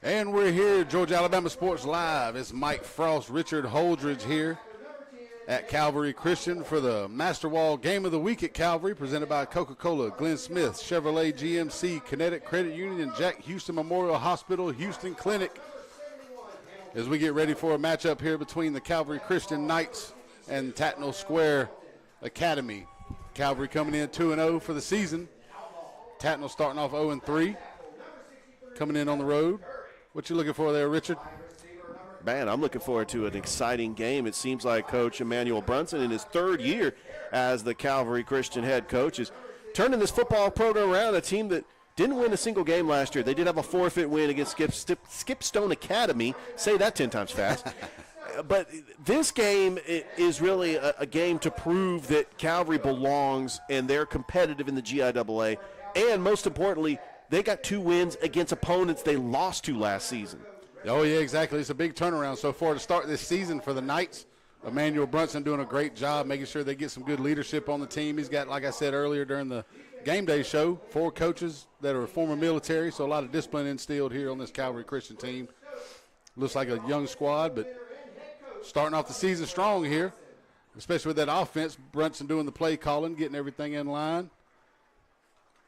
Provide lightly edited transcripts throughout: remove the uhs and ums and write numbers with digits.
And we're here, Georgia Alabama Sports Live. It's Mike Frost, Richard Holdridge here at Calvary Christian for the Masterwall Game of the Week at Calvary, presented by Coca-Cola, Glenn Smith, Chevrolet, GMC, Kinetic Credit Union, and Jack Houston Memorial Hospital, Houston Clinic. As we get ready for a matchup here between the Calvary Christian Knights and Tattnall Square Academy. Calvary coming in 2-0 for the season. Tattnall starting off 0-3, coming in on the road. What you looking for there, Richard? Man, I'm looking forward to an exciting game. It seems like Coach Emmanuel Brunson, in his third year as the Calvary Christian head coach, is turning this football program around. A team that didn't win a single game last year. They did have a forfeit win against Skipstone Academy. Say that 10 times fast. But this game is really a game to prove that Calvary belongs and they're competitive in the GIAA. And most importantly, they got 2 wins against opponents they lost to last season. Oh, yeah, exactly. It's a big turnaround so far to start this season for the Knights. Emmanuel Brunson doing a great job making sure they get some good leadership on the team. He's got, like I said earlier during the game day show, 4 coaches that are former military, so a lot of discipline instilled here on this Calvary Christian team. Looks like a young squad, but starting off the season strong here, especially with that offense. Brunson doing the play calling, getting everything in line.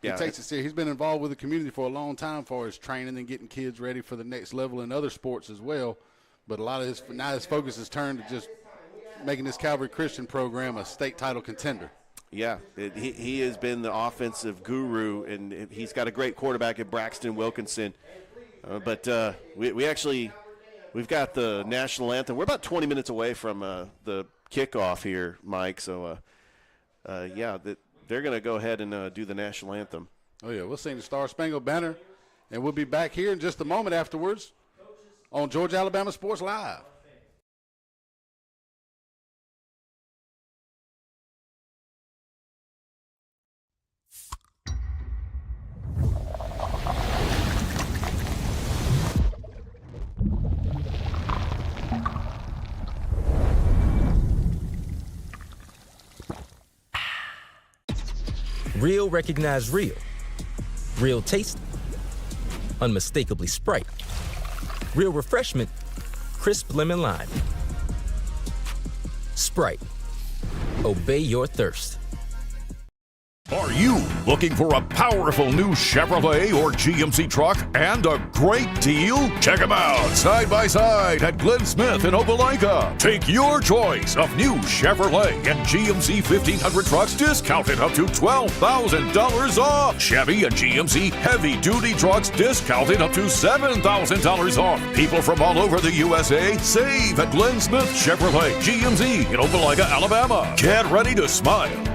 Yeah, he takes it serious. He's been involved with the community for a long time for his training and getting kids ready for the next level in other sports as well. But a lot of his focus has turned to just making this Calvary Christian program a state title contender. Yeah, he has been the offensive guru, and he's got a great quarterback at Braxton Wilkinson. But we've got the national anthem. We're about 20 minutes away from the kickoff here, Mike. So, they're going to go ahead and do the national anthem. Oh, yeah, we'll sing the Star Spangled Banner, and we'll be back here in just a moment afterwards on Georgia Alabama Sports Live. Real recognize real. Real taste, unmistakably Sprite. Real refreshment, crisp lemon lime. Sprite, obey your thirst. Are you looking for a powerful new Chevrolet or GMC truck and a great deal? Check them out side by side at Glenn Smith in Opelika. Take your choice of new Chevrolet and GMC 1500 trucks discounted up to $12,000 off. Chevy and GMC heavy-duty trucks discounted up to $7,000 off. People from all over the USA save at Glenn Smith Chevrolet GMC in Opelika, Alabama. Get ready to smile.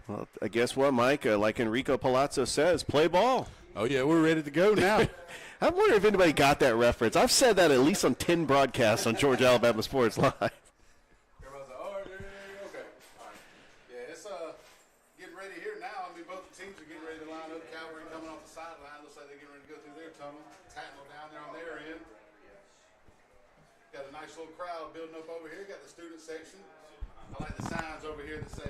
Well, I guess what, Mike? Like Enrico Palazzo says, play ball. Oh, yeah, we're ready to go now. I wonder if anybody got that reference. I've said that at least on 10 broadcasts on Georgia Alabama Sports Live. Everybody's like, all right, okay. All right. Yeah, it's getting ready here now. I mean, both teams are getting ready to line up. Calvary coming off the sideline. Looks like they're getting ready to go through their tunnel. Tattnall down there on their end. Got a nice little crowd building up over here. Got the student section. I like the signs over here that say,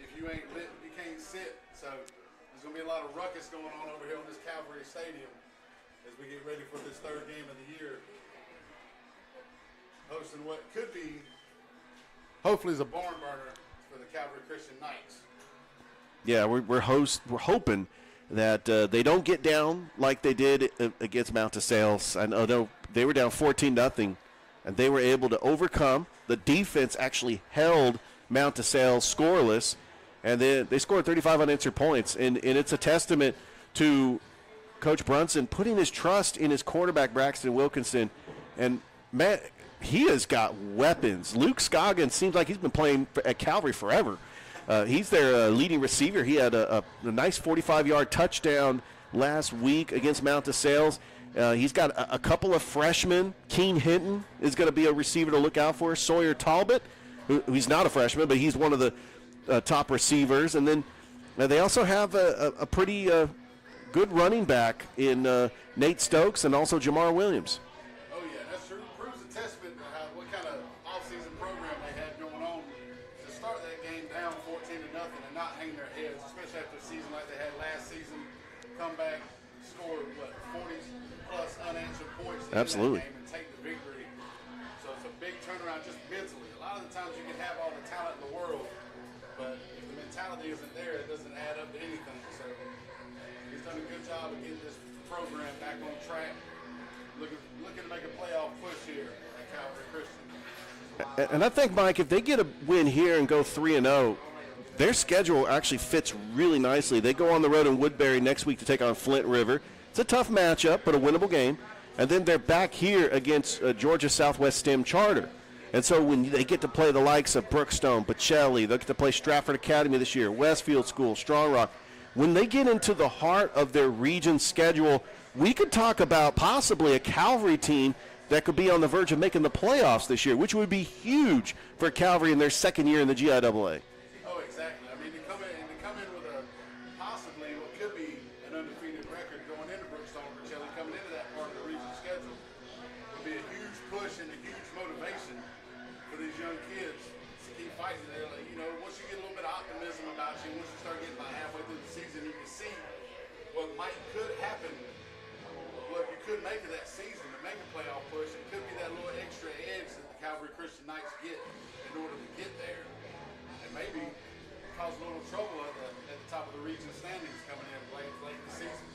if you ain't lit, you can't sit. So there's going to be a lot of ruckus going on over here on this Calvary Stadium as we get ready for this third game of the year. Hosting what could be, hopefully, is a barn burner for the Calvary Christian Knights. Yeah, we're hoping that they don't get down like they did against Mount DeSales. I know they were down 14-0, and they were able to overcome. The defense actually held Mount DeSales scoreless, and they scored 35 unanswered points. And it's a testament to Coach Brunson putting his trust in his quarterback, Braxton Wilkinson. And, man, he has got weapons. Luke Scoggins seems like he's been playing at Calvary forever. He's their leading receiver. He had a nice 45-yard touchdown last week against Mount DeSales. He's got a couple of freshmen. Keen Hinton is going to be a receiver to look out for. Sawyer Talbot, who's not a freshman, but he's one of the top receivers. And then they also have a pretty good running back in Nate Stokes and also Jamar Williams. Oh, yeah, that's true. Proves a testament to what kind of off-season program they had going on to start that game down 14-0 and not hang their heads, especially after a season like they had last season. Come back, score, 40-plus unanswered points in Absolutely. that game and take the victory. So it's a big turnaround just mentally. A lot of the times you can have all the talent in the world, but if the mentality isn't there, it doesn't add up to anything. So he's done a good job of getting this program back on track, looking to make a playoff push here at Calvary Christian. And I think, Mike, if they get a win here and go 3-0, their schedule actually fits really nicely. They go on the road in Woodbury next week to take on Flint River. It's a tough matchup, but a winnable game. And then they're back here against Georgia Southwest STEM Charter. And so when they get to play the likes of Brookstone, Pacelli, they'll get to play Stratford Academy this year, Westfield School, Strong Rock. When they get into the heart of their region schedule, we could talk about possibly a Calvary team that could be on the verge of making the playoffs this year, which would be huge for Calvary in their second year in the GIAA. Oh, exactly. I mean, to come in with a possibly what could be an undefeated record going into Brookstone or Pacelli, coming into that part of the region schedule, would be a huge push and a huge motivation for these young kids to keep fighting. They're like, once you get a little bit of optimism about you, once you start getting about halfway through the season, you can see what could happen, what you could make of that season to make a playoff push. It could be that little extra edge that the Calvary Christian Knights get in order to get there, and maybe cause a little trouble at the top of the region standings coming in late in the season.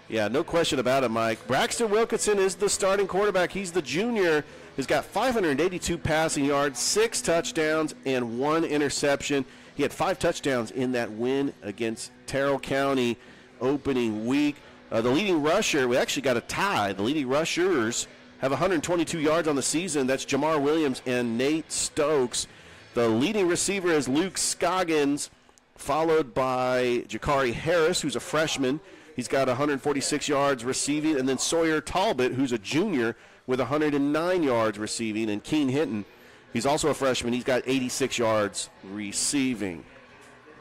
Yeah, no question about it, Mike. Braxton Wilkinson is the starting quarterback. He's the junior. He's got 582 passing yards, 6 touchdowns, and 1 interception. He had 5 touchdowns in that win against Terrell County opening week. The leading rusher, we actually got a tie. The leading rushers have 122 yards on the season. That's Jamar Williams and Nate Stokes. The leading receiver is Luke Scoggins, followed by Jakari Harris, who's a freshman. He's got 146 yards receiving. And then Sawyer Talbot, who's a junior, with 109 yards receiving. And Keen Hinton, he's also a freshman. He's got 86 yards receiving.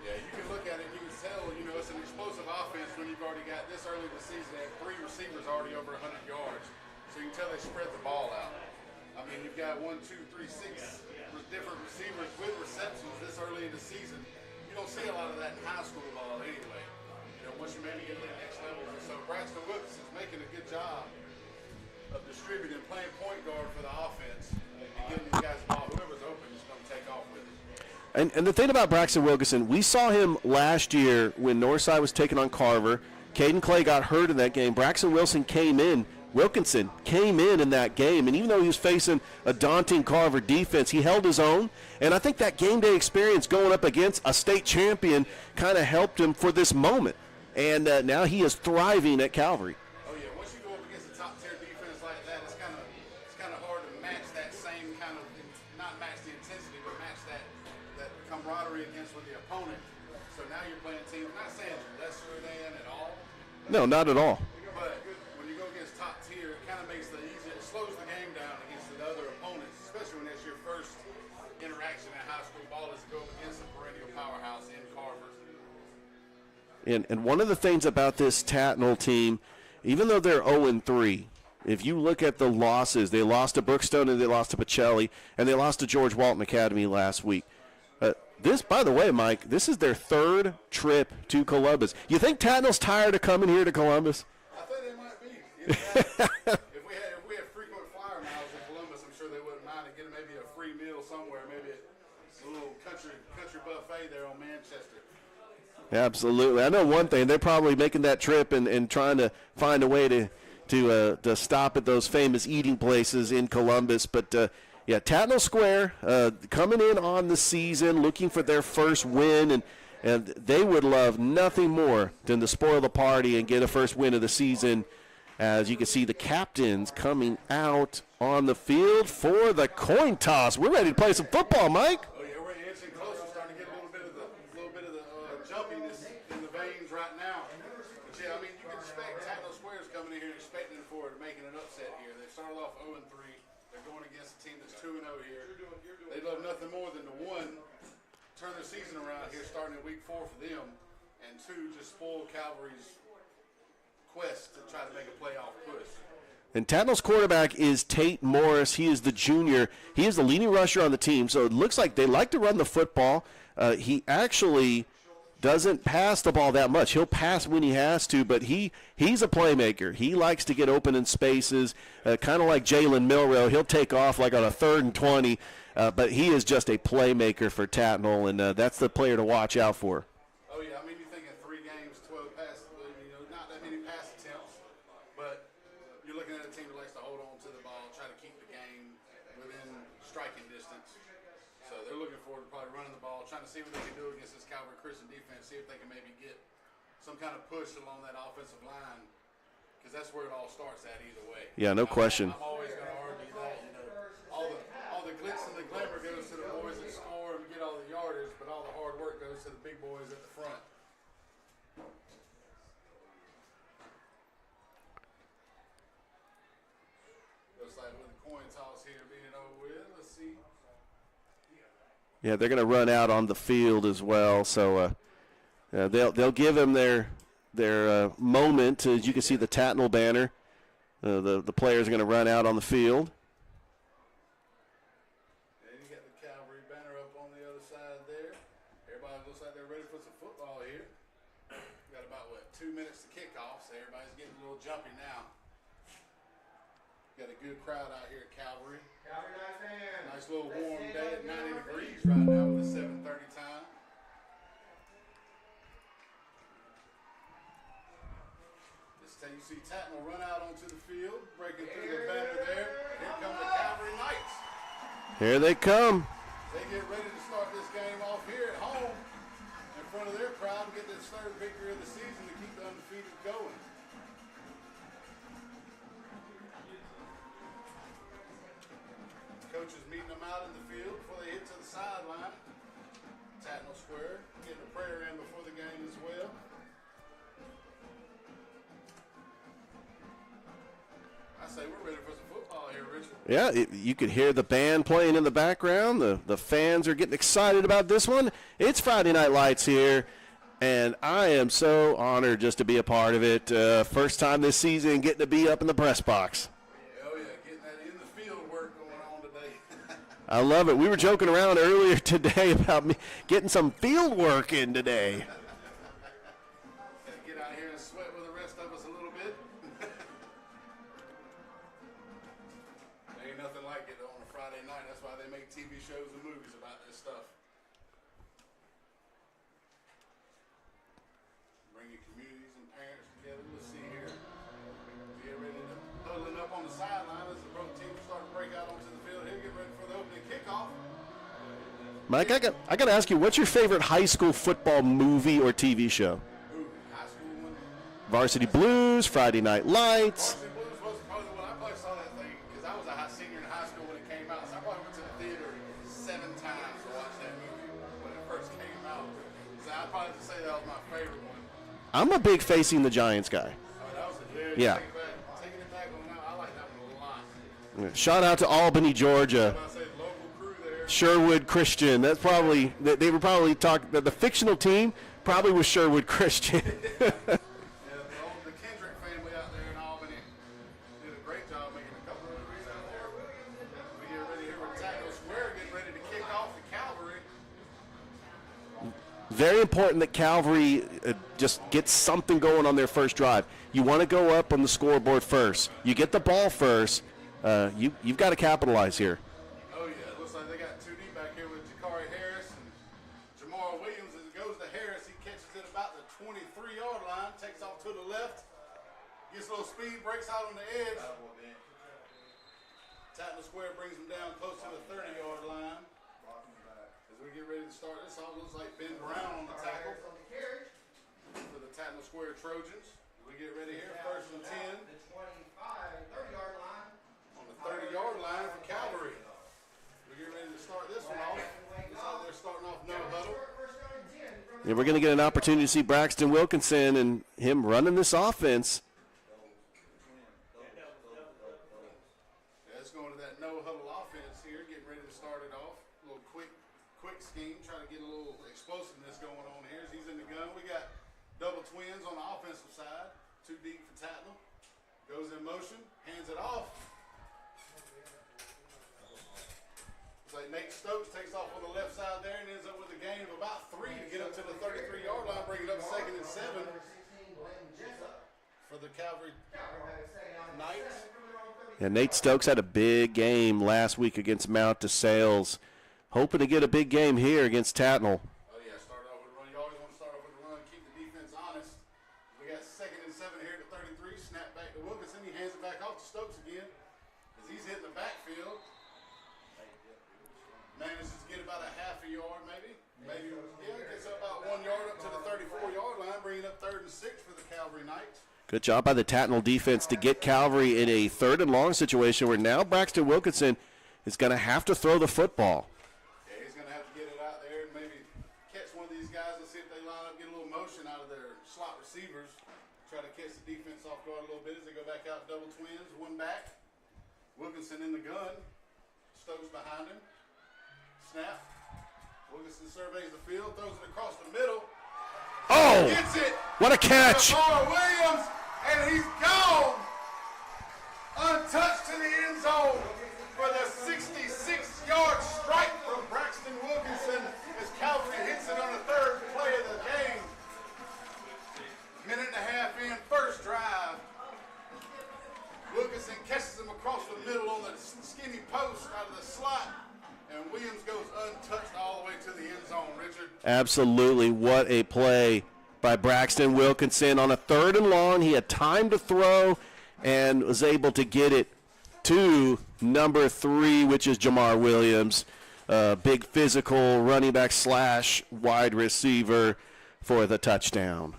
Yeah, you can look at it and you can tell, it's an explosive offense when you've already got this early in the season. They have 3 receivers already over 100 yards. So you can tell they spread the ball out. I mean, you've got 1, 2, 3, 6 different receivers with receptions this early in the season. You don't see a lot of that in high school ball anyway. Once you maybe get to the next level. So Braxton Wilkinson's making a good job of distributing, playing point guard for the offense, and getting these guys the ball. Whoever's open is going to take off with it. And the thing about Braxton Wilkinson, we saw him last year when Northside was taking on Carver. Caden Clay got hurt in that game. Wilkinson came in that game, and even though he was facing a daunting Carver defense, he held his own. And I think that game day experience going up against a state champion kind of helped him for this moment. And now he is thriving at Calvary. Oh yeah, once you go up against a top tier defense like that, it's kind of hard to match that same kind of, not match the intensity, but match that camaraderie against with the opponent. So now you're playing teams. I'm not saying lesser than at all. No, not at all. But when you go against top tier, it kind of makes it slows the game down against the other opponents, especially when that's your first interaction in high school ball is to go up against a perennial powerhouse in Carver. And one of the things about this Tattnall team, even though they're 0-3, if you look at the losses, they lost to Brookstone and they lost to Pacelli, and they lost to George Walton Academy last week. This, by the way, Mike, this is their 3rd trip to Columbus. You think Tattnall's tired of coming here to Columbus? I think they might be. If we had frequent flyer miles in Columbus, I'm sure they wouldn't mind getting maybe a free meal somewhere, maybe a little country buffet there on Manchester. Absolutely. I know one thing. They're probably making that trip and trying to find a way to stop at those famous eating places in Columbus. But, yeah, Tattnall Square coming in on the season, looking for their first win. And they would love nothing more than to spoil the party and get a first win of the season. As you can see, the captains coming out on the field for the coin toss. We're ready to play some football, Mike. Oh, yeah, we're inching closer, starting to get a little bit of the bit of the jumpiness in the veins right now. But yeah, I mean, you can expect Tattnall Square's coming in here expecting for making an upset here. They started off 0-3. They're going against a team that's 2-0 here. They love nothing more than to, one, turn their season around here starting in week 4 for them, and two, just spoil Calvary's quest to try to make a playoff push. And Tattnall's quarterback is Tate Morris. He is the junior. He is the leading rusher on the team, so it looks like they like to run the football. He actually doesn't pass the ball that much. He'll pass when he has to, but he's a playmaker. He likes to get open in spaces, kind of like Jalen Milrow. He'll take off like on a 3rd and 20, but he is just a playmaker for Tattnall, and that's the player to watch out for. Oh, yeah. I mean, you're thinking 3 games, 12 passes, not that many pass attempts, but you're looking at a team that likes to hold on to the ball, try to keep the game within striking distance. So they're looking forward to probably running the ball, trying to see what they can do against this Calvary Christian defense, see if they can maybe get some kind of push along that offensive line, because that's where it all starts at either way. Yeah, no question. I'm always going to argue that, all the glitz and the glamour goes to the boys that score and get all the yardage, but all the hard work goes to the big boys at the front. Looks like with the coin toss here being over with, let's see. Yeah, they're going to run out on the field as well, so they'll give them their moment. As you can see, the Tattnall banner. The players are going to run out on the field. And you got the Calvary banner up on the other side there. Everybody looks like they're ready for some football here. We got about 2 minutes to kick off, so everybody's getting a little jumpy now. Got a good crowd out here at Calvary. Nice little warm day at 90 degrees right now with the 7:30 time. This time you see Tattnall run out onto the field, breaking through the banner there. Here come the Calvary Knights. Here they come. They get ready to start this game off here at home in front of their crowd and get this 3rd victory of the season to keep the undefeated going. Coach is meeting them out in the field before they hit to the sideline. Tattnall Square getting a prayer in before the game as well. I say we're ready for some football here, Richard. Yeah, you could hear the band playing in the background. The fans are getting excited about this one. It's Friday Night Lights here, and I am so honored just to be a part of it. First time this season getting to be up in the press box. Oh, yeah, getting that in the field work going on today. I love it. We were joking around earlier today about me getting some field work in today. Gotta get out here and sweat with the rest of us a little bit. Ain't nothing like it on a Friday night. That's why they make TV shows and movies about this stuff. Bring your communities and parents together. Let's see here. Get ready to huddling up on the sideline as the both teams start to break out onto the field here. Get ready for the opening kickoff. Mike, I got to ask you, what's your favorite high school football movie or TV show? Ooh, high school one. Varsity Blues, Friday Night Lights. Varsity Blues was probably the one I probably saw that thing because I was a senior in high school when it came out. So I probably went to the theater 7 times to watch that movie when it first came out. So I'd probably say that was my favorite one. I'm a big Facing the Giants guy. Oh, that was a good. Yeah. Taking it back on now. I like that one a lot. Shout out to Albany, Georgia. I say local crew there. Sherwood Christian. That's probably, they were probably talking, the fictional team probably was Sherwood Christian. Yeah, the Kendrick family out there in Albany did a great job making a couple of movies out there. We get ready here with Tattnall Square, getting ready to kick off the Calvary. Very important that Calvary just gets something going on their first drive. You want to go up on the scoreboard first. You get the ball first. You've got to capitalize here. Oh, yeah. It looks like they got 2 deep back here with Jakari Harris and Jamar Williams. As it goes to Harris, he catches it about the 23-yard line, takes off to the left, gets a little speed, breaks out on the edge. Tattnall Square brings him down close to the 30-yard line. As we get ready to start this off, looks like Ben Brown on the tackle for the Tattnall Square Trojans. We get ready here, 1st and 10. On the 30-yard line for Calvary. We get ready to start this one off. Looks like they're starting off no huddle. And we're going to get an opportunity to see Braxton Wilkinson and him running this offense. Let's go into that no-huddle offense here, getting ready to start it off. A little quick scheme, trying to get a little explosiveness going on here. As he's in the gun, we got double twins on the offensive side, 2 deep for Tattnall. Goes in motion, hands it off. It's like Nate Stokes takes off on the left side there and ends up with a gain of about 3 to get up to the 33-yard line, bring it up 2nd and 7 for the Calvary Knights. Yeah, Nate Stokes had a big game last week against Mount DeSales. Hoping to get a big game here against Tattnall. Oh, yeah, start off with a run. You always want to start off with a run, keep the defense honest. We got 2nd and 7 here at the 33. Snap back to Wilkinson. He hands it back off to Stokes again as he's hitting the backfield. Manages to get about a half a yard, maybe. Gets up about 1 yard up to the 34-yard line, bringing up 3rd and 6 for the Calvary Knights. Good job by the Tattnall defense to get Calvary in a 3rd and long situation where now Braxton Wilkinson is going to have to throw the football. Yeah, he's going to have to get it out there and maybe catch one of these guys and see if they line up, get a little motion out of their slot receivers. Try to catch the defense off guard a little bit as they go back out double twins, 1 back. Wilkinson in the gun. Stokes behind him. Snap. Wilkinson surveys the field, throws it across the middle. Oh! Gets it. What a catch! Lamar Williams, and he's gone. Untouched to the end zone for the 66-yard strike from Braxton Wilkinson as Calvary hits it on the 3rd play of the game. Minute and a half in, first drive. Wilkinson catches him across the middle on the skinny post out of the slot. And Williams goes untouched all the way to the end zone, Richard. Absolutely. What a play by Braxton Wilkinson. On a 3rd and long, he had time to throw and was able to get it to number 3, which is Jamar Williams. Big physical running back / wide receiver for the touchdown.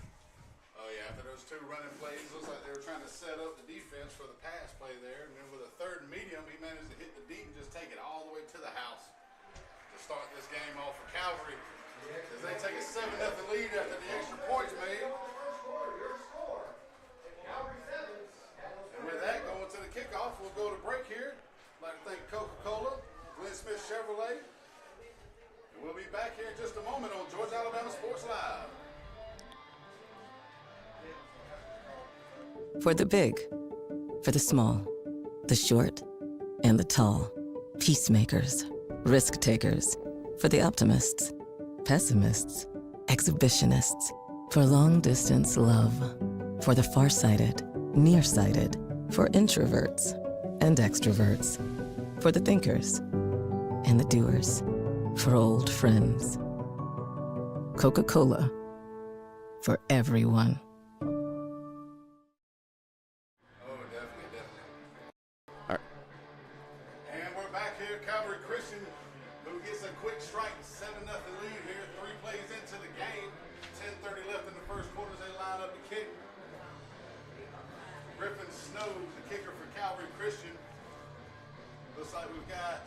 Oh, yeah, after those 2 running plays, looks like they were trying to set up the defense for the pass play there. And then with a 3rd and medium, he managed to hit the deep and just take it all the way to the house to start this game off for Calvary. As they take a 7-0 lead after the extra points made. And with that, going to the kickoff, we'll go to break here. I'd like to thank Coca-Cola, Glenn Smith Chevrolet. And we'll be back here in just a moment on Georgia Alabama Sports Live. For the big, for the small, the short, and the tall. Peacemakers, risk takers. For the optimists, pessimists, exhibitionists. For long distance love. For the farsighted, nearsighted. For introverts and extroverts. For the thinkers and the doers. For old friends. Coca-Cola. For everyone. And we're back here, Calvary Christian, who gets a quick strike, 7-0 lead here, 3 plays into the game. 10:30 left in the first quarter as they line up to kick. Griffin Snow, the kicker for Calvary Christian. Looks like we've got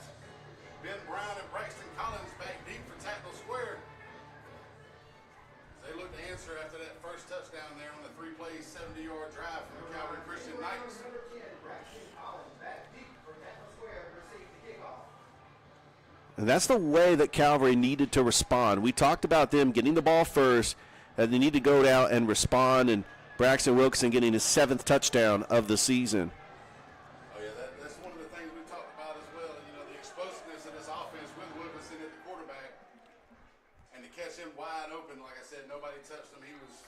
Ben Brown and Braxton Collins back deep for Tattnall Square. They look to answer after that first touchdown there on the 3-play, 70-yard drive from the Calvary Christian Knights. And that's the way that Calvary needed to respond. We talked about them getting the ball first, and they need to go out and respond, and Braxton Wilkinson getting his 7th touchdown of the season. Oh, yeah, that's one of the things we talked about as well. You know, the explosiveness of this offense with Wilkinson at the quarterback. And to catch him wide open, like I said, nobody touched him. He was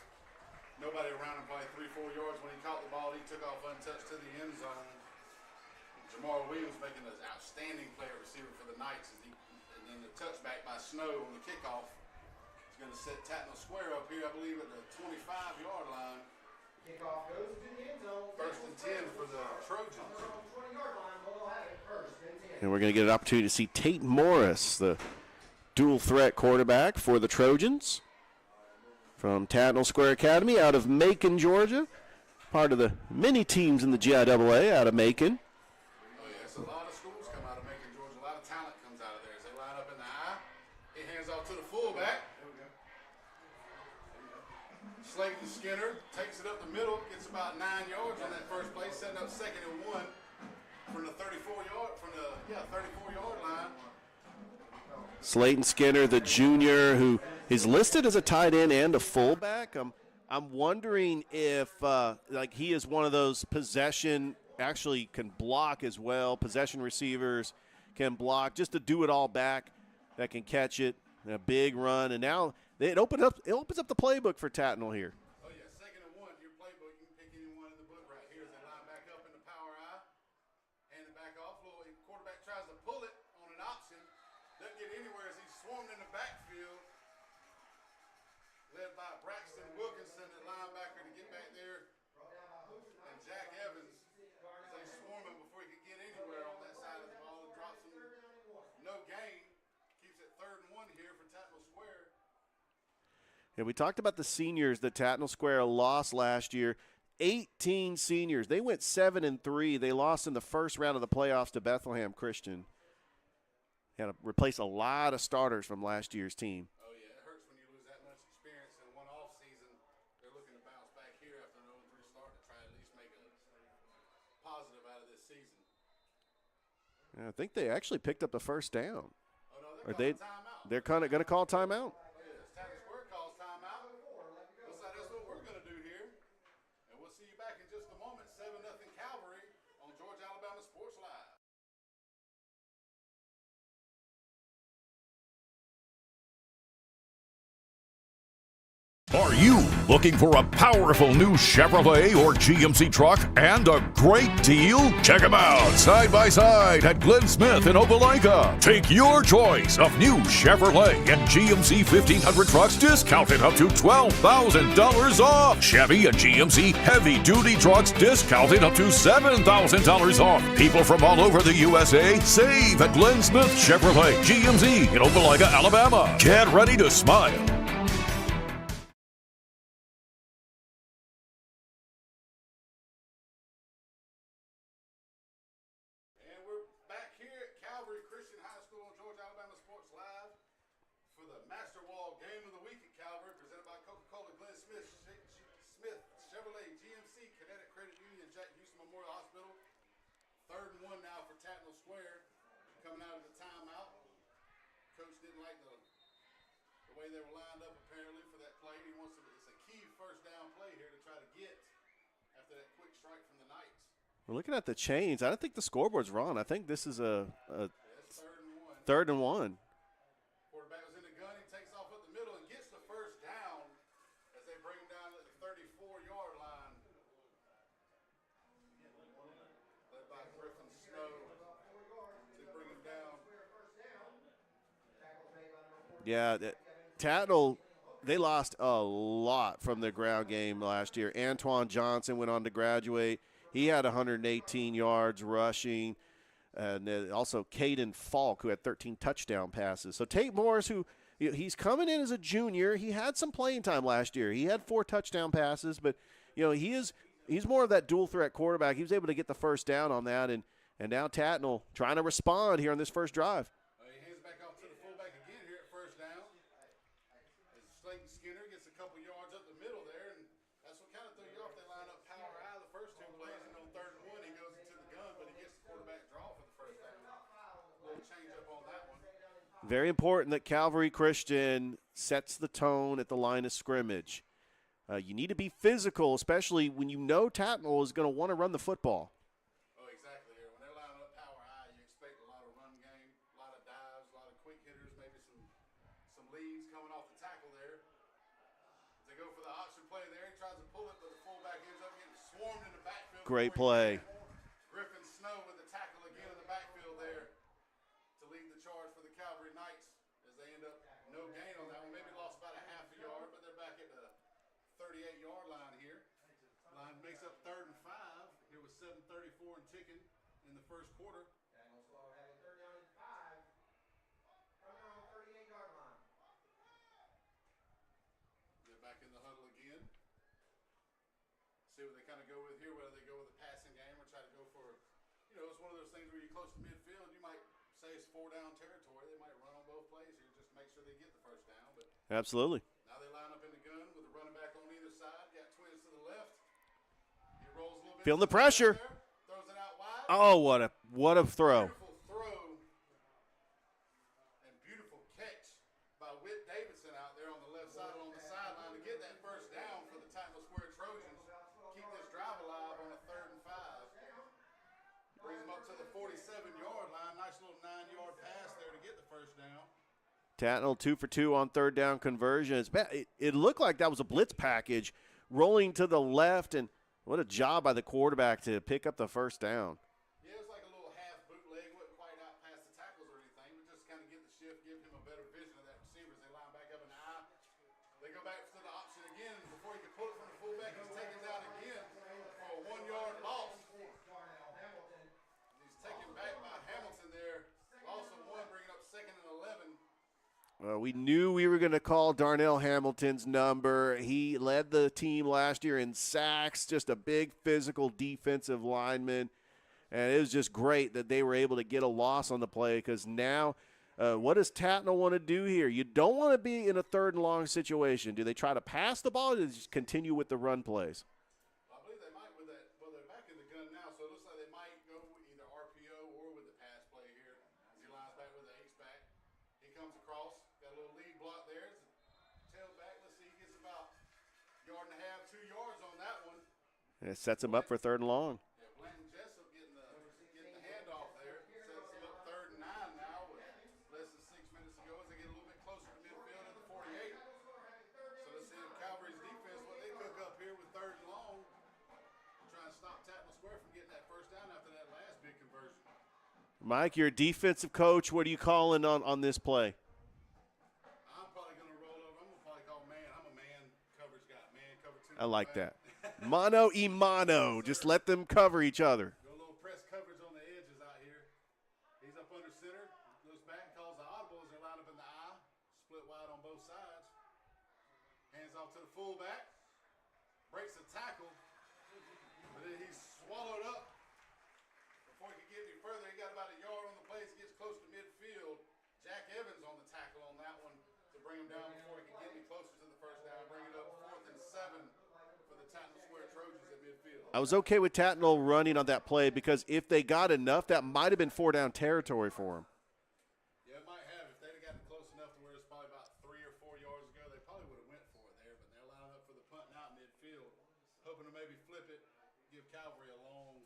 nobody around him, probably 3-4 yards when he caught the ball. He took off untouched to the end zone. Jamar Williams making an outstanding play at receiver for the Knights. And then the touchback by Snow on the kickoff is going to set Tattnall Square up here, I believe, at the 25-yard line. Kickoff goes to the end zone. 1st and 10 for the Trojans. And we're going to get an opportunity to see Tate Morris, the dual threat quarterback for the Trojans from Tattnall Square Academy out of Macon, Georgia. Part of the many teams in the GIAA out of Macon. Oh, yeah, it's a lot of schools come out of Macon, Georgia. A lot of talent comes out of there. As they line up in the I, he hands off to the fullback. Slayton Skinner takes it up the middle, gets about 9 yards on that first play, setting up 2nd and 1 from the 34-yard line. Slayton Skinner, the junior, who is listed as a tight end and a fullback. I'm wondering if like he is one of those possession, actually can block as well. Possession receivers can block, just to do it all back that can catch it, a big run, and now it opens up the playbook for Tattnall here. Oh yeah, 2nd and 1, your playbook. You can pick anyone in the book right here as they line back up in the power eye, hand it back off. Little quarterback tries to pull it on an option, doesn't get anywhere as he's swarmed in the backfield, led by Braxton Wilkinson, the linebacker, to get back there, and Jack Evans as they swarm him before he could get anywhere on that side of the ball. It drops him, no gain, keeps it 3rd and 1 here for Tattnall Square. And we talked about the seniors that Tattnall Square lost last year. 18 seniors. They went 7-3. They lost in the first round of the playoffs to Bethlehem Christian. Had to replace a lot of starters from last year's team. Oh, yeah, it hurts when you lose that much experience in one off season. They're looking to bounce back here after an 0-3 start to try to at least make a positive out of this season. And I think they actually picked up the first down. Oh, no, they're calling timeout. They're kind of going to call timeout. Tattnall Square calls timeout. Looks like that's what we're going to do here. And we'll see you back in just a moment. 7-0 Calvary on Georgia Alabama Sports Live. Are you looking for a powerful new Chevrolet or GMC truck and a great deal? Check them out side by side at Glenn Smith in Opelika. Take your choice of new Chevrolet and GMC 1500 trucks discounted up to $12,000 off. Chevy and GMC heavy-duty trucks discounted up to $7,000 off. People from all over the USA save at Glenn Smith Chevrolet GMC in Opelika, Alabama. Get ready to smile. For the Masterwall Game of the Week at Calvary, presented by Coca-Cola, Glenn Smith, Chevrolet, GMC, Kinetic Credit Union, Jack Houston Memorial Hospital. 3rd and 1 now for Tattnall Square, coming out of the timeout. Coach didn't like the way they were lined up apparently for that play. He wants to. It's a key 1st down play here to try to get after that quick strike from the Knights. We're looking at the chains. I don't think the scoreboard's wrong. I think this is a 3rd and 1. 3rd and 1. Quarterback was in the gun. He takes off up the middle and gets the 1st down as they bring him down at the 34-yard line. Led by Griffin Snow to bring him down. Yeah, Tattnall, they lost a lot from the ground game last year. Antoine Johnson went on to graduate. He had 118 yards rushing. And also Caden Falk, who had 13 touchdown passes. So Tate Morris, who he's coming in as a junior, he had some playing time last year. He had 4 touchdown passes, but he's more of that dual threat quarterback. He was able to get the 1st down on that, and now Tattnall trying to respond here on this first drive. He hands back off to the fullback again here at 1st down. As Slayton Skinner gets a couple yards up the middle there, and that's what kind of threw you off. They line up power eye the first 2 plays, and on 3rd and 1 he goes into the gun, but he gets the quarterback draw for the 1st down. A little change up on that one. Very important that Calvary Christian sets the tone at the line of scrimmage. You need to be physical, especially when you know Tattnall is going to want to run the football. Oh, exactly. When they're lining up power high, you expect a lot of run game, a lot of dives, a lot of quick hitters, maybe some leads coming off the tackle there. They go for the option play there. He tries to pull it, but the fullback ends up getting swarmed in the backfield. Great play. Griffin Snow with the tackle again in the backfield there to lead the charge for the Calvary Knights as they end up no gain on that one. Maybe lost about a half a yard, but they're back at the 38-yard line here. Line makes up 3rd and 5. Here was 7:34 and ticking in the 1st quarter. They're back in the huddle again. See what they kind of go with here, whether they go with a passing game or try to go for, it's one of those things where you're close to midfield. You might say it's 4-down territory. They might run on both plays here just to make sure they get the 1st down. But Absolutely. now they line up in the gun with the running back on either side. Feeling the pressure. Throws it out wide. Oh, what a throw. Beautiful throw and beautiful catch by Whit Davidson out there on the left side along the sideline to get that first down for the Tattnall Square Trojans. Keep this drive alive on a 3rd and 5. Brings them up to the 47-yard line. Nice little 9-yard pass there to get the first down. Tattnall 2 for 2 on 3rd down conversion. It looked like that was a blitz package rolling to the left, and what a job by the quarterback to pick up the first down. Yeah, it was like a little half bootleg. Wasn't quite out past the tackles or anything, but just kind of get the shift, give him a better vision of that receiver as they line back up in the eye. They go back to the option again. Before he can pull it from the fullback, he's taken down again for a 1-yard loss. He's taken back by Hamilton there. Loss of 1, bringing up 2nd and 11. We knew we were going to call Darnell Hamilton's number. He led the team last year in sacks, just a big physical defensive lineman. And it was just great that they were able to get a loss on the play because now what does Tattnall want to do here? You don't want to be in a 3rd and long situation. Do they try to pass the ball or do they just continue with the run plays? I believe they might with that. Well, they're back in the gun now, so it looks like they might go with either RPO or with the pass play here. As he lines back with the H-back. He comes across. Got a little lead block there. It's a tailback. Let's see. He gets about 1.5 yards, 2 yards on that one. And it sets him up for 3rd and long. Yeah, Blanton Jessup getting the handoff there. Sets him up 3rd and 9 now with less than 6 minutes to go as they get a little bit closer to midfield at the 48. So let's see if Calvary's defense, what they cook up here with 3rd and long. Trying to stop Tattnall Square from getting that first down after that last big conversion. Mike, you're a defensive coach. What are you calling on this play? I'm probably going to roll over. I'm going to probably call man. I'm a man coverage guy. Man cover 2. I like that. Mano y mano. Just let them cover each other. Go a little press coverage on the edges out here. He's up under center. Looks back and calls the audible as they're lined up in the eye. Split wide on both sides. Hands off to the fullback. Breaks a tackle. But then he's swallowed up. Before he could get any further, he got about a yard on the play. He gets close to midfield. Jack Evans on the tackle on that one to bring him down before he could get any closer to the first down. Bring it up 4th and 7 for the Tattnall Square Trojans at midfield. I was okay with Tattnall running on that play because if they got enough, that might have been 4-down territory for him. Yeah, it might have. If they'd have gotten close enough to where it's probably about 3 or 4 yards ago, they probably would have went for it there. But they're lining up for the punt now midfield, hoping to maybe flip it, give Calvary a long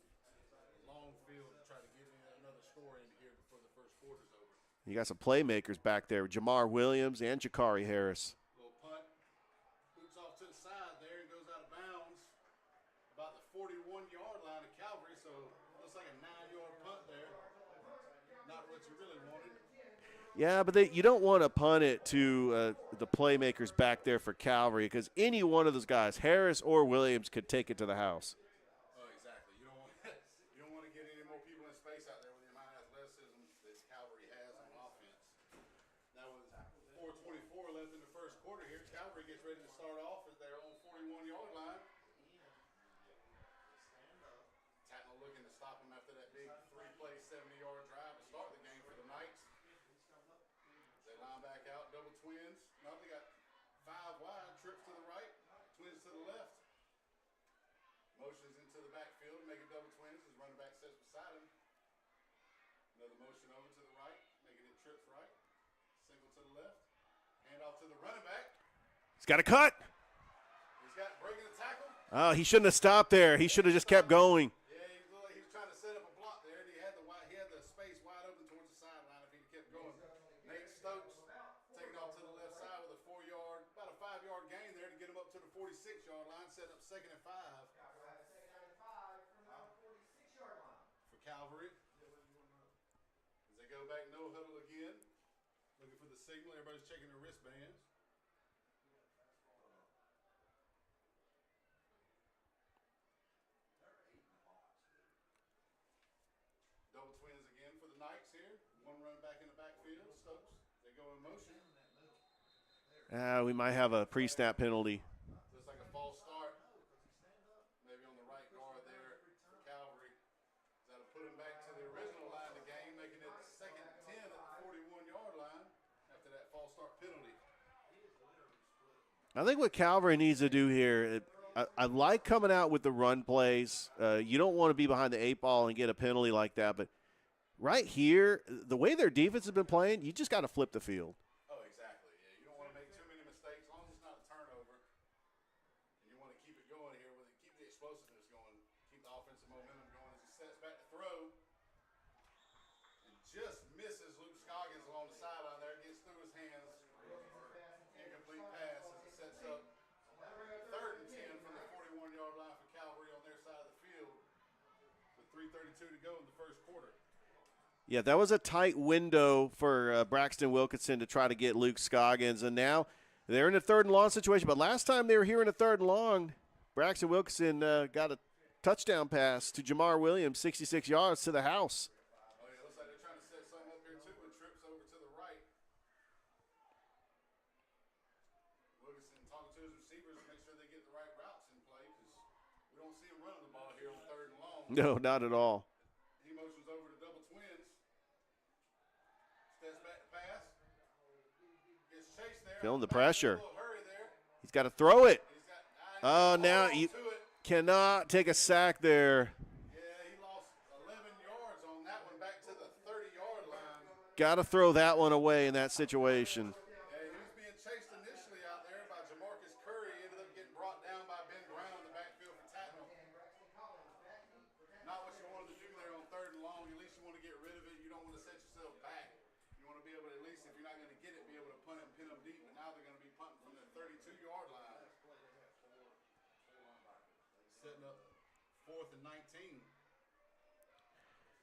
field to try to get another score in here before the first quarter's over. You got some playmakers back there, Jamar Williams and Jakari Harris. Little punt, boots off to the side there and goes out of bounds about the 41-yard line of Calvary. So it looks like a 9-yard punt there. Not what you really wanted. Yeah, but you don't want to punt it to the playmakers back there for Calvary because any one of those guys, Harris or Williams, could take it to the house. Oh, exactly. You don't want to get any more people in space out there with the amount of athleticism that Calvary has on offense. Now with 4:24 left in the first quarter here, Calvary gets ready to start off at their own 41-yard line. Tattnall looking to stop them after that big 3-play 70-yard drive to start the game for the Knights. They line back out, double twins. No, they got 5 wide, trips to the right, twins to the left. Motions into the backfield, make it double twins as running back sits beside him. Another motion over to the right, making it trips right. Single to the left. Hand off to the running back. He's got a cut. He's got breaking the tackle. Oh, he shouldn't have stopped there. He should have just kept going. Yeah, he was trying to set up a block there, and he had the space wide open towards the sideline if he kept going. Nate Stokes taking off to the left side with a 4-yard, about a 5-yard gain there to get him up to the 46-yard line, setting up 2nd and 5. For Calvary. As they go back no huddle again, looking for the signal. Everybody's checking their wristbands. Double twins again for the Knights here. One run back in the backfield. Stokes. They go in motion. We might have a pre-snap penalty. Looks like a false start. Maybe on the right guard there for Calvary. That'll put him back to the original line of the game, making it 2nd and 10 at the 41-yard line after that false start penalty. I think what Calvary needs to do here, I like coming out with the run plays. You don't want to be behind the 8 ball and get a penalty like that. But right here, the way their defense has been playing, you just got to flip the field. Oh, exactly. Yeah, you don't want to make too many mistakes as long as it's not a turnover. And you want to keep it going here, with it, keep the explosiveness going, keep the offensive momentum going as he sets back to throw. And just misses Luke Scoggins along the sideline there, gets through his hands. Incomplete pass as it sets up 3rd and 10 from the 41-yard line for Calvary on their side of the field with 3:32 to go in the first quarter. Yeah, that was a tight window for Braxton Wilkinson to try to get Luke Scoggins, and now they're in a 3rd and long situation. But last time they were here in a 3rd and long, Braxton Wilkinson got a touchdown pass to Jamar Williams, 66 yards to the house. Oh, yeah, looks like they're trying to set something up here, too, with trips over to the right. Wilkinson talking to his receivers to make sure they get the right routes in play, because we don't see him running the ball here on 3rd and long. No, not at all. He motions over to double twins. Steps back to pass. Gets chased there. Feeling the pressure. A little hurry there. He's got to throw it. He's got Now you cannot take a sack there. Yeah, he lost 11 yards on that one back to the 30-yard line. Got to throw that one away in that situation. Yeah, he was being chased initially out there by Jamarcus Curry. He ended up getting brought down by Ben Brown in the backfield for Tattnall. Not what you wanted to do there on 3rd and long. At least you want to get rid of it. You don't want to set yourself back. You want to be able to, at least if you're not going to get it, be able to punt it and pin them deep. But now they're going to be punting from the 32-yard line. Setting up 4th and 19.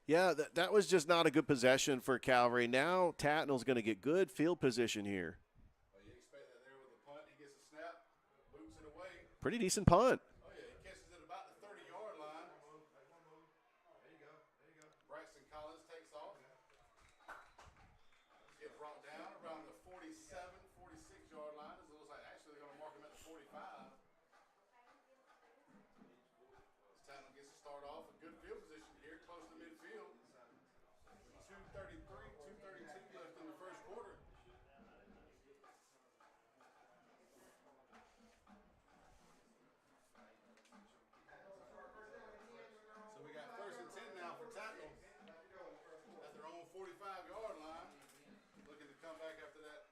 Yeah, that was just not a good possession for Calvary. Now Tattnall's going to get good field position here. Well, you expect that there with the punt. He gets a snap, boots it away. Pretty decent punt. Oh, yeah, he catches it about the 30-yard line. There you go. Braxton Collins takes off. Get brought down around the 47, 46-yard line. It looks like actually they're going to mark him at the 45. Tattnall gets to start off a good field position here, close to midfield. 2:32 left in the first quarter. So we got 1st and 10 now for Tattnall at their own 45-yard line. Looking to come back after that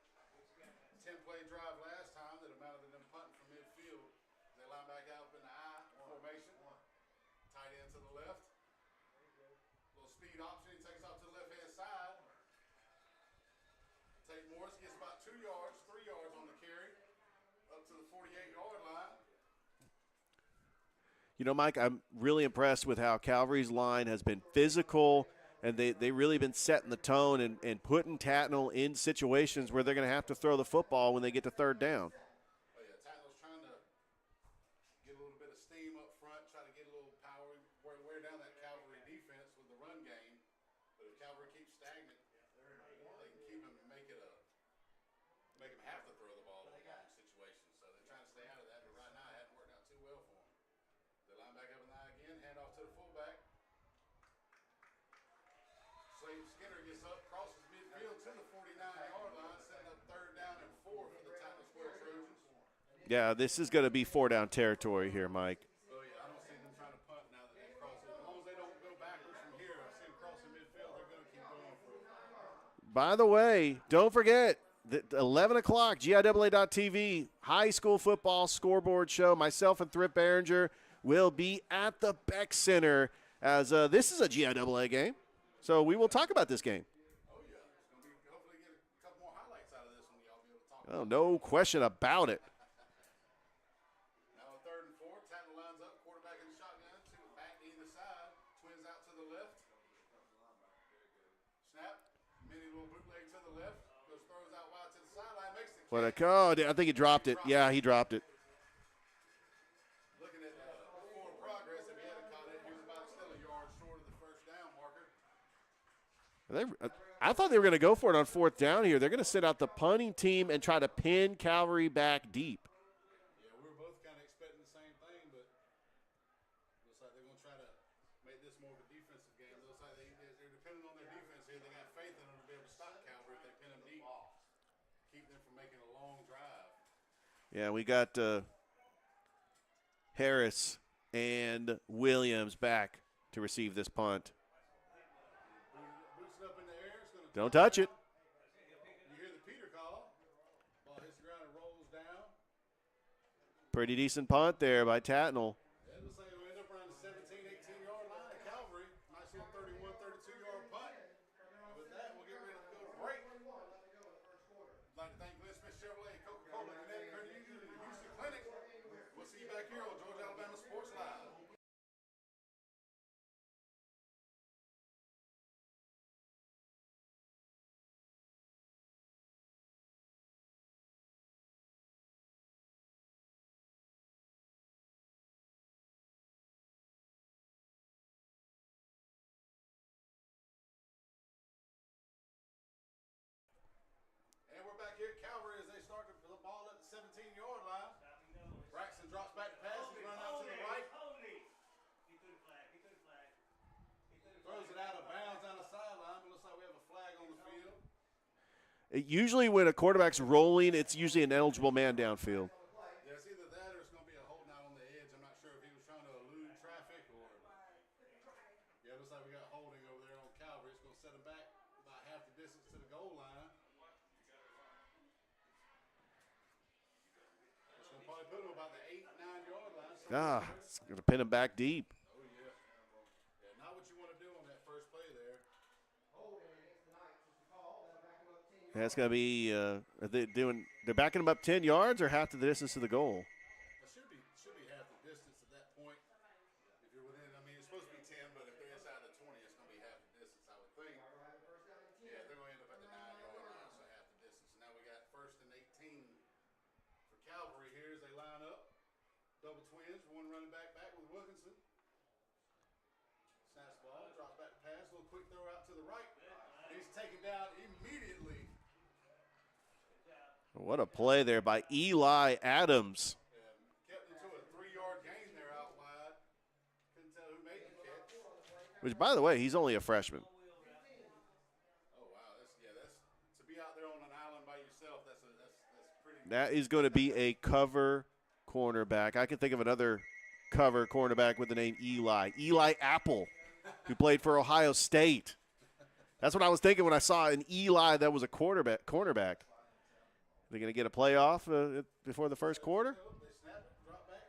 10-play drive last time that amounted to them punting from midfield. They line back out in the I formation. Tight end to the left. Little speed option. He takes off to the left-hand side. Tate Morris gets about 2 yards, 3 yards on the carry. Up to the 48-yard line. You know, Mike, I'm really impressed with how Calvary's line has been physical, and they really been setting the tone and putting Tattnall in situations where they're going to have to throw the football when they get to 3rd down. Oh, yeah, Tattnall's trying to get a little bit of steam up front, try to get a little power, wear down that Calvary defense with the run game. But if Calvary keeps stagnant, they can keep him and make him have to throw the ball in long situations. So they're trying to stay out of that, but right now it hasn't worked out too well for them. They line back up in the eye again, hand off to the fullback. Slade Skinner gets up, crosses midfield to the 49-yard line, setting up 3rd down and 4 for the Tattnall Square Trojans. Yeah, this is going to be 4-down territory here, Mike. Oh, yeah, I don't see them trying to punt now that they cross it. As long as they don't go backwards from here, I see them crossing midfield, they're going to keep going for it. By the way, don't forget, the 11 o'clock, GIAA.TV, high school football scoreboard show. Myself and Thrip Behringer will be at the Beck Center as this is a GIAA game. So we will talk about this game. Oh, yeah. It's going to be, hopefully get a couple more highlights out of this one. Y'all be able to talk Oh, about no question about it. Now a 3rd and 4, Tattnall lines up, quarterback in the shotgun, two back to either side, twins out to the left. Snap, mini little bootleg to the left, goes throws out wide to the sideline, makes the catch. I think he dropped it. Yeah, he dropped it. Looking at forward progress, if he hadn't caught it, he was about still a yard short of the 1st down marker. I thought they were going to go for it on 4th down here. They're going to sit out the punting team and try to pin Calvary back deep. Yeah, we were both kind of expecting the same thing, but looks like they're going to try to make this more of a defensive game. Looks like they're depending on their defense here. They got faith in them to be able to stop Calvary if they pin them deep, keep them from making a long drive. Yeah, we got Harris and Williams back to receive this punt. Don't touch it. You hear the Peter call. Ball hits the ground and rolls down. Pretty decent punt there by Tattnall. It looks like it'll end up around the 17, 18-yard line at Calvary. Nice little 31, 32-yard punt. And with that, we'll get ready to go to break. I'd like to thank Glenn Smith Chevrolet, Coca-Cola, Connecticut Credit Union, and the Houston Clinic. We'll see you back here on Georgia Alabama Sports Live. And we're back here at Calvary as they start the ball at the 17-yard line. Braxton drops back to pass. He's running out to the right. Throws it out of bounds on the sideline, but looks like we have a flag on the field. Usually when a quarterback's rolling, it's usually an eligible man downfield. Yeah, it's either that or it's going to be a holding out on the edge. I'm not sure if he was trying to elude traffic or. Yeah, it looks like we got holding over there on Calvary. It's going to set him back about half the distance to the goal line. It's going to probably put him about the 8, 9-yard line. It's going to pin him back deep. Oh, yeah. Yeah, not what you want to do on that first play there. That's going to be they're backing him up 10 yards or half the distance to the goal. It should be half the distance at that point. If you're within, I mean, it's supposed to be 10, but if they're inside the 20, it's going to be half the distance, I would think. Yeah, they're going to end up at the 9-yard line, so half the distance. Now we got 1st and 18 for Calvary here as they line up. Double twins, one running back with Wilkinson. Snaps the ball, drops back to pass, little quick throw out to the right. He's taken down immediately. What a play there by Eli Adams. Kept into a 3-yard gain there out wide. Couldn't tell who made the catch. Which, by the way, he's only a freshman. Oh, wow. That's to be out there on an island by yourself, that's pretty. That is going to be a cover cornerback. I can think of another cover cornerback with the name Eli. Eli Apple, who played for Ohio State. That's what I was thinking when I saw an Eli that was a cornerback. They're going to get a playoff before the first quarter? They snap it, drop back.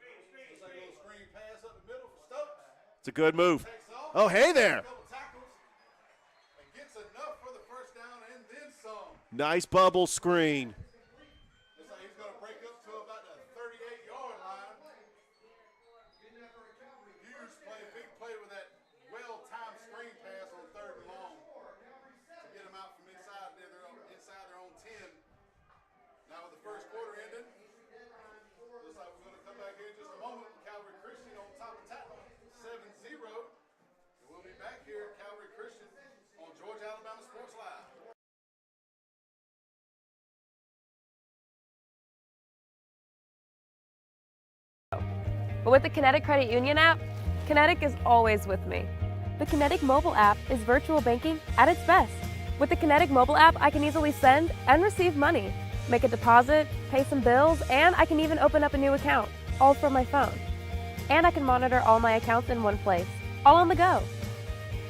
Looks like a little screen pass up the middle for Stokes. It's a good move. Takes off. Oh, hey there. Couple tackles. And gets enough for the first down and then some. Nice bubble screen. Looks like he's going to break up to about the 38-yard line. Hughes played a big play with that well-timed screen pass on 3rd and long to get him out from inside their own 10. Now with the first quarter ended, looks like we're going to come back here in just a moment. Calvary Christian on top of Tattnall, 7-0. And we'll be back here at Calvary Christian on Georgia Alabama Sports Live. But with the Kinetic Credit Union app, Kinetic is always with me. The Kinetic mobile app is virtual banking at its best. With the Kinetic mobile app, I can easily send and receive money, make a deposit, pay some bills, and I can even open up a new account, all from my phone. And I can monitor all my accounts in one place, all on the go.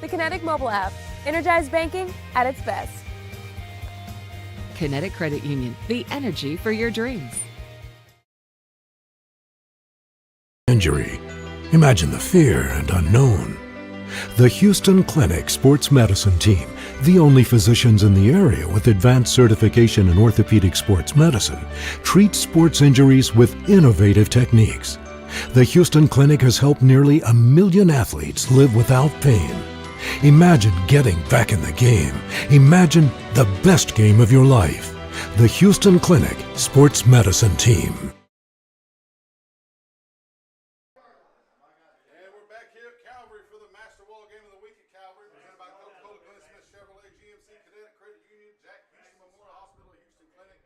The Kinetic mobile app, energized banking at its best. Kinetic Credit Union, the energy for your dreams. Injury. Imagine the fear and unknown. The Houston Clinic Sports Medicine Team, the only physicians in the area with advanced certification in orthopedic sports medicine, treats sports injuries with innovative techniques. The Houston Clinic has helped nearly 1 million athletes live without pain. Imagine getting back in the game. Imagine the best game of your life. The Houston Clinic Sports Medicine Team. And we're back here at Calvary for the Masterwall game of the week at Calvary, presented by Coca-Cola, Glenn Smith Chevrolet, GMC, Connecticut Credit Union, Jack Houston Memorial Hospital, Houston Clinic.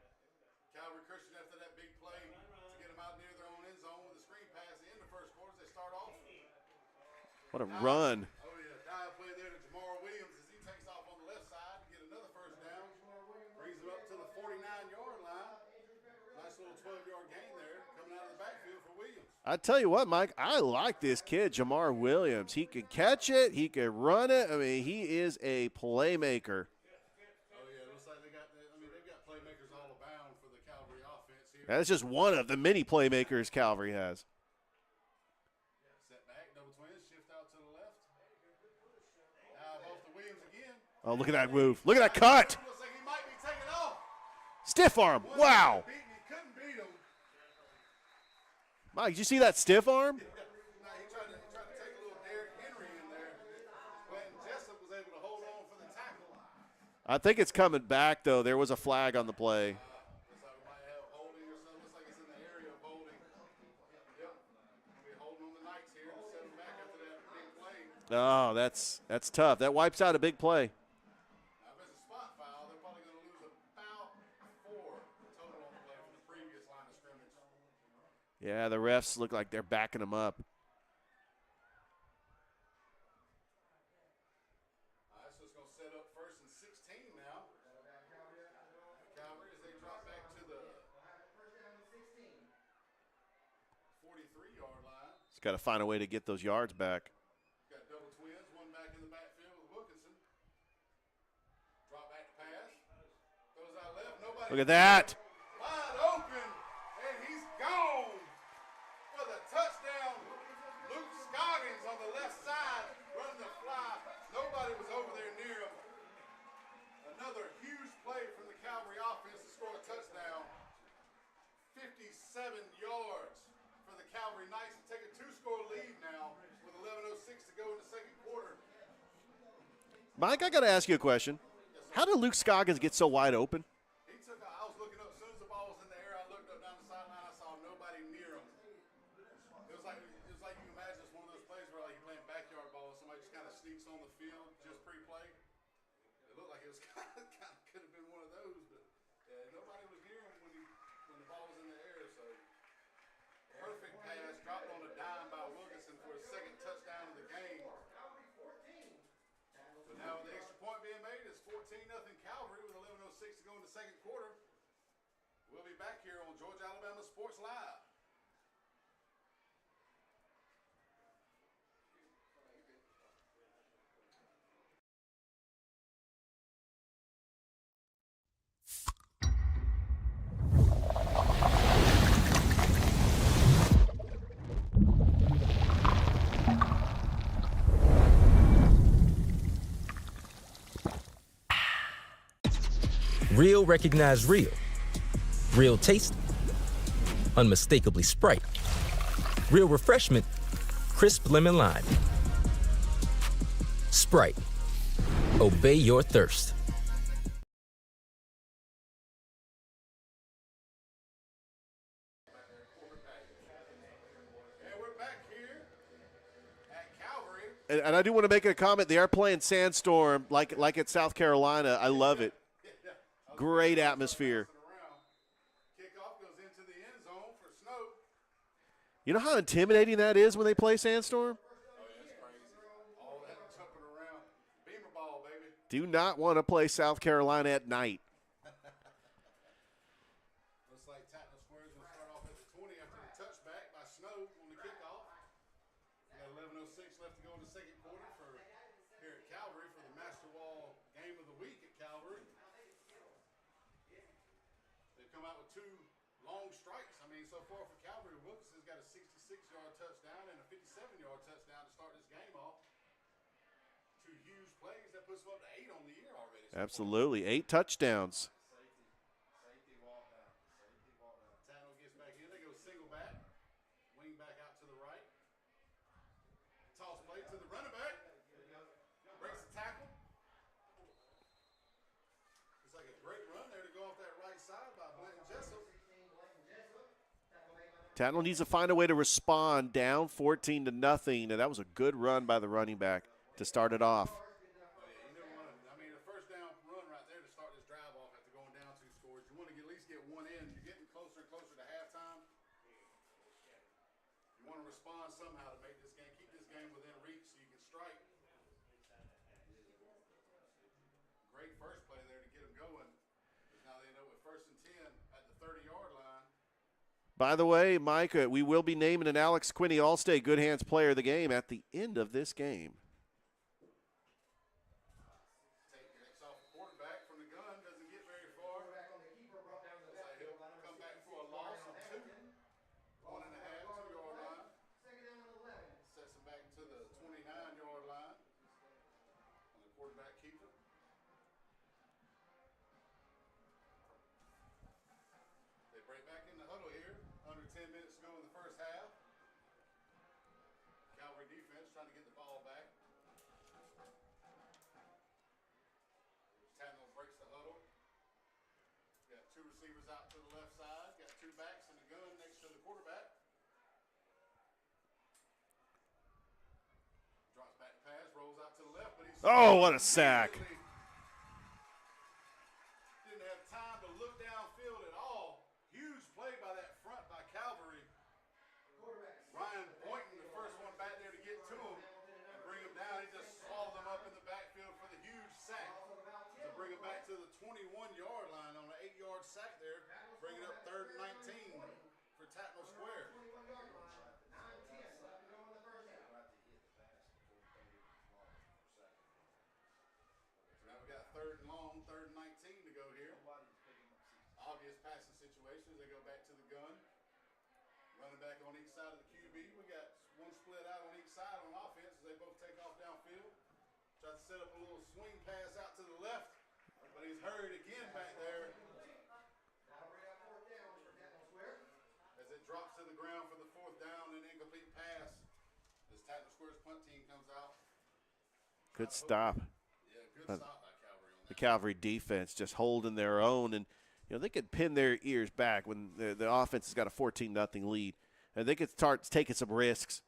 Calvary Christian after that big play to get them out near their own end zone with a screen pass in the first quarter. They start off. What a run. Oh, yeah. Dive play there to Jamar Williams as he takes off on the left side to get another first down. Brings him up to the 49-yard line. Nice little 12-yard gain there coming out of the backfield for Williams. I tell you what, Mike, I like this kid, Jamar Williams. He can catch it. He can run it. I mean, he is a playmaker. Oh, yeah, it looks like they've got playmakers all abound for the Calvary offense here. That's just one of the many playmakers Calvary has. Set back, double twins, shift out to the left. Now off to Williams again. Oh, look at that move. Look at that cut. Looks like he might be taking off. Stiff arm. Wow. He couldn't beat him. Mike, did you see that stiff arm? No, he tried to take a little Derrick Henry in there. Glenn Jessup was able to hold on for the tackle. I think it's coming back, though. There was a flag on the play. Looks like we might have holding or something. Looks like it's in the area of holding. Yep. We're holding on the Knights here to set them back after that big play. Oh, that's tough. That wipes out a big play. Now, if it's a spot foul, they're probably going to lose about 4 total on the play from the previous line of scrimmage. Yeah, the refs look like they're backing him up. All right, so it's going to set up 1st and 16 now. Calvary as they drop back to the 43-yard line. He's got to find a way to get those yards back. Got double twins, one back in the backfield with Wilkinson. Drop back to pass. Goes out left. Nobody. Look at that. Wide open, and he's gone for the touchdown. Luke Scoggins on the left side, running the fly. Nobody was over there near him. Another huge play from the Calvary offense to score a touchdown. 57 yards for the Calvary Knights to take a 2-score lead now with 11:06 to go in the second quarter. Mike, I got to ask you a question. How did Luke Scoggins get so wide open? I was looking up as soon as the ball was in the air. I looked up down the sideline. I saw nobody near him. It was like you imagine it's one of those plays where like you're playing backyard ball and somebody just kind of sneaks on the field just pre-play. It looked like it was kind of could have been one of those, but nobody was near him when the ball was in the air. So perfect pass, dropped on a dime by Wilkinson for his second touchdown of the game. So now the extra point being made is 14-0 Calvary with 11:06 to go in the second quarter. We'll be back here on Georgia Alabama Sports Live. Real recognize real. Real taste, unmistakably Sprite. Real refreshment, crisp lemon lime. Sprite. Obey your thirst. And we're back here at Calvary. And I do want to make a comment. They are playing Sandstorm like at South Carolina. I love it. Great atmosphere. Kickoff goes into the end zone for Snow. You know how intimidating that is when they play Sandstorm? Oh, yeah, that's crazy. All that jumping around. Beamer ball, baby. Do not want to play South Carolina at night. Looks like Tattnall Square is going to start off at the 20 after the touchback by Snow on the kickoff. We got 11:06 left to go in the second quarter for here at Calvary for the Masterwall game of the week at Calvary. They've come out with 2 long strikes. I mean, so far for Calvary, Wilkinson's got a 66-yard touchdown and a 57-yard touchdown to start this game off. 2 huge plays. That puts them up to 8 on the year already. So Absolutely. 8 touchdowns. Tattnall gets back in. They go single back. Wing back out to the right. Toss play to the running back. Breaks the tackle. It's like a great run there to go off that right side by Glenn Jessup. Tattnall needs to find a way to respond down 14-0, and that was a good run by the running back to start it off. You don't want to, I mean, a first down run right there to start this drive off after going down 2 scores. You want to at least get 1 in. You're getting closer and closer to halftime. You want to respond somehow to make this game, keep this game within reach so you can strike. Great first play there to get them going. Because now they end up with 1st and 10 at the 30-yard line. By the way, Mike, we will be naming an Alex Quinney All-State Good Hands Player of the Game at the end of this game. Calvary defense trying to get the ball back. Tattnall breaks the huddle. Got two receivers out to the left side. Got two backs and a gun next to the quarterback. Drops back to pass, rolls out to the left, but he's what a sack. Didn't have time to look downfield at all. Huge play by that front by Calvary. Ryan Boynton, the first one back there to get to him and bring him down. He just swallowed them up in the backfield for the huge sack to bring him back to the 21-yard line on an 8-yard sack there, bringing up 3rd and 19 for Tattnall Square. So now we got 3rd and long, 3rd and 19 to go here. Obvious passing situations. They go back to the gun. Running back on each side of the QB. We got one split out on each side on offense as they both take off downfield. Tries to set up a little swing pass out to the left, but he's hurried again back there. As it drops to the ground for the 4th down and incomplete pass. As Tattnall Square's punt team comes out. Good stop. Yeah, good stop by Calvary on that. The Calvary defense just holding their own, and they could pin their ears back when the offense has got a 14-0 lead, and they could start taking some risks.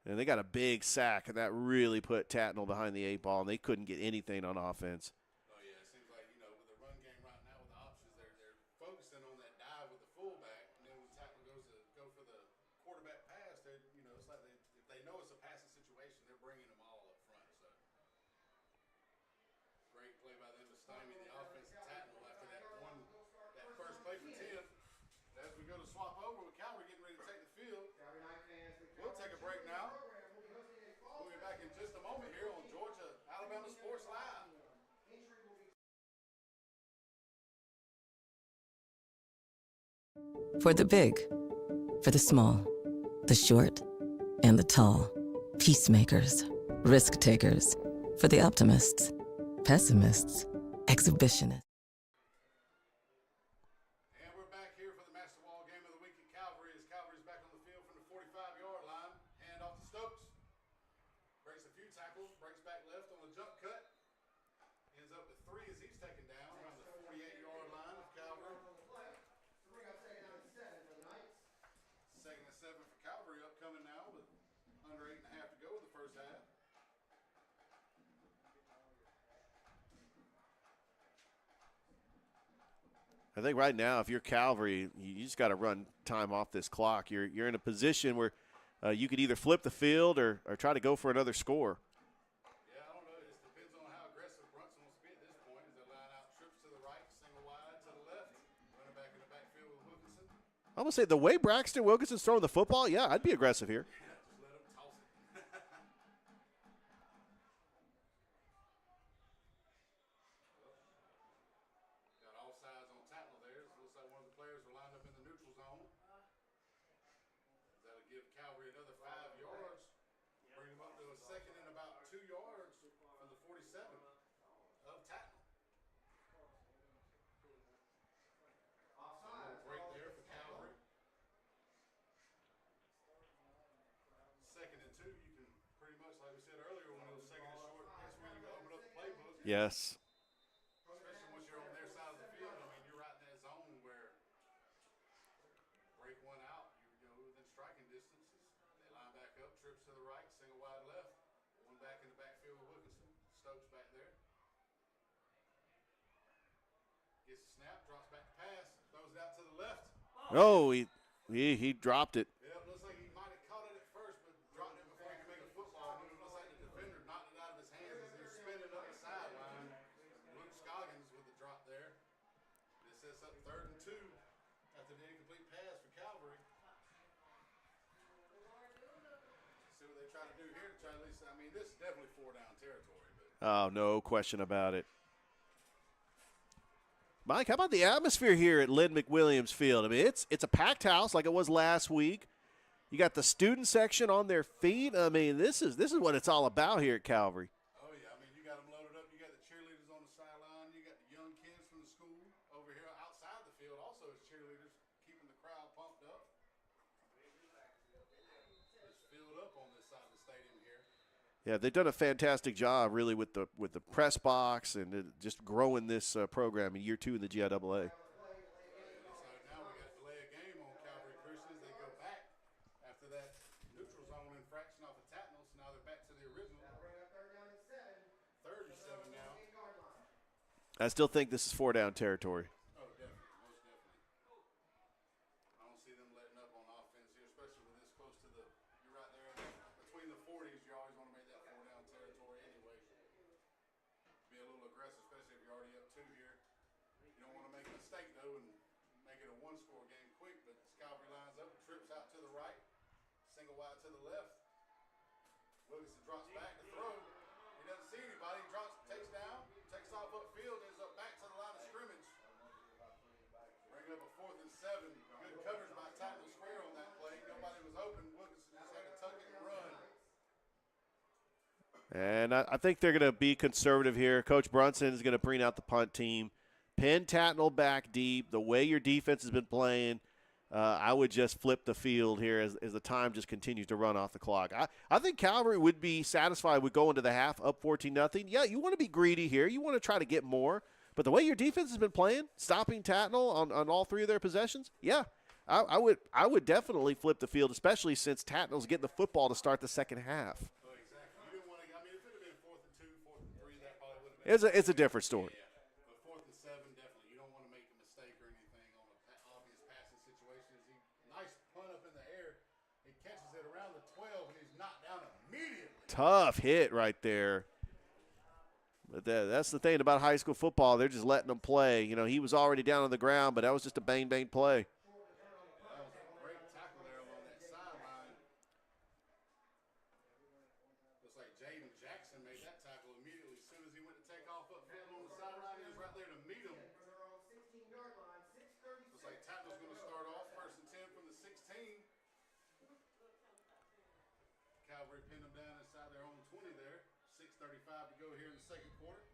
And they got a big sack, and that really put Tattnall behind the 8 ball, and they couldn't get anything on offense. Oh yeah, it seems like with the run game right now with the options, they're focusing on that dive with the fullback, and then when Tattnall goes to go for the quarterback pass, it's like if they know it's a passing situation, they're bringing them all up front. So great play by them to stymie the offense of Tattnall after that first play for 10. As we go to swap over with Calvary getting ready to take the field, we'll take a break now. We'll be back in just a moment here on Georgia Alabama Sports Live. For the big, for the small, the short, and the tall. Peacemakers, risk takers. For the optimists, pessimists, exhibitionists. And we're back here for the Masterwall game of the week at Calvary as Calvary's back on the field from the 45-yard line. Hand off to Stokes. Breaks a few tackles, breaks back left on a jump cut. Ends up at 3 as he's taken down around the 48-yard line of Calvary. 2nd and 7 for Calvary upcoming now with under 8.5 to go in the first half. I think right now, if you're Calvary, you just got to run time off this clock. You're in a position where you could either flip the field or try to go for another score. Yeah, I don't know. It just depends on how aggressive Brunson wants to be at this point. As they line out trips to the right, single wide to the left, running back in the backfield with Wilkinson. I'm going to say the way Braxton Wilkinson's throwing the football, yeah, I'd be aggressive here. Yeah, just let him toss it. Got all sides on Tattnall there. It looks like one of the players are lined up in the neutral zone. That'll give Calvary another 5 yards. Bring them up to a 2nd and about 2 yards from the 47 of Tattnall. Break there for Calvary. 2nd and 2, you can pretty much, like we said earlier, when it was 2nd and short, that's when you can open up the playbook. Yes. Especially once you're on their side of the field. I mean, you're right in that zone where break one out, you're within striking distance. They line back up, trips to the right, single wide left. One back in the backfield with Wilkinson. Stokes back there. Gets the snap, drops back to pass, throws it out to the left. Oh, he dropped it. Yeah, it looks like he might have caught it at first, but dropped it before he could make a football move. It looks like the defender knocked it out of his hands as he was spinning up the sideline. Luke Scoggins with the drop there. This sets up 3rd and 2 after the incomplete pass for Calvary. trying to do here to try to at least, I mean, this is definitely 4-down territory. But. Oh, no question about it. Mike, how about the atmosphere here at Lynn McWilliams Field? I mean, it's a packed house like it was last week. You got the student section on their feet. I mean, this is what it's all about here at Calvary. Oh, yeah. I mean, you got them loaded up. You got the cheerleaders on the sideline. You got the young kids from the school over here outside the field. Also, as cheerleaders, keeping the crowd pumped up. It's filled up on this side of the stadium here. Yeah, they've done a fantastic job, really, with the press box and just growing this program in year 2 in the GIAA. So now we got to delay a game on Calvary Christians. They go back after that neutral zone infraction off of Tattnall. So now they're back to the original. 37 now. I still think this is 4-down territory. Oh, definitely, most definitely. I don't see them letting up on offense here, especially with this close to the. You're right there between the 40s. You always want to make that 4-down territory anyway. Be a little aggressive, especially if you're already up 2 here. You don't want to make a mistake though and make it a 1-score game quick. But this Calvary lines up, trips out to the right, single wide to the left. Wilkinson drops back to throw. He doesn't see anybody. Drops, takes down, takes off upfield, ends up back to the line of scrimmage. Bringing up a 4th and 7. Good coverage by Tattnall Square on that play. Nobody was open. Wilkinson just had to tuck it and run. And I think they're going to be conservative here. Coach Brunson is going to bring out the punt team. Pin Tattnall back deep. The way your defense has been playing, I would just flip the field here as the time just continues to run off the clock. I think Calvary would be satisfied with going to the half up 14-0. Yeah, you want to be greedy here. You want to try to get more. But the way your defense has been playing, stopping Tattnall on all 3 of their possessions, yeah, I would definitely flip the field, especially since Tattnall's getting the football to start the second half. Oh, exactly. You didn't want to, I mean, if it had been 4th and 2, 4th and 3, that probably would have been. It's a different story. Yeah. But 4th and 7, definitely. You don't want to make a mistake or anything on an obvious passing situation. Nice punt up in the air. He catches it around the 12, and he's knocked down immediately. Tough hit right there. But that's the thing about high school football. They're just letting them play. You know, he was already down on the ground, but that was just a bang-bang play. That was a great tackle there along that sideline. Looks like Jaden Jackson made that tackle immediately. As soon as he went to take off upfield on the sideline, he was right there to meet him. Looks like Tattnall's going to start off 1st and 10 from the 16. Calvary pinned them down inside their own 20 there. 6:35 to go here in the second quarter.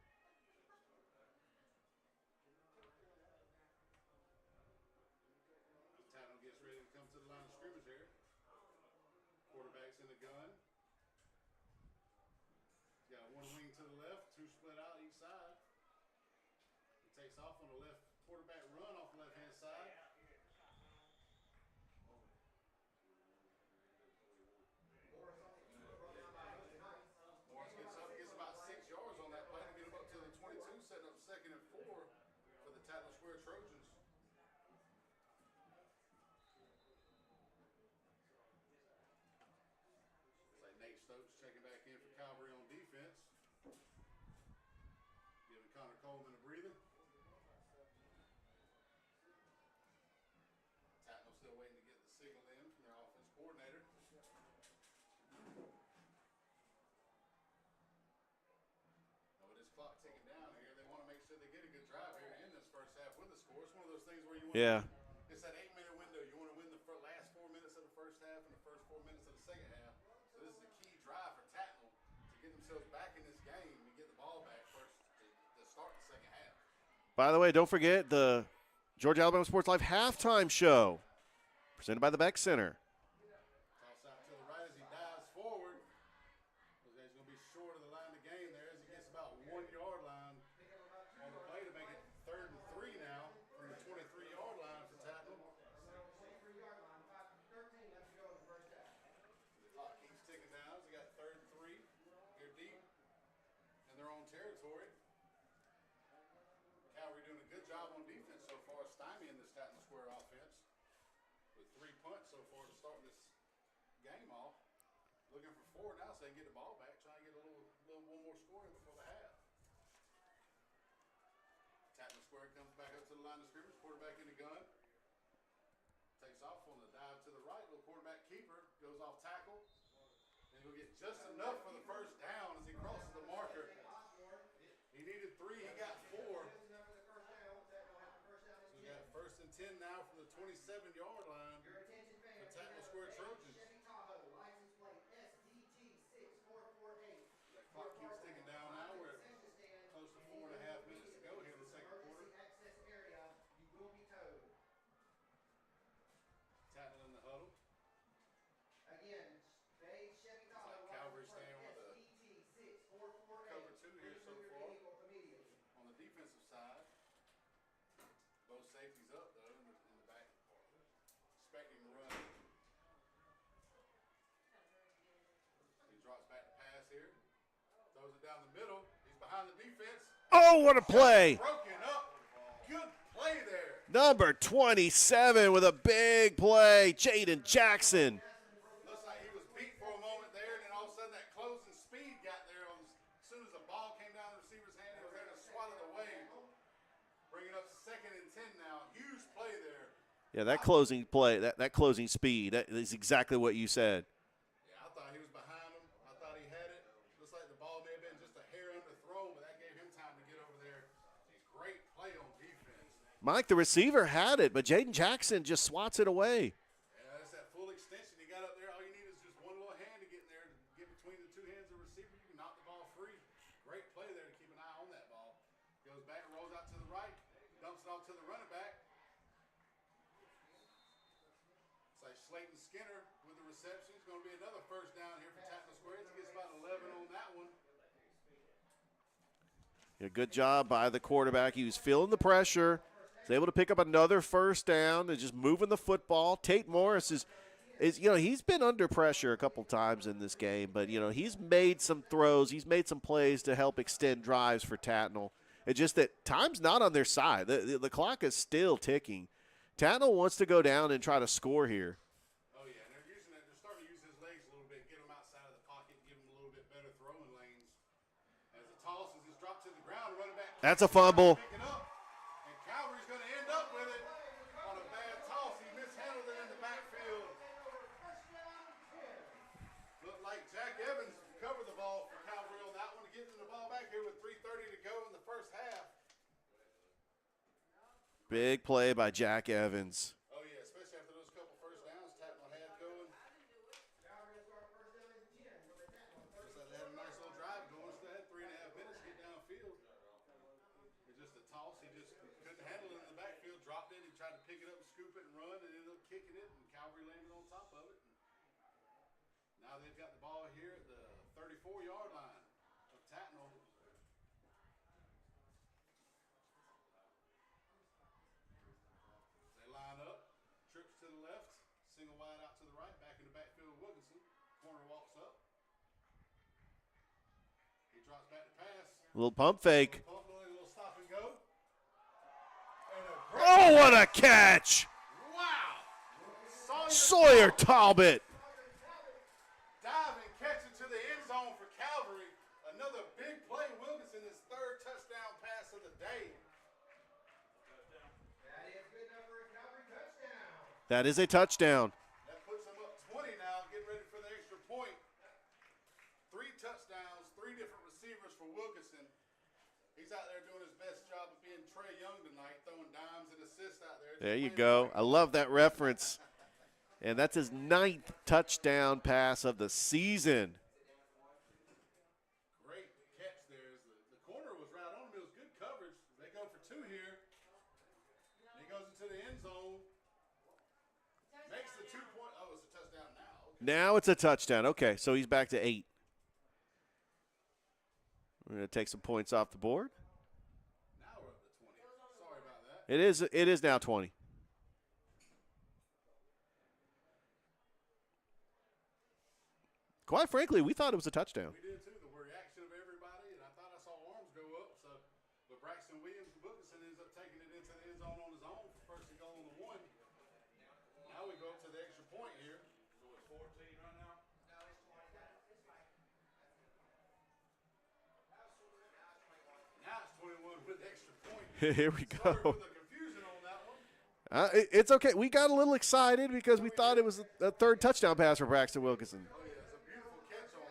Tattnall gets ready to come to the line of scrimmage here. Quarterback's in the gun. Got one wing to the left, 2 split out each side. He takes off on the left quarterback run off the left-hand side. Morris gets about 6 yards on that play to get him up to the 22, setting up 2nd and 4 for the Tattnall Square Trojans. Looks like Nate Stokes checking back in for Calvary on defense. Giving Connor Coleman a breather. Tattnall still waiting to get the signal in from their offense coordinator. Clock ticking down here. They want to make sure they get a good drive here in this first half with the score. It's one of those things where you want to, it's that 8-minute window. You want to win the last 4 minutes of the first half and the first 4 minutes of the second half. So this is a key drive for Tattnall to get themselves back in this game and get the ball back first to start the second half. By the way, don't forget the Georgia Alabama Sports Live halftime show presented by the Beck Center. Toss out to the right as he dives forward. He's going to be short of the line of game there as he gets about 1 yard line on the play to make it 3rd and 3 now from the 23-yard line for Tattnall. The clock keeps ticking down. So they got 3rd and 3 here deep in their own territory. Calvary doing a good job on defense so far, stymieing this Tattnall Square offense with 3 punts so far to start this game off. Looking for 4 now so they can get the ball back, trying to get a little one more score in before the half. Tattnall Square comes back up to the line of scrimmage, quarterback in the gun. Takes off on the dive to the right, little quarterback keeper, goes off tackle. Then He'll get just enough for the first down as he crosses the marker. He needed 3, he got 4. So we got 1st and 10 now from the 27-yard line for Tattnall Square Trojans. That clock keeps ticking down now. We're close to 4.5 minutes to go here in the second quarter. Tattnall in the huddle. Calvary staying with a cover 2 here so far. On the defensive side, both safeties up though in the back, expecting to run. He drops back to pass here, throws it down the middle. He's behind the defense. Oh, what a play! Broken up. Good play there. Number 27 with a big play, Jaden Jackson. Looks like he was beat for a moment there, and then all of a sudden that closing speed got there. As soon as the ball came down the receiver's hand, he was there to swat it away. Bringing up 2nd and 10 now. Huge play there. Yeah, that closing play, that closing speed, that is exactly what you said. Yeah, I thought he was behind him. I thought he had it. Looks like the ball may have been just a hair underthrown, but that gave him time to get over there. A great play on defense. Mike, the receiver had it, but Jaden Jackson just swats it away. Yeah, that's that full extension. He got up there. All you need is just one little hand to get in there, to get between the 2 hands of the receiver. You can knock the ball free. Great play there to keep an eye on that ball. Goes back and rolls out to the right. Dumps it off to the running back. It's like Slayton Skinner with the reception. It's going to be another first down here for Tattnall Square. He gets about 11 on that one. Yeah, good job by the quarterback. He was feeling the pressure. Was able to pick up another first down and just moving the football. Tate Morris is he's been under pressure a couple times in this game, but he's made some throws, he's made some plays to help extend drives for Tattnall. It's just that time's not on their side. The clock is still ticking. Tattnall wants to go down and try to score here. Oh yeah, and they're starting to use his legs a little bit, get him outside of the pocket, give him a little bit better throwing lanes. As the toss is dropped to the ground, running back. That's a fumble. Picking up. Calvary's going to end up with it on a bad toss. He mishandled it in the backfield. Looked like Jack Evans covered the ball for Calvary on that one, getting the ball back here with 3:30 to go in the first half. Big play by Jack Evans. Oh, yeah, especially after those couple first downs Tattnall had going. Looks like they had a nice little drive going. So they had 3.5 minutes to get downfield. It's just a toss. He just couldn't handle it in the backfield. Dropped it. He tried to pick it up, scoop it, and run, and ended up kicking it. And Calvary landed on top of it. Now they've got the ball here at the 34-yard line of Tattnall. They line up. Trips to the left. Single wide out to the right. Back in the backfield with Wilkinson. Corner walks up. He drops back to pass. A little pump fake. A little stop and go. Oh, what a catch! Wow! Sawyer Talbot. Diving catch into the end zone for Calvary. Another big play. Wilkinson, his 3rd touchdown pass of the day. That is good enough for a Calvary touchdown. That is a touchdown. That puts them up 20 now, getting ready for the extra point. 3 touchdowns, 3 different receivers for Wilkinson. He's out there doing his best job of being Trey Young tonight, throwing dimes and assists out there. There you go. I love that reference. And that's his 9th touchdown pass of the season. Great catch there. The corner was right on him. It was good coverage. They go for 2 here. And he goes into the end zone. Makes the 2-point. Oh, it's a touchdown now. Okay. Now it's a touchdown. Okay, so he's back to 8. We're going to take some points off the board. Now we're up to 20. Sorry about that. It is now 20. Quite frankly, we thought it was a touchdown. We did too. The reaction of everybody, and I thought I saw arms go up. So, but Braxton Wilkinson ends up taking it into the end zone on his own for first and goal on the 1. Now we go up to the extra point here. So it's 14 right now. No, it's 20. Now it's 21 with the extra point. Here we go. With the confusion on that one. It's okay. We got a little excited because we thought it was a 3rd touchdown pass for Braxton Wilkinson. Oh yeah, it's a beautiful catch on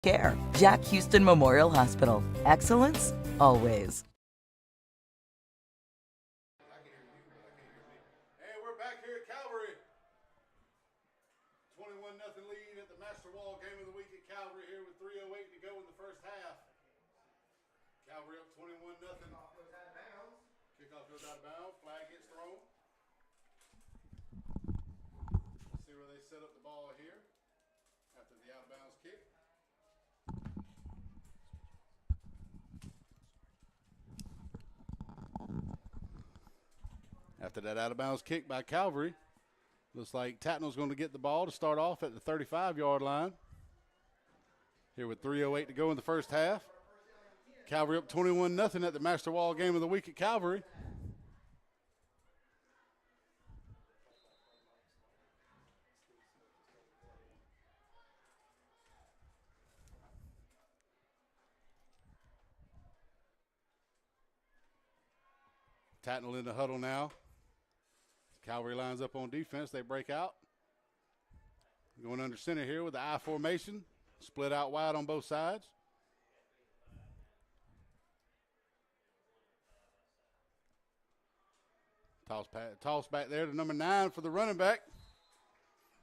care. Jack Houston Memorial Hospital. Excellence, always. And we're back here at Calvary. 21-0 lead at the Masterwall Game of the Week at Calvary here with 3:08 to go in the first half. Calvary up 21-0. Kickoff goes out of bounds. Flag gets thrown. Let's see where they set up the ball here after the out of bounds kick. After that out of bounds kick by Calvary, looks like Tattnall's going to get the ball to start off at the 35-yard line. Here with 3:08 to go in the first half. Calvary up 21-0 at the Masterwall Game of the Week at Calvary. Tattnall in the huddle now. Calvary lines up on defense. They break out. Going under center here with the I formation. Split out wide on both sides. Toss back there to number 9 for the running back.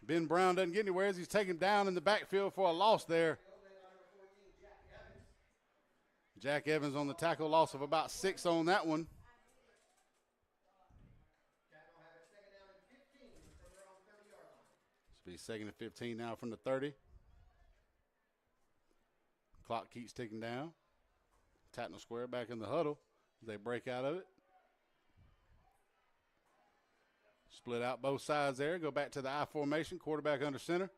Ben Brown doesn't get anywhere as he's taken down in the backfield for a loss there. Jack Evans on the tackle, loss of about 6 on that one. This will be 2nd and 15 now from the 30. Clock keeps ticking down. Tattnall square back in the huddle. They break out of it. Split out both sides there. Go back to the I formation. Quarterback under center.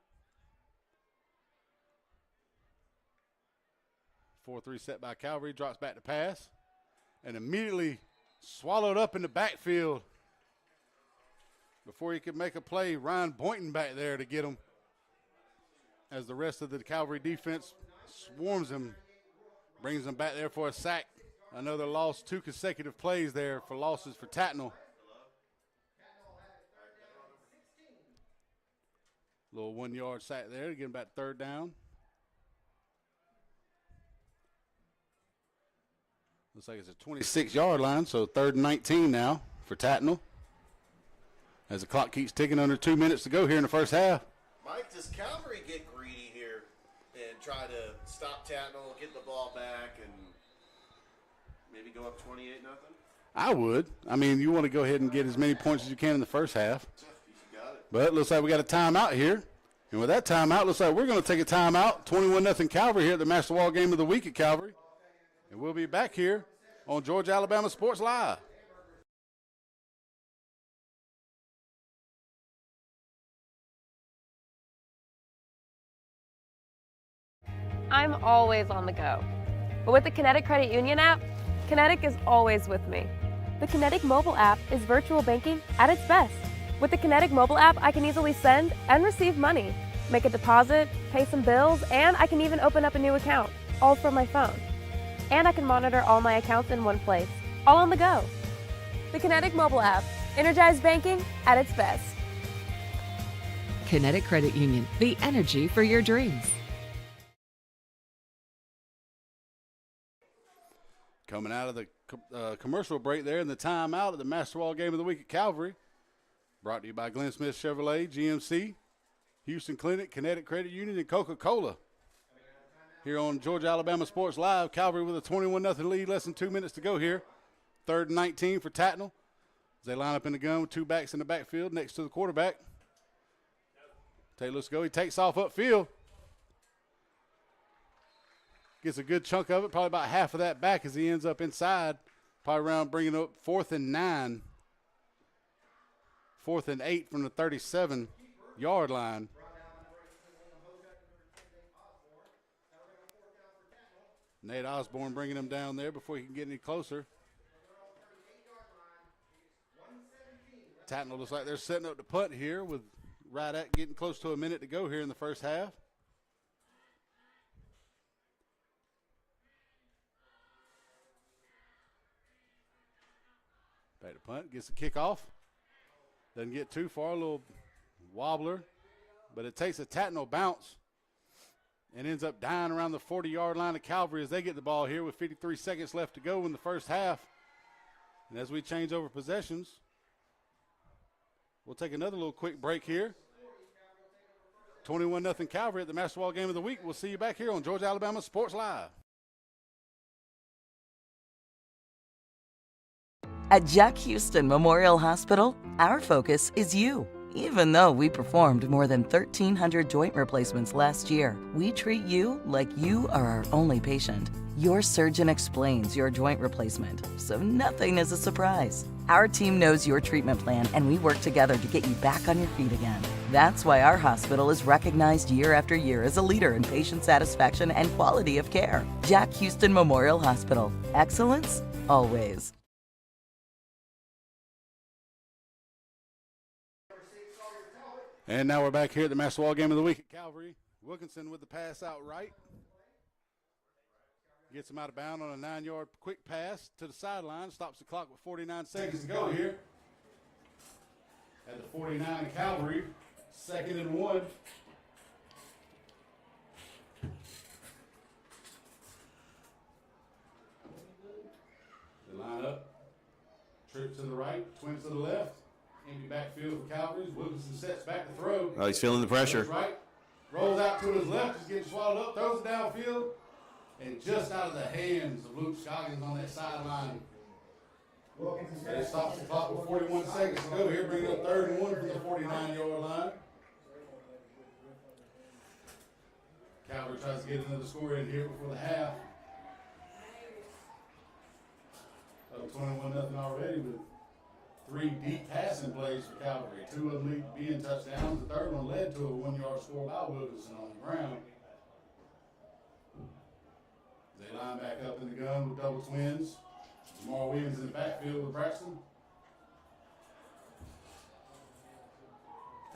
4-3 set by Calvary. Drops back to pass. And immediately swallowed up in the backfield. Before he could make a play, Ryan Boynton back there to get him. As the rest of the Calvary defense swarms him. Brings him back there for a sack. Another loss. 2 consecutive plays there for losses for Tattnall. Little 1-yard sack there to get him back 3rd down. Looks like it's a 26-yard line, so 3rd and 19 now for Tattnall. As the clock keeps ticking, under 2 minutes to go here in the first half. Mike, does Calvary get greedy here and try to stop Tattnall, get the ball back, and maybe go up 28-0? I would. I mean, you want to go ahead and get as many points as you can in the first half. But it looks like we got a timeout here. And with that timeout, looks like we're going to take a timeout. 21-0 Calvary here at the Masterwall Game of the Week at Calvary. And we'll be back here on Georgia Alabama Sports Live. I'm always on the go. But with the Kinetic Credit Union app, Kinetic is always with me. The Kinetic mobile app is virtual banking at its best. With the Kinetic mobile app, I can easily send and receive money, make a deposit, pay some bills, and I can even open up a new account, all from my phone. And I can monitor all my accounts in one place, all on the go. The Kinetic mobile app, energized banking at its best. Kinetic Credit Union, the energy for your dreams. Coming out of the commercial break there in the timeout at the Masterwall Game of the Week at Calvary. Brought to you by Glenn Smith Chevrolet, GMC, Houston Clinic, Kinetic Credit Union, and Coca-Cola. Here on Georgia Alabama Sports Live, Calvary with a 21-0 lead, less than 2 minutes to go here. 3rd and 19 for Tattnall. As they line up in the gun with 2 backs in the backfield next to the quarterback. Taylor's go. He takes off upfield. Gets a good chunk of it, probably about half of that back as he ends up inside. Probably around bringing up 4th and 9. 4th and 8 from the 37-yard line. Nate Osborne bringing him down there before he can get any closer. Tattnall looks like they're setting up the punt here with right at getting close to a minute to go here in the first half. Back to punt, gets the kickoff. Doesn't get too far, a little wobbler, but it takes a Tattnall bounce and ends up dying around the 40-yard line of Calvary as they get the ball here with 53 seconds left to go in the first half. And as we change over possessions, we'll take another little quick break here. 21-0 Calvary at the Masterwall Game of the Week. We'll see you back here on Georgia Alabama Sports Live. At Jack Houston Memorial Hospital, our focus is you. Even though we performed more than 1,300 joint replacements last year, we treat you like you are our only patient. Your surgeon explains your joint replacement, so nothing is a surprise. Our team knows your treatment plan, and we work together to get you back on your feet again. That's why our hospital is recognized year after year as a leader in patient satisfaction and quality of care. Jack Houston Memorial Hospital. Excellence, always. And now we're back here at the Masterwall Game of the Week at Calvary. Wilkinson with the pass out right. Gets him out of bounds on a 9-yard quick pass to the sideline. Stops the clock with 49 seconds to go here. At the 49 Calvary, 2nd and 1. They line up. Trip to the right, twins to the left. Empty backfield for Calvary. Wilkinson sets back to throw. Oh, he's feeling the pressure. Right. Rolls out to his left. He's getting swallowed up. Throws it downfield. And just out of the hands of Luke Scoggins on that sideline. And it stops the clock with 41 seconds to go here. Bringing up 3rd and 1 from the 49-yard line. Calvary tries to get another score in here before the half. Up 21-0 already with 3 deep passing plays for Calvary. 2 of them lead being touchdowns. The 3rd one led to a 1-yard score by Wilkinson on the ground. They line back up in the gun with double twins. Jamal Williams in the backfield with Braxton.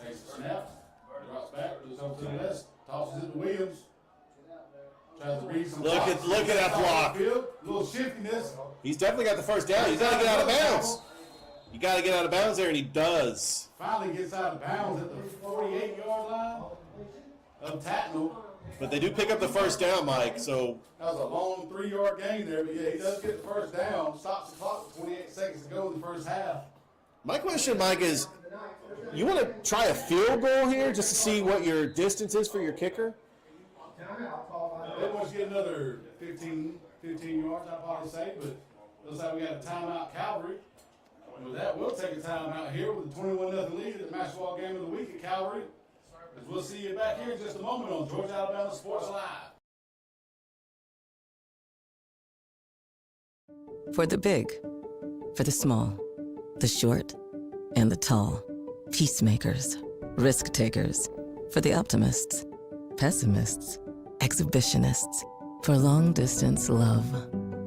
Takes the snap, drops back, looks over to the left, tosses it to Williams. Tries to read some Look at that block. Field. A little shiftiness. He's definitely got the first down. He's got to get out of bounds. You got to get out of bounds there, and he does. Finally gets out of bounds at the 48-yard line of Tattnall. But they do pick up the first down, Mike, so. That was a long 3-yard gain there, but yeah, he does get the first down. Stops the clock with 28 seconds to go in the first half. My question, Mike, is you want to try a field goal here just to see what your distance is for your kicker? They want to get another 15 yards, I'd probably say, but looks like we got a timeout Calvary. And with that, we'll take a timeout here with a 21-0 lead at the Masterwall Game of the Week at Calvary. As we'll see you back here in just a moment on Georgia Alabama Sports Live. For the big, for the small, the short, and the tall. Peacemakers, risk takers. For the optimists, pessimists, exhibitionists. For long distance love.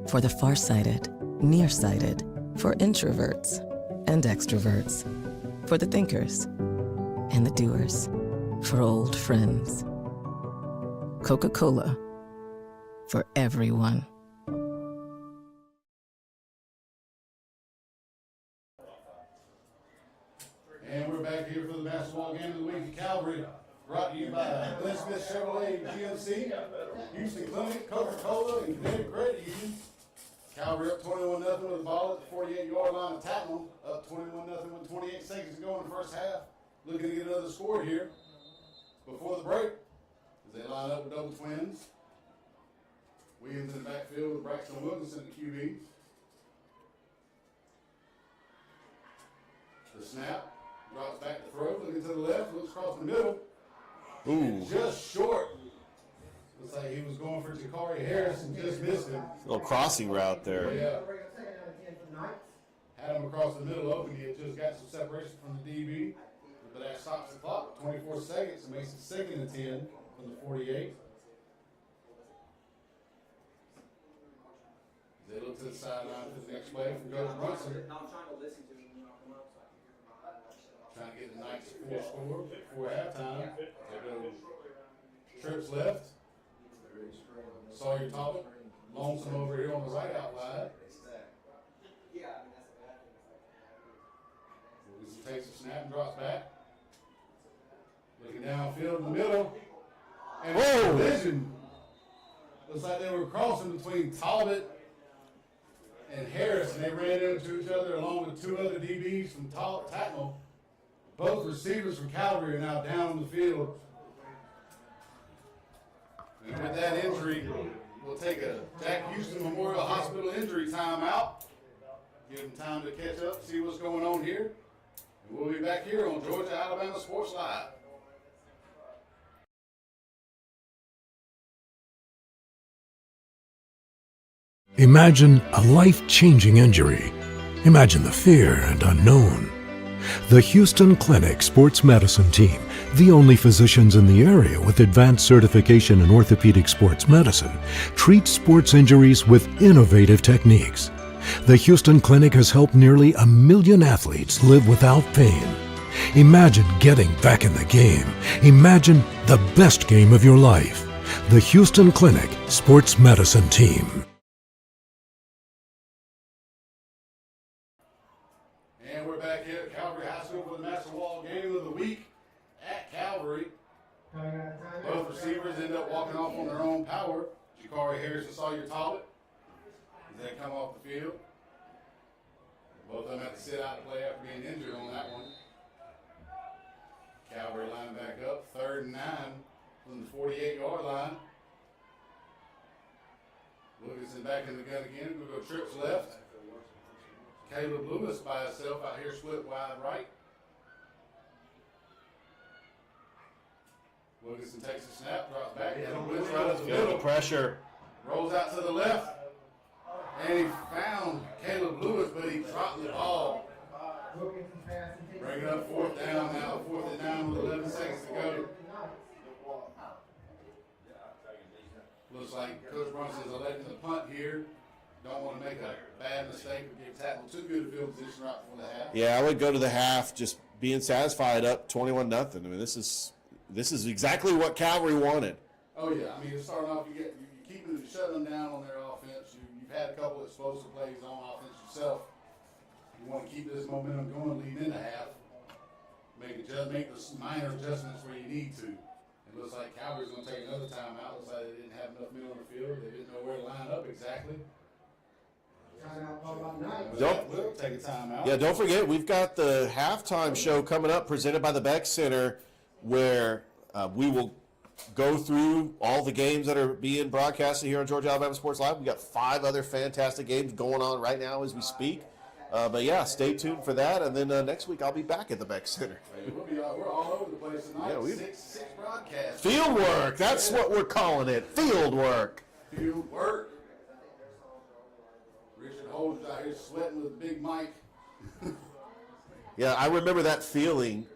For the farsighted, nearsighted. For introverts and extroverts. For the thinkers and the doers. For old friends. Coca-Cola. For everyone. And we're back here for the Masterwall Game of the Week at Calvary. Brought to you by Glenn Smith Chevrolet GMC, Houston Clinic, Coca-Cola, and Connecticut Credit Union. Calvary up 21-0 with the ball at the 48-yard line of Tattnall. Up 21-0 with 28 seconds to go in the first half. Looking to get another score here before the break. As they line up with double twins. Williams in the backfield with Braxton Wilkinson at QB. The snap. Drops back to throw, looking to the left, looks across the middle. Ooh. Just short. Looks like he was going for Jakari Harris and just missed him. Little crossing route there. Yeah. Had him across the middle open. He had just got some separation from the DB. But that stops the clock. 24 seconds and makes it 2nd and 10 from the 48. They look to the sideline for the next play from Coach Brunson. Trying to get the Knights full score before halftime. They go trips left. Sawyer Toppin. Lonesome over here on the right out wide. Wilkinson takes a snap and drops back. Looking downfield in the middle. And the collision looks like they were crossing between Talbot and Harris, and they ran into each other along with two other DBs from Tattnall. Both receivers from Calvary are now down on the field. And with that injury, we'll take a Jack Houston Memorial Hospital injury timeout. Give them time to catch up, see what's going on here. And we'll be back here on Georgia Alabama Sports Live. Imagine a life-changing injury. Imagine the fear and unknown. The Houston Clinic Sports Medicine Team, the only physicians in the area with advanced certification in orthopedic sports medicine, treats sports injuries with innovative techniques. The Houston Clinic has helped nearly 1 million athletes live without pain. Imagine getting back in the game. Imagine the best game of your life. The Houston Clinic Sports Medicine Team. And we're back here at Calvary High School for the Masterwall Game of the Week at Calvary. Both receivers end up walking off on their own power. Ja'Cory Harris and Sawyer Talbot as they come off the field. Both of them have to sit out and play after being injured on that one. Calvary line back up, 3rd and 9 from the 48-yard line. Wilkinson back in the gun again. We'll go trips left. Caleb Lewis by himself out here, split wide right. Wilkinson takes a snap, drops back, and blitz right up the middle. Pressure. Rolls out to the left. And he found Caleb Lewis, but he dropped the ball. Bring it up 4th down now, 4th and 9 with 11 seconds to go. Looks like Coach Brunson's electing the punt here. Don't want to make a bad mistake or give Tattnall too good a field position right before the half. Yeah, I would go to the half just being satisfied up 21-0. I mean, this is exactly what Calvary wanted. Oh yeah, I mean, starting off, you shutting them down on their offense. You've had a couple of explosive plays on offense yourself. You want to keep this momentum going, leading into half. Make the minor adjustments where you need to. It looks like Calvary's going to take another timeout. Looks like they didn't have enough men on the field. They didn't know where to line up exactly. We'll take a timeout. Yeah, don't forget, we've got the halftime show coming up presented by the Beck Center where we will go through all the games that are being broadcasted here on Georgia Alabama Sports Live. We've got 5 other fantastic games going on right now as we speak. But yeah, stay tuned for that. And then next week I'll be back at the Beck Center. We're all over the place tonight. Yeah, six broadcasts. Field work. That's what we're calling it. Field work. Field work. Richard Holdridge out here sweating with Big Mike. Yeah, I remember that feeling,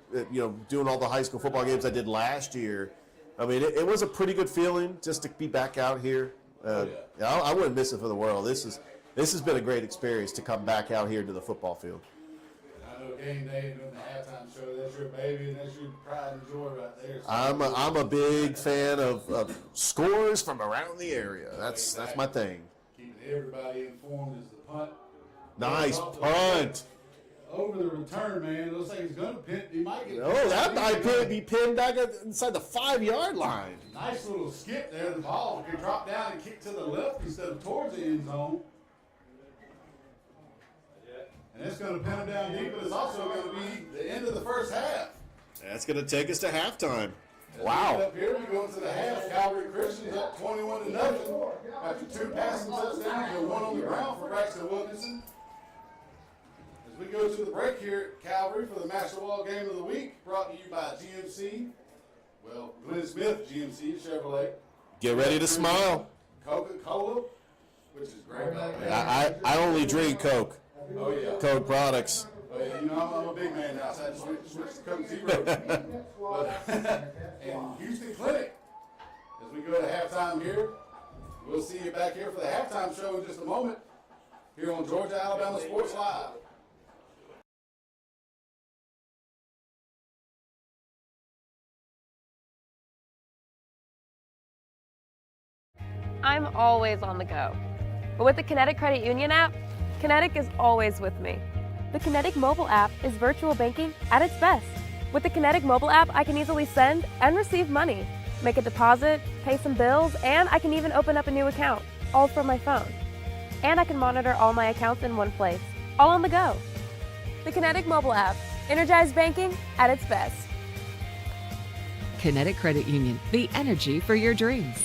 doing all the high school football games I did last year. I mean, it was a pretty good feeling just to be back out here. I wouldn't miss it for the world. This has been a great experience to come back out here to the football field. I know game day and doing the halftime show, that's your baby and that's your pride and joy right there. So I'm a big fan of scores from around the area. That's my thing. Keeping everybody informed is the punt. Nice punt. Over the return, man. It looks like he's going to pin. He might get. Oh, that might be pinned back inside the 5-yard line. Nice little skip there. The ball can drop down and kick to the left instead of towards the end zone. And it's going to pin him down deep, but it's also going to be the end of the first half. That's going to take us to halftime. As Wow. we get up here, we go into the half. Calvary Christian's up 21-0 after 2 passing touchdowns and 1 on the ground for Braxton Wilkinson. As we go to the break here at Calvary for the Masterwall Game of the Week, brought to you by GMC. Well, Glenn Smith, GMC, Chevrolet. Get ready to smile. Coca-Cola, which is great. I only drink Coke. Oh, yeah. Coke products. Oh, yeah, I'm a big man now, so I just switched to Coke Zero. And Houston Clinic, as we go to halftime here, we'll see you back here for the halftime show in just a moment here on Georgia Alabama Sports Live. I'm always on the go. But with the Kinetic Credit Union app, Kinetic is always with me. The Kinetic mobile app is virtual banking at its best. With the Kinetic mobile app, I can easily send and receive money. make a deposit, pay some bills, and I can even open up a new account, all from my phone. And I can monitor all my accounts in one place, all on the go. The Kinetic mobile app, energized banking at its best. Kinetic Credit Union, the energy for your dreams.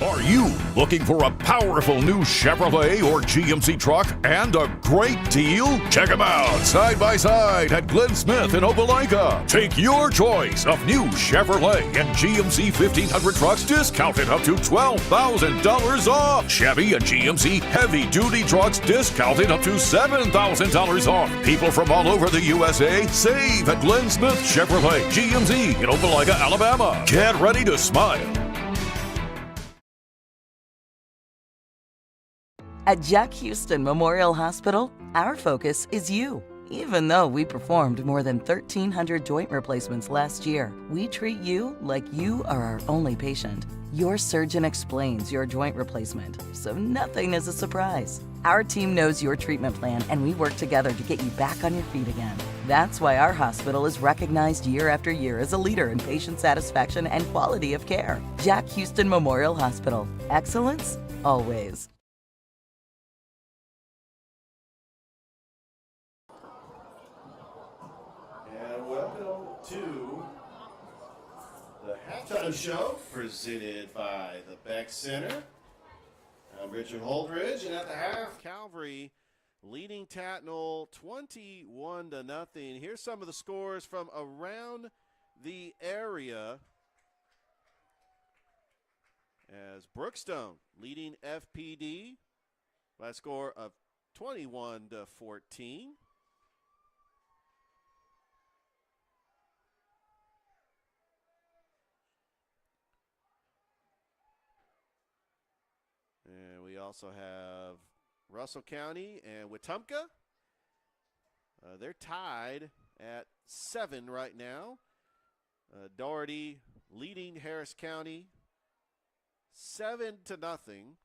Are you looking for a powerful new Chevrolet or GMC truck and a great deal? Check them out side by side at Glenn Smith in Opelika. Take your choice of new Chevrolet and GMC 1500 trucks discounted up to $12,000 off. Chevy and GMC heavy-duty trucks discounted up to $7,000 off. People from all over the USA save at Glenn Smith Chevrolet GMC in Opelika, Alabama. Get ready to smile. At Jack Houston Memorial Hospital, our focus is you. Even though we performed more than 1,300 joint replacements last year, we treat you like you are our only patient. Your surgeon explains your joint replacement, so nothing is a surprise. Our team knows your treatment plan, and we work together to get you back on your feet again. That's why our hospital is recognized year after year as a leader in patient satisfaction and quality of care. Jack Houston Memorial Hospital. Excellence, always. And welcome to the halftime show presented by the Beck Center. I'm Richard Holdridge, and at the half, Calvary leading Tattnall 21-0. Here's some of the scores from around the area as Brookstone leading FPD by a score of 21-14. And we also have Russell County and Wetumpka. They're tied at 7 right now. Doherty leading Harris County 7-0.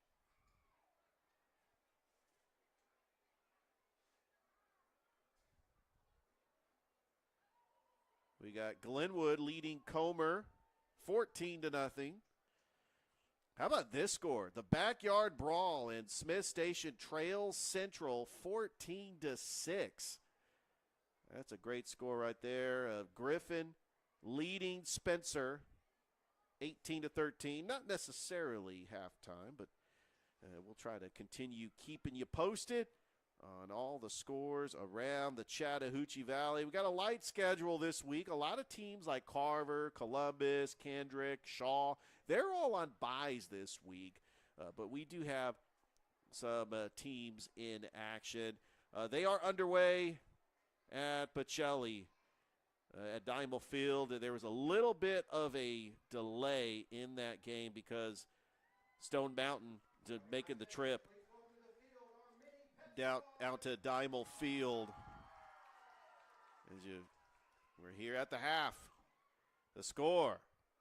We got Glenwood leading Comer 14-0. How about this score? The backyard brawl in Smith Station trails Central 14-6. That's a great score right there. Griffin leading Spencer 18-13. Not necessarily halftime, but we'll try to continue keeping you posted on all the scores around the Chattahoochee Valley. We got a light schedule this week. A lot of teams like Carver, Columbus, Kendrick, Shaw, they're all on byes this week, but we do have some teams in action. They are underway at Pacelli at Diamond Field. There was a little bit of a delay in that game because Stone Mountain making the trip down out to Diamond Field. We're here at the half. The score.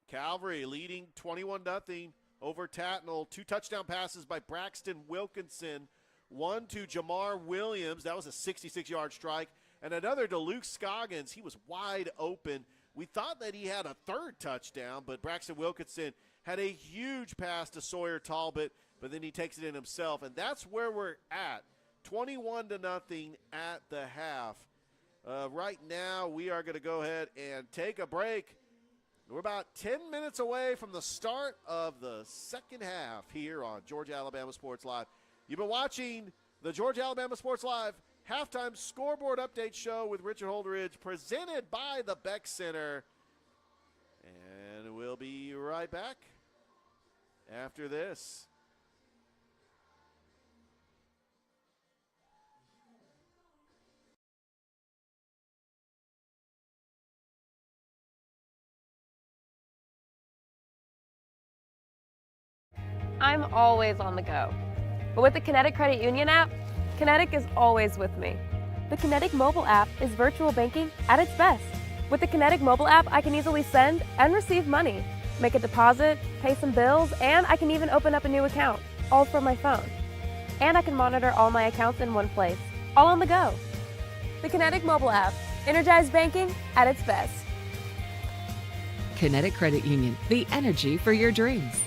Calvary leading 21-0 over Tattnall. 2 touchdown passes by Braxton Wilkinson. One to Jamar Williams. That was a 66-yard strike. And another to Luke Scoggins. He was wide open. We thought that he had a 3rd touchdown, but Braxton Wilkinson had a huge pass to Sawyer Talbot, but then he takes it in himself. And that's where we're at. 21-0 at the half. Right now, we are going to go ahead and take a break. We're about 10 minutes away from the start of the second half here on Georgia Alabama Sports Live. You've been watching the Georgia Alabama Sports Live halftime scoreboard update show with Richard Holdridge, presented by the Beck Center. And we'll be right back after this. I'm always on the go. But with the Kinetic Credit Union app, Kinetic is always with me. The Kinetic mobile app is virtual banking at its best. With the Kinetic mobile app, I can easily send and receive money, make a deposit, pay some bills, and I can even open up a new account, all from my phone. And I can monitor all my accounts in one place, all on the go. The Kinetic mobile app, energized banking at its best. Kinetic Credit Union, the energy for your dreams.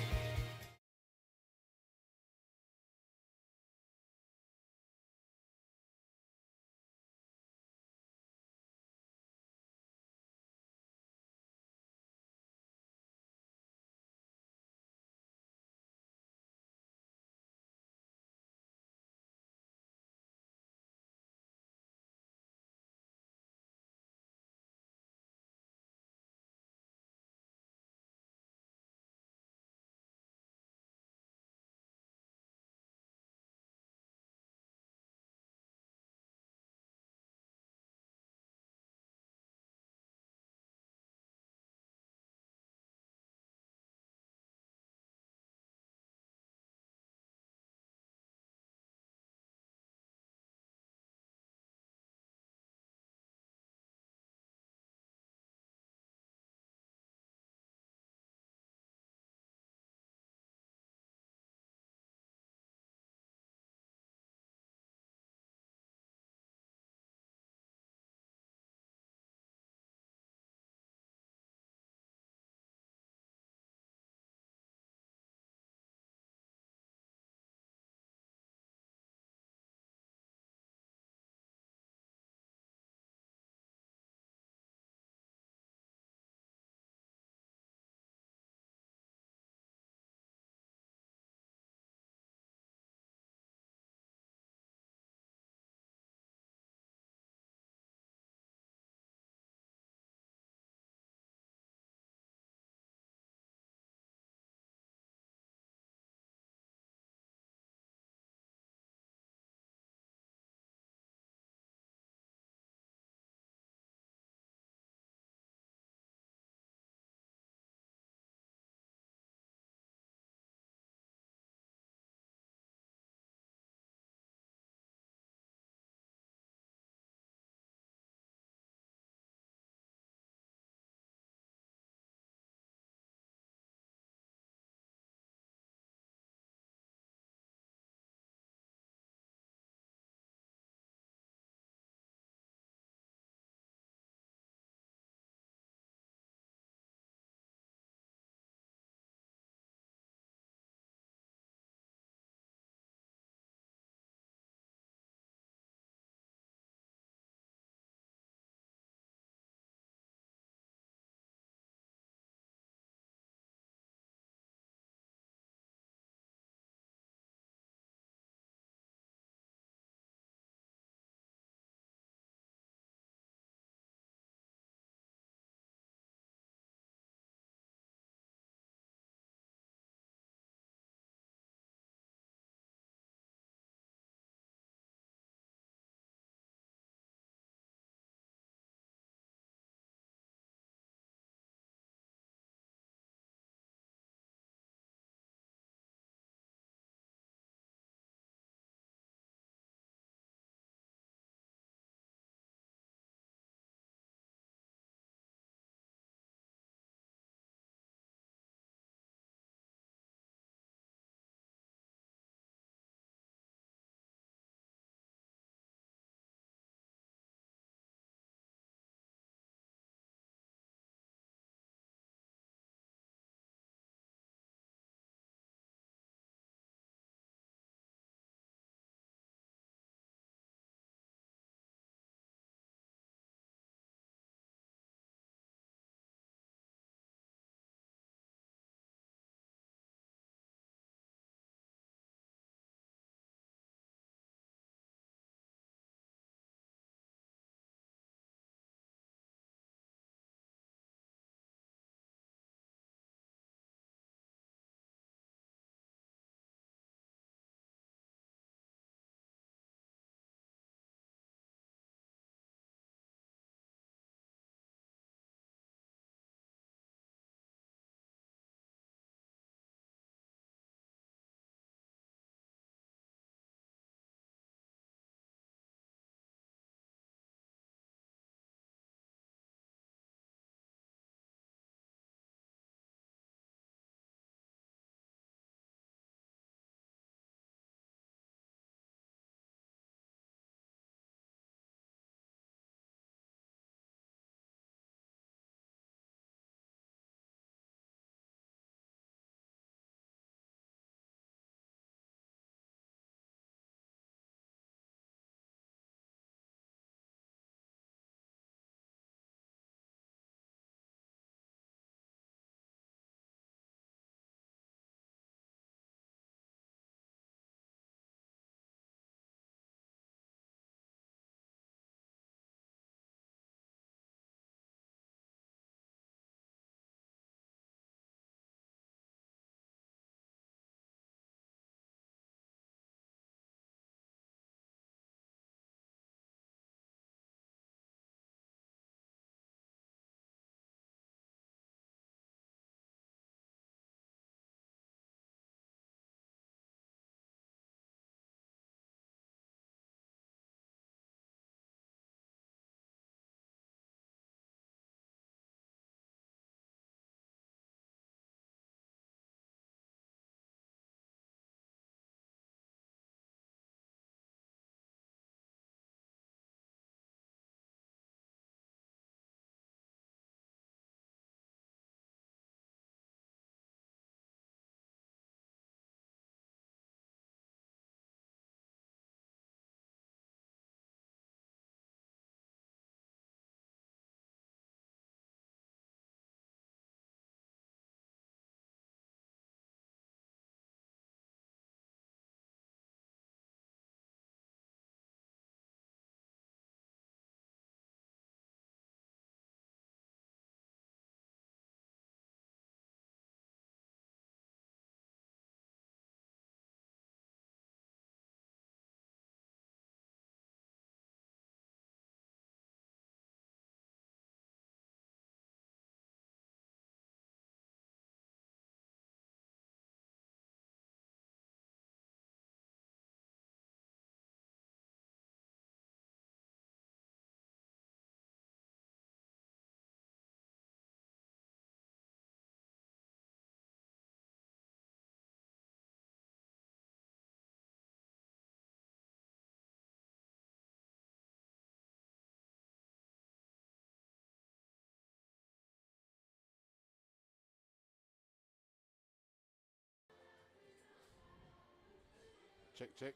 Check, check.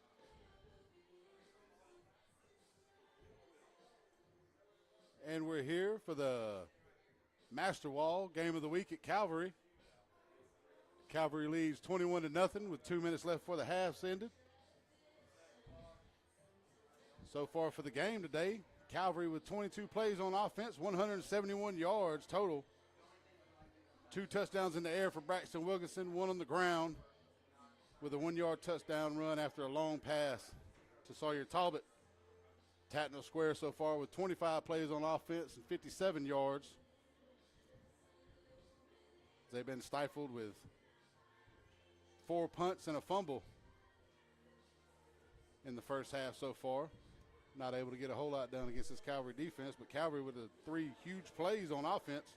And we're here for the Masterwall Game of the Week at Calvary. Calvary leads 21-0 with 2 minutes left before the half's ended. So far for the game today, Calvary with 22 plays on offense, 171 yards total. 2 touchdowns in the air for Braxton Wilkinson, 1 on the ground with a 1-yard touchdown run after a long pass to Sawyer Talbot. Tattnall Square so far with 25 plays on offense and 57 yards. They've been stifled with 4 punts and a fumble in the first half so far. Not able to get a whole lot done against this Calvary defense, but Calvary with the 3 huge plays on offense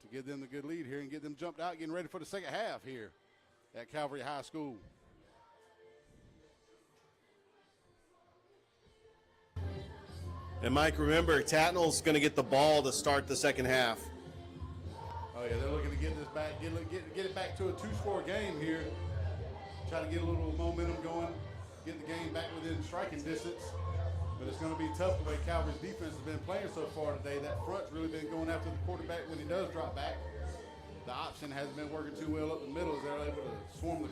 to give them the good lead here and get them jumped out, getting ready for the second half here at Calvary High School. And Mike, remember, Tattnall's going to get the ball to start the second half. Oh yeah, they're looking to get this back, get it back to a 2-score game here. Try to get a little momentum going, get the game back within striking distance. But it's going to be tough the way Calvary's defense has been playing so far today. That front's really been going after the quarterback when he does drop back. The option hasn't been working too well up the middle as they're able to swarm the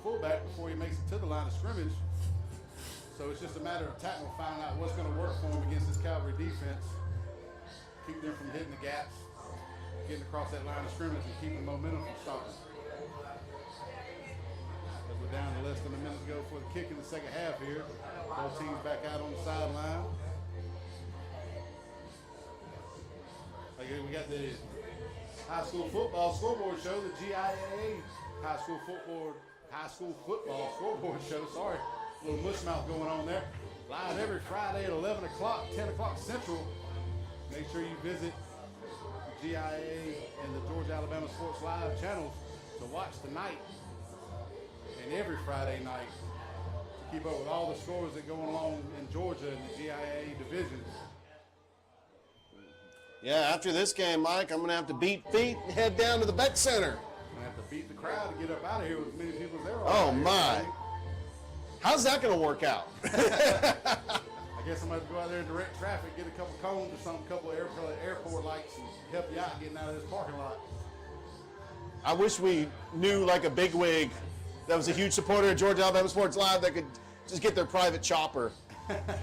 fullback before he makes it to the line of scrimmage. So it's just a matter of Tattnall finding out what's going to work for him against this Calvary defense. Keep them from hitting the gaps, getting across that line of scrimmage, and keeping momentum from stopping. As we're down to less than a minute to go for the kick in the second half here. Both teams back out on the sideline. Again, we got the high school football scoreboard show, the GIAA high school football scoreboard show. Sorry, a little mush mouth going on there. Live every Friday at 11 o'clock, 10 o'clock Central. Make sure you visit the GIAA and the Georgia Alabama Sports Live channels to watch tonight and every Friday night to keep up with all the scores that go along in Georgia in the GIAA divisions. Yeah, after this game, Mike, I'm going to have to beat feet and head down to the Bet Center. Going to have to beat the crowd to get up out of here with as many people as there are. Oh, my. How's that going to work out? I guess I'm going to go out there and direct traffic, get a couple cones or something, a couple of airport lights, and help you out getting out of this parking lot. I wish we knew like a bigwig that was a huge supporter of Georgia Alabama Sports Live that could just get their private chopper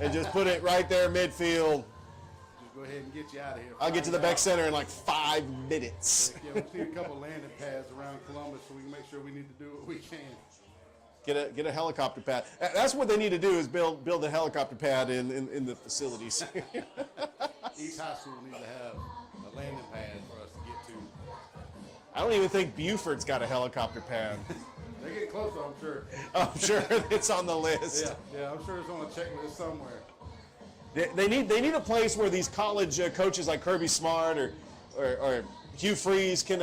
and just put it right there midfield. Just go ahead and get you out of here. I'll get to the Beck Center in like 5 minutes. Yeah, we'll see a couple landing pads around Columbus so we can make sure we need to do what we can. Get a helicopter pad. That's what they need to do is build a helicopter pad in the facilities. Each high school needs to have a landing pad for us to get to. I don't even think Buford's got a helicopter pad. They're getting closer, I'm sure. I'm sure it's on the list. Yeah, I'm sure it's on a checklist somewhere. They need a place where these college coaches like Kirby Smart or Hugh Freeze can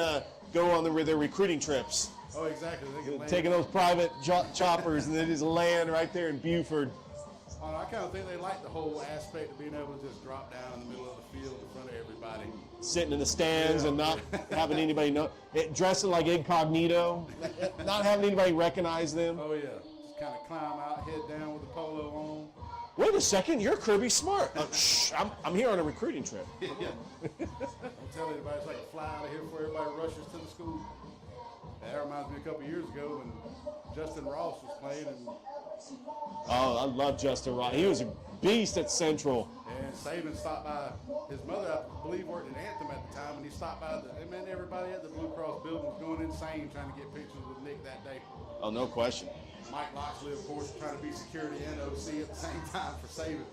go on their recruiting trips. Oh, exactly. They can land. Taking those private choppers and they just land right there in Buford. I kind of think they like the whole aspect of being able to just drop down in the middle of the field in front of everybody. Sitting in the stands and not having anybody know. Dressing like incognito. Not having anybody recognize them. Oh, yeah. Just kind of climb out, head down with the polo on. Wait a second, you're Kirby Smart. Shh, I'm here on a recruiting trip. Yeah. Don't tell anybody. It's like a fly out of here before everybody rushes to the school. That reminds me a couple years ago when Justin Ross was playing. Oh, I love Justin Ross. He was a beast at Central. And Saban stopped by. His mother, I believe, worked at Anthem at the time, and he stopped by. Everybody at the Blue Cross building was going insane trying to get pictures with Nick that day. Oh, no question. Mike Loxley, of course, trying to be security and OC at the same time for Saban.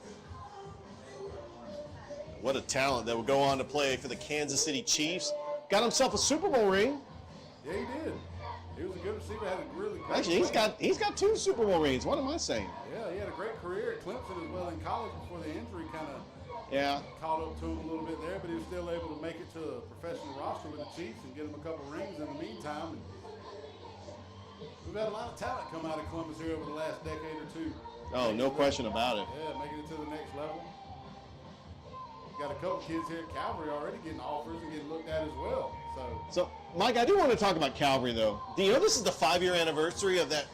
What a talent that would go on to play for the Kansas City Chiefs. Got himself a Super Bowl ring. Yeah, he did. He was a good receiver. Had a really great Actually, he's got 2 Super Bowl rings. What am I saying? Yeah, he had a great career at Clemson as well in college before the injury kind of caught up to him a little bit there, but he was still able to make it to a professional roster with the Chiefs and get him a couple rings in the meantime. We've had a lot of talent come out of Columbus here over the last decade or two. Oh, no question about it. Yeah, making it to the next level. We've got a couple kids here at Calvary already getting offers and getting looked at as well. So, Mike, I do want to talk about Calvary, though. Do you know this is the 5-year anniversary of that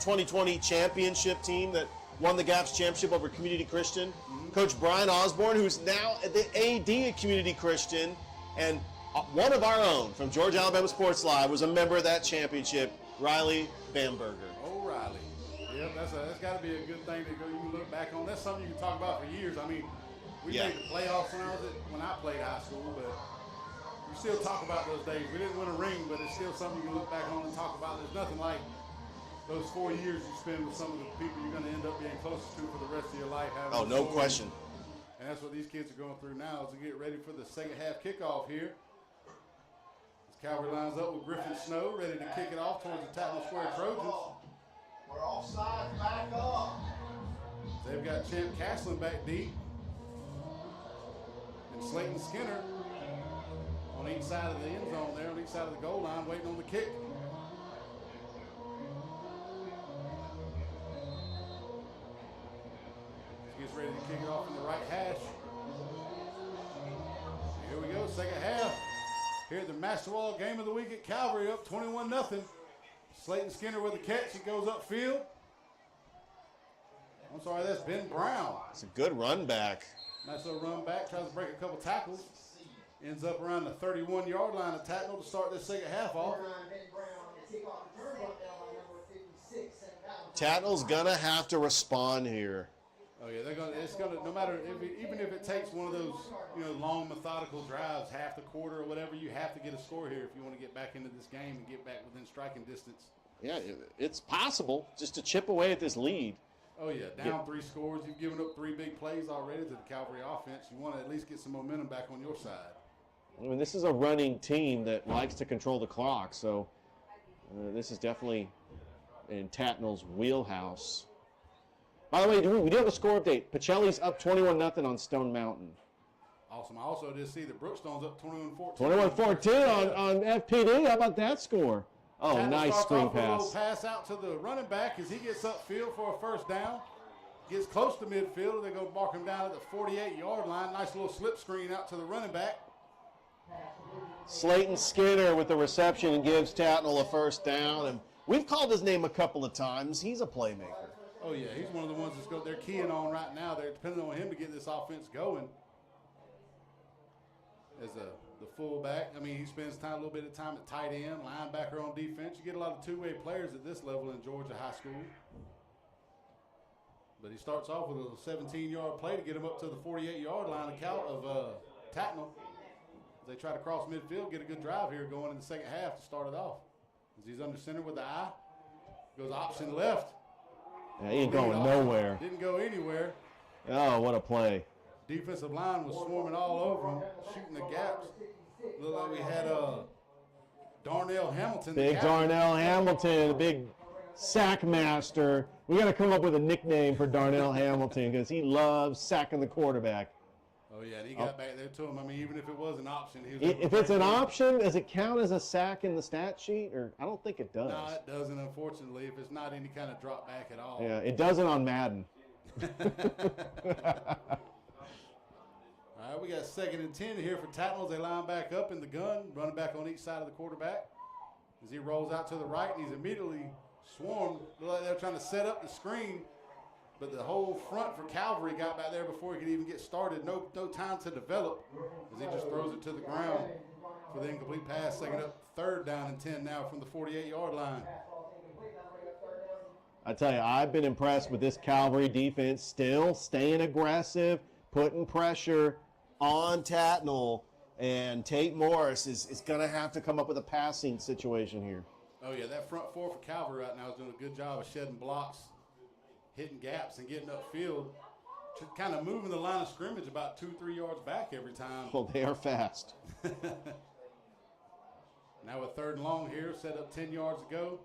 2020 championship team that won the GAPS championship over Community Christian? Mm-hmm. Coach Brian Osborne, who's now the AD at Community Christian, and one of our own from Georgia Alabama Sports Live was a member of that championship, Riley Bamberger. Oh, Riley. Yeah, that's got to be a good thing to go. You can look back on. That's something you can talk about for years. I mean, we made the playoffs when I played high school, but you still talk about those days. We didn't win a ring, but it's still something you can look back on and talk about. There's nothing like those 4 years you spend with some of the people you're going to end up being closest to for the rest of your life. Oh, no question. And that's what these kids are going through now as they get ready for the second half kickoff here. As Calvary lines up with Griffin Snow, ready to kick it off towards the Tattnall Square Trojans. We're offside, back up. They've got Champ Castlin back deep. And Slayton Skinner on each side of the end zone there, on each side of the goal line, waiting on the kick. Gets ready to kick it off in the right hash. Here we go, second half. Here at the Masterwall Game of the Week at Calvary, up 21-0. Slayton Skinner with the catch. He goes upfield. I'm sorry, that's Ben Brown. It's a good run back. Nice little run back. Tries to break a couple tackles. Ends up around the 31-yard line of Tattnall to start this second half off. Tattnall's going to have to respond here. Oh yeah, it's gonna. No matter even if it takes one of those, long methodical drives, half the quarter or whatever, you have to get a score here if you want to get back into this game and get back within striking distance. Yeah, it's possible just to chip away at this lead. Oh yeah, down 3 scores. You've given up 3 big plays already to the Calvary offense. You want to at least get some momentum back on your side. I mean, this is a running team that likes to control the clock, so this is definitely in Tattnall's wheelhouse. By the way, we do have a score update. Pacelli's up 21-0 on Stone Mountain. Awesome. I also did see that Brookstone's up 21-14. 21-14 on FPD. How about that score? Oh, Tattnall nice screen pass. A little pass. pass out to the running back as he gets upfield for a first down. Gets close to midfield. They go mark him down at the 48-yard line. Nice little slip screen out to the running back. Slayton Skinner with the reception and gives Tattnall a first down. And we've called his name a couple of times. He's a playmaker. Oh, yeah, he's one of the ones they're keying on right now. They're depending on him to get this offense going. As the fullback, I mean, he spends a little bit of time at tight end, linebacker on defense. You get a lot of two-way players at this level in Georgia high school. But he starts off with a 17-yard play to get him up to the 48-yard line of Tattnall. As they try to cross midfield, get a good drive here going in the second half to start it off. As he's under center with the eye. Goes option left. Yeah, he ain't going nowhere. Didn't go anywhere. Oh, what a play. Defensive line was swarming all over him, shooting the gaps. Looked like we had Darnell Hamilton. Big Darnell Hamilton, the big sack master. We got to come up with a nickname for Darnell Hamilton because he loves sacking the quarterback. Oh, yeah, and he got back there to him. I mean, even if it was an option. If it's an option, does it count as a sack in the stat sheet? Or I don't think it does. No, it doesn't, unfortunately, if it's not any kind of drop back at all. Yeah, it doesn't on Madden. All right, we got 2nd and 10 here for Tattnall. They line back up in the gun, running back on each side of the quarterback. As he rolls out to the right, and he's immediately swarmed. Looked like they're trying to set up the screen. But the whole front for Calvary got back there before he could even get started. No time to develop as he just throws it to the ground for the incomplete pass. Second up, 3rd down and 10 now from the 48-yard line. I tell you, I've been impressed with this Calvary defense, still staying aggressive, putting pressure on Tattnall. And Tate Morris is going to have to come up with a passing situation here. Oh, yeah, that front 4 for Calvary right now is doing a good job of shedding blocks, hitting gaps and getting upfield, kind of moving the line of scrimmage about 2-3 yards back every time. Well, they are fast. Now with 3rd and long here, set up 10 yards to go.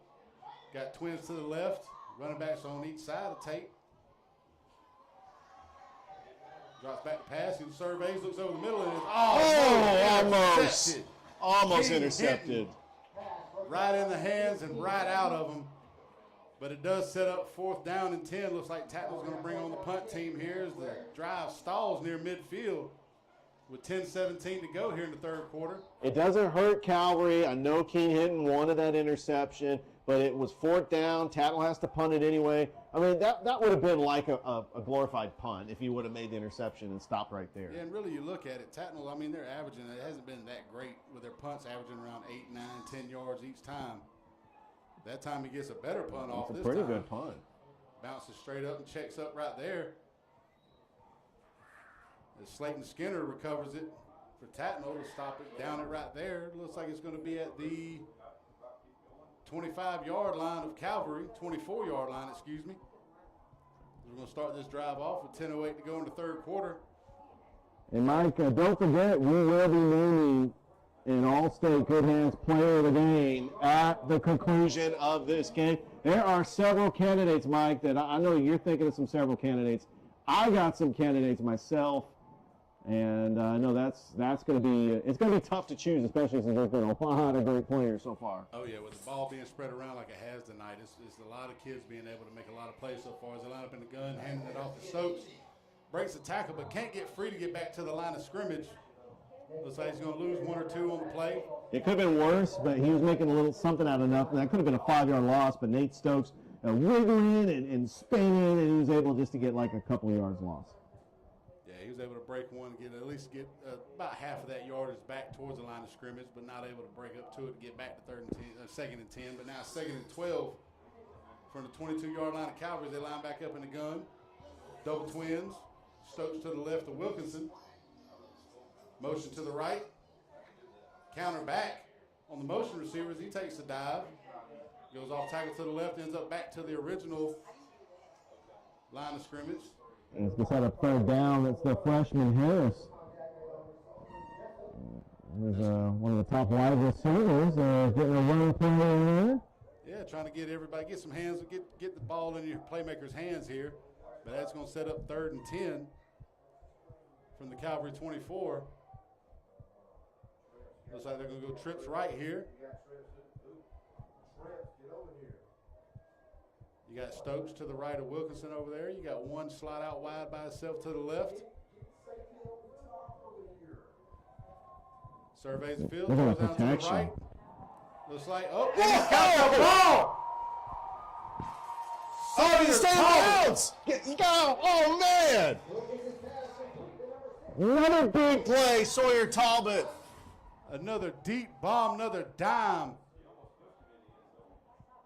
Got twins to the left, running backs on each side of Tate. Drops back to pass, he surveys, looks over the middle, and almost intercepted. Right in the hands and right out of him. But it does set up 4th down and 10. Looks like Tattnall's going to bring on the punt team here as the drive stalls near midfield. with 10:17 to go here in the third quarter. It doesn't hurt Calvary. I know King Hinton wanted that interception, but it was fourth down. Tattnall has to punt it anyway. I mean, that would have been like a glorified punt if he would have made the interception and stopped right there. Yeah, and really you look at it, Tattnall, I mean, they're averaging, it hasn't been that great with their punts averaging around 8, 9, 10 yards each time. That time he gets a better punt off this time. It's a pretty good punt. Bounces straight up and checks up right there. As Slayton Skinner recovers it for Tattnall to stop it, down it right there. It looks like it's going to be at the 25-yard line of Calvary, 24-yard line, excuse me. We're going to start this drive off with 10:08 to go in the third quarter. And Mike, don't forget, we will be naming an All-State Good Hands Player of the Game at the conclusion of this game. There are several candidates, Mike, that I know you're thinking of several candidates. I got some candidates myself, and I know that's going to be it's going to be tough to choose, especially since there's been a lot of great players so far. Oh yeah, with the ball being spread around like it has tonight, it's a lot of kids being able to make a lot of plays so far. As they line up in the gun, handing it off to Stokes, breaks the tackle, but can't get free to get back to the line of scrimmage. Looks like he's going to lose 1 or 2 on the play. It could have been worse, but he was making a little something out of nothing. That could have been a 5-yard loss, but Nate Stokes wiggling and spinning, and he was able just to get like a couple of yards loss. Yeah, he was able to break one, at least get about half of that yardage back towards the line of scrimmage, but not able to break up to it to get back to second and 10. But now 2nd and 12 from the 22-yard line of Calvary. They line back up in the gun. Double twins. Stokes to the left of Wilkinson. Motion to the right. Counter back on the motion receivers. He takes the dive. Goes off tackle to the left, ends up back to the original line of scrimmage. And it's set up third down. It's the freshman Harris. There's one of the top wide receivers getting a running play in there. Yeah, trying to get everybody, get some hands, get the ball in your playmakers' hands here. But that's going to set up 3rd and 10 from the Calvary 24. Looks like they're going to go trips right here. You got Stokes to the right of Wilkinson over there. You got one slide out wide by itself to the left. Surveys the field, goes down to the right. Looks like, he's got the ball! Oh, he stayed bounds! Oh, man! Another big play, Sawyer Talbot. Another deep bomb, another dime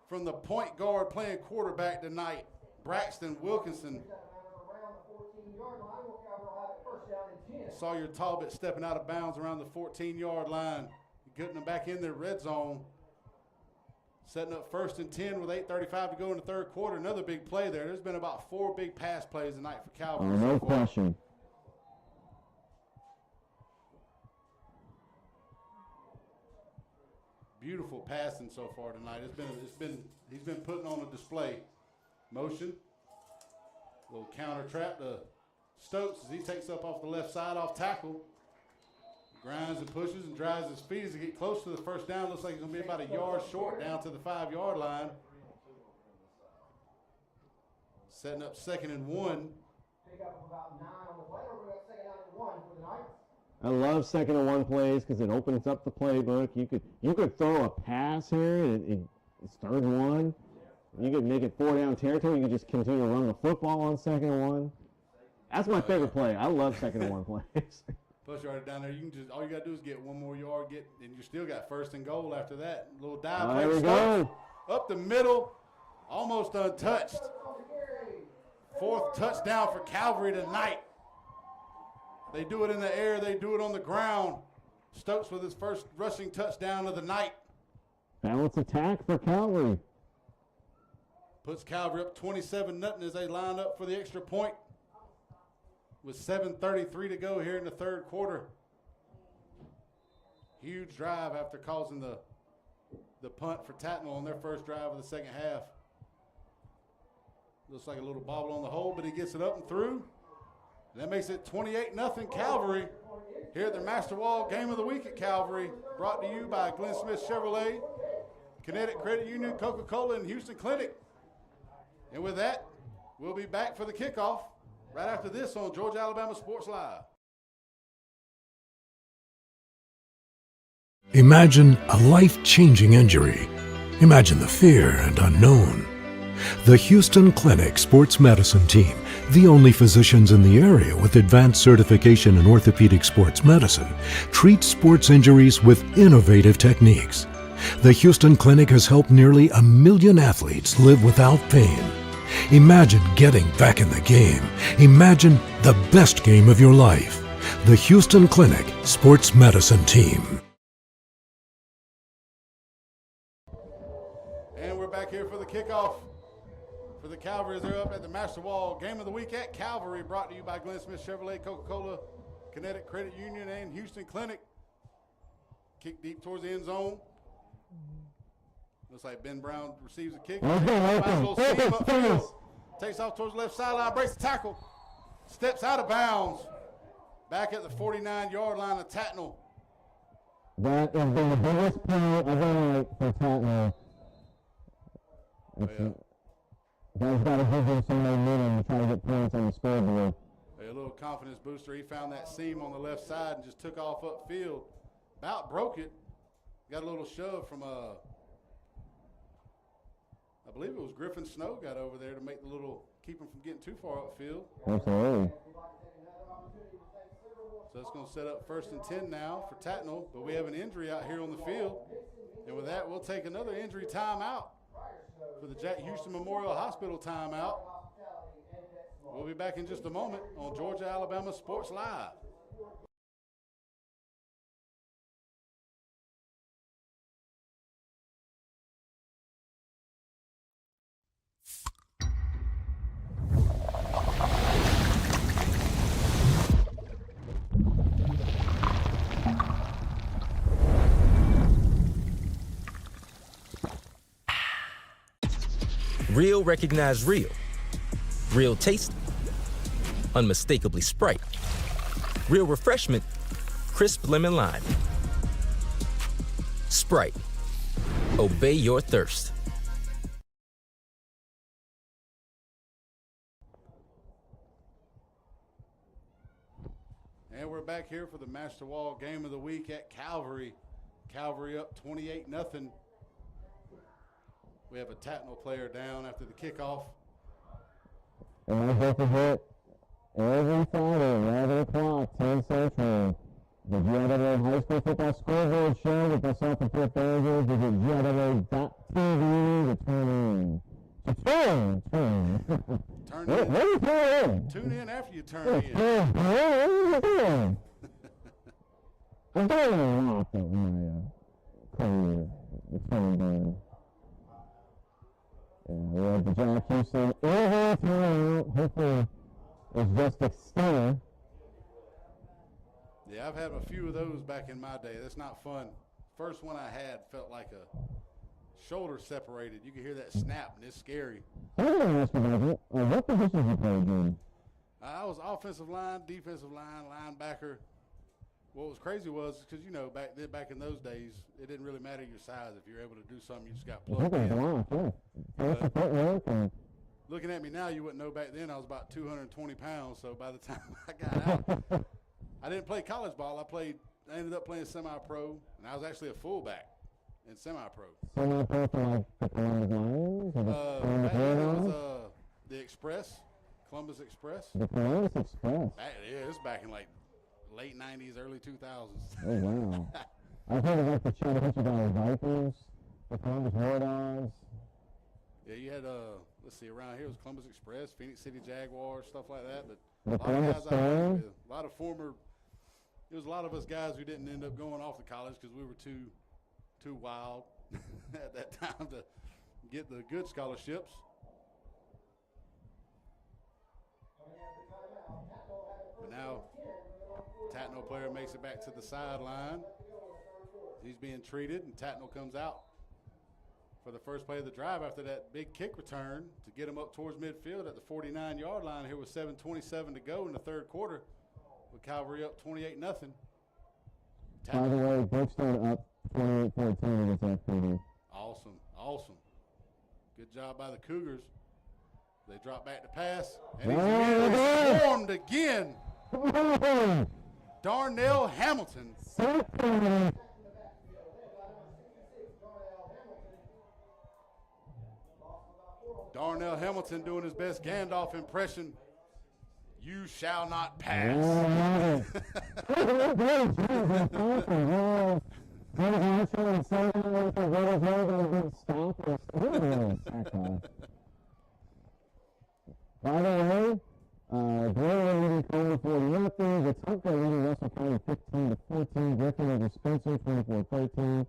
from the point guard playing quarterback tonight, Braxton Wilkinson. Sawyer Talbot stepping out of bounds around the 14-yard line, getting them back in their red zone. Setting up 1st and 10 with 8:35 to go in the third quarter. Another big play there. There's been about 4 big pass plays tonight for Calvary. No question. Beautiful passing so far tonight. He's been putting on a display. Motion. Little counter trap to Stokes as he takes up off the left side off tackle. Grinds and pushes and drives his feet as he gets close to the first down. Looks like he's going to be about a yard short down to the 5-yard line. Setting up 2nd and 1. I love 2nd and 1 plays because it opens up the playbook. You could throw a pass here and it's 3rd and 1. You could make it 4-down territory. You could just continue to run the football on 2nd and 1. That's my favorite play. I love 2nd and 1 plays. Plus yard down there, all you gotta do is get one more yard, and you still got 1st and goal after that. Little dive play. There we go. Up the middle, almost untouched. 4th touchdown for Calvary tonight. They do it in the air, they do it on the ground. Stokes with his first rushing touchdown of the night. Balance attack for Calvary. Puts Calvary up 27-0 as they line up for the extra point. With 7:33 to go here in the third quarter. Huge drive after causing the punt for Tattnall on their first drive of the second half. Looks like a little bobble on the hole, but he gets it up and through. And that makes it 28-0 Calvary here at the Masterwall Game of the Week at Calvary. Brought to you by Glenn Smith Chevrolet, Kinetic Credit Union, Coca-Cola, and Houston Clinic. And with that, we'll be back for the kickoff right after this on Georgia-Alabama Sports Live. Imagine a life-changing injury. Imagine the fear and unknown. The Houston Clinic Sports Medicine Team, the only physicians in the area with advanced certification in orthopedic sports medicine, treats sports injuries with innovative techniques. The Houston Clinic has helped nearly 1 million athletes live without pain. Imagine getting back in the game. Imagine the best game of your life. The Houston Clinic Sports Medicine Team. And we're back here for the kickoff for the Calvary as they're up at the Masterwall Game of the Week at Calvary, brought to you by Glenn Smith Chevrolet, Coca-Cola, Kinetic Credit Union, and Houston Clinic. Kick deep towards the end zone. Looks like Ben Brown receives a kick. Takes off towards the left sideline, breaks the tackle, steps out of bounds. Back at the 49-yard line of Tattnall. That has been the biggest play of the night for Tattnall. That's got to give him some momentum to try to get points on the scoreboard. A little confidence booster. He found that seam on the left side and just took off upfield. About broke it. Got a little shove from I believe it was Griffin Snow got over there to make the little, keep him from getting too far upfield. Absolutely. So it's going to set up 1st and 10 now for Tattnall, but we have an injury out here on the field. And with that, we'll take another injury timeout for the Jack Houston Memorial Hospital timeout. We'll be back in just a moment on Georgia Alabama Sports Live. Real recognize real. Real taste, unmistakably Sprite. Real refreshment, crisp lemon lime. Sprite, obey your thirst. And we're back here for the Masterwall Game of the Week at Calvary. Calvary up 28-0. We have a Tattnall player down after the kickoff. And I hope to hit every Friday, 11 o'clock, 10 Central. The GIAA High School Football Scoreboard Show with myself and Cliff Andrews. Visit GIAA.tv to tune in. Turn in. What do you tune in? Tune in after you turn in. I'm doing a lot of my career. It's funny, man. We have the Jack Houston over time. Hopefully, it's just extended. Yeah, I've had a few of those back in my day. That's not fun. First one I had felt like a shoulder separated. You could hear that snap, and it's scary. I want to ask you about it. What positions you played in? I was offensive line, defensive line, linebacker. What was crazy was because, you know, back in those days, it didn't really matter your size. If you're able to do something, you just got plugged in. Looking at me now, you wouldn't know back then I was about 220 pounds. So by the time I got out, I didn't play college ball. I ended up playing semi-pro, and I was actually a fullback in semi-pro. Semi-pro for like the Columbus Lions? Back then it was the Express, Columbus Express. The Columbus Express? Yeah, it was back in like late 90s, early 2000s. Oh, wow. I've heard of like the Chattahoochee Valley Vipers, the Columbus War Dogs. Yeah, you had, let's see, around here was Columbus Express, Phoenix City Jaguars, stuff like that. But the Columbus Storm? A lot of there was a lot of us guys who didn't end up going off to college because we were too wild at that time to get the good scholarships. But now, Tattnall player makes it back to the sideline. He's being treated, and Tattnall comes out for the first play of the drive after that big kick return to get him up towards midfield at the 49-yard line here with 7:27 to go in the third quarter with Calvary up 28-0. By the way, Brookstone up 28-14 against FPD. Awesome. Good job by the Cougars. They drop back to pass, and he's swarmed again. Darnell Hamilton. Darnell Hamilton doing his best Gandalf impression. You shall not pass. By the way, Greenwood leading Coleman 40-0. The Tucker leading Russell County 15-14. Griffin over Spencer 24-13.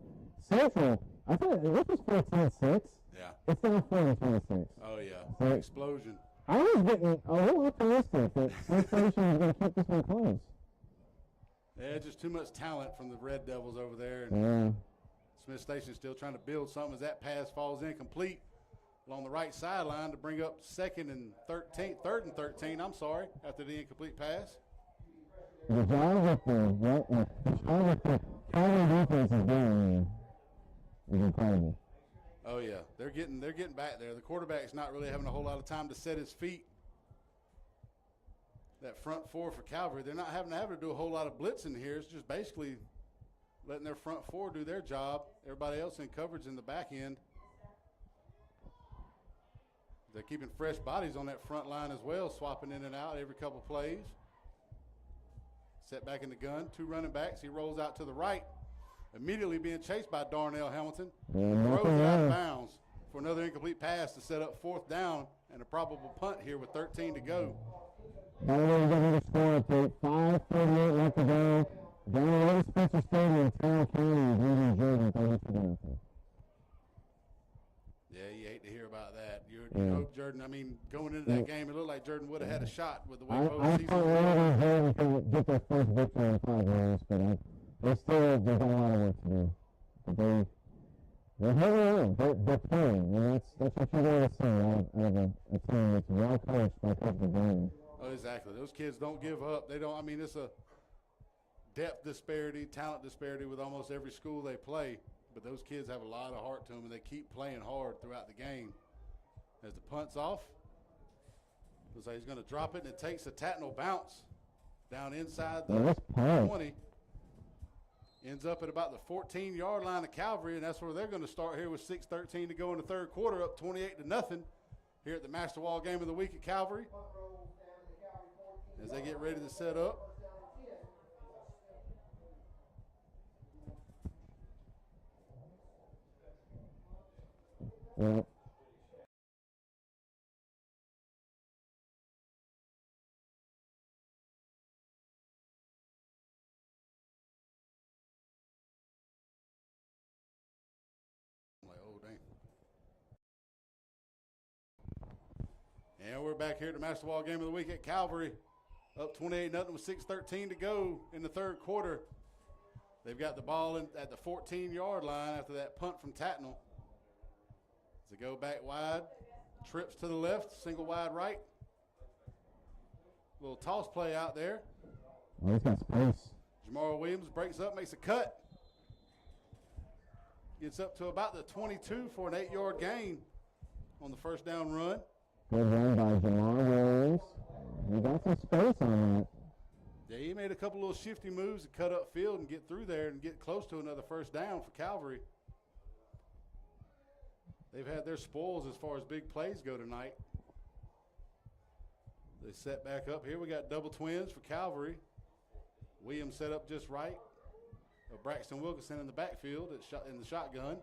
Central, I thought this was 14-6. Yeah. It's now 40-26. Oh, yeah. So, explosion. I was getting a little optimistic that Sensation was going to keep this one close. Yeah, just too much talent from the Red Devils over there. And Yeah. Smith Station still trying to build something as that pass falls incomplete along the right sideline to bring up third and 13, after the incomplete pass. The job that the Calvary defense is doing is incredible. Oh yeah, they're getting back there. The quarterback's not really having a whole lot of time to set his feet. That front four for Calvary, they're not having to do a whole lot of blitzing here. It's just basically letting their front four do their job. Everybody else in coverage in the back end. They're keeping fresh bodies on that front line as well, swapping in and out every couple plays. Set back in the gun, 2 running backs. He rolls out to the right, immediately being chased by Darnell Hamilton. Throws it out of bounds for another incomplete pass to set up 4th down and a probable punt here with 13 to go. Calvary going to score at 5:38 left to go. Down at Spencer Stadium, Tattnall County is leading Jordan 32-0. Yeah, you hate to hear about that. You hope Jordan, going into that game, it looked like Jordan would have had a shot with the way both seasons thought Jordan could get their first victory in 5 years, but there's a lot of work to do. But they're hanging on. They're playing, and that's what you want to see out of a team that's well coached by Coach McDaniel. Oh, exactly. Those kids don't give up. They don't. It's a depth disparity, talent disparity with almost every school they play. But those kids have a lot of heart to them, and they keep playing hard throughout the game. As the punt's off, looks like he's going to drop it, and it takes a Tattnall bounce down inside the 20. Ends up at about the 14-yard line of Calvary, and that's where they're going to start here with 6:13 to go in the third quarter, up 28-0 here at the Masterwall Game of the Week at Calvary. As they get ready to set up. Yeah. And we're back here at the Masterwall Game of the Week at Calvary. Up 28-0 with 6:13 to go in the third quarter. They've got the ball at the 14-yard line after that punt from Tattnall. As they go back wide, trips to the left, single wide right. Little toss play out there. Oh, he's got space. Jamar Williams breaks up, makes a cut. Gets up to about the 22 for an 8-yard gain on the first down run. Good run by Jamar Williams. He got some space on that. Yeah, he made a couple little shifty moves to cut up field and get through there and get close to another first down for Calvary. They've had their spoils as far as big plays go tonight. They set back up here. We got double twins for Calvary. Williams set up just right. Braxton Wilkinson in the backfield in the shotgun.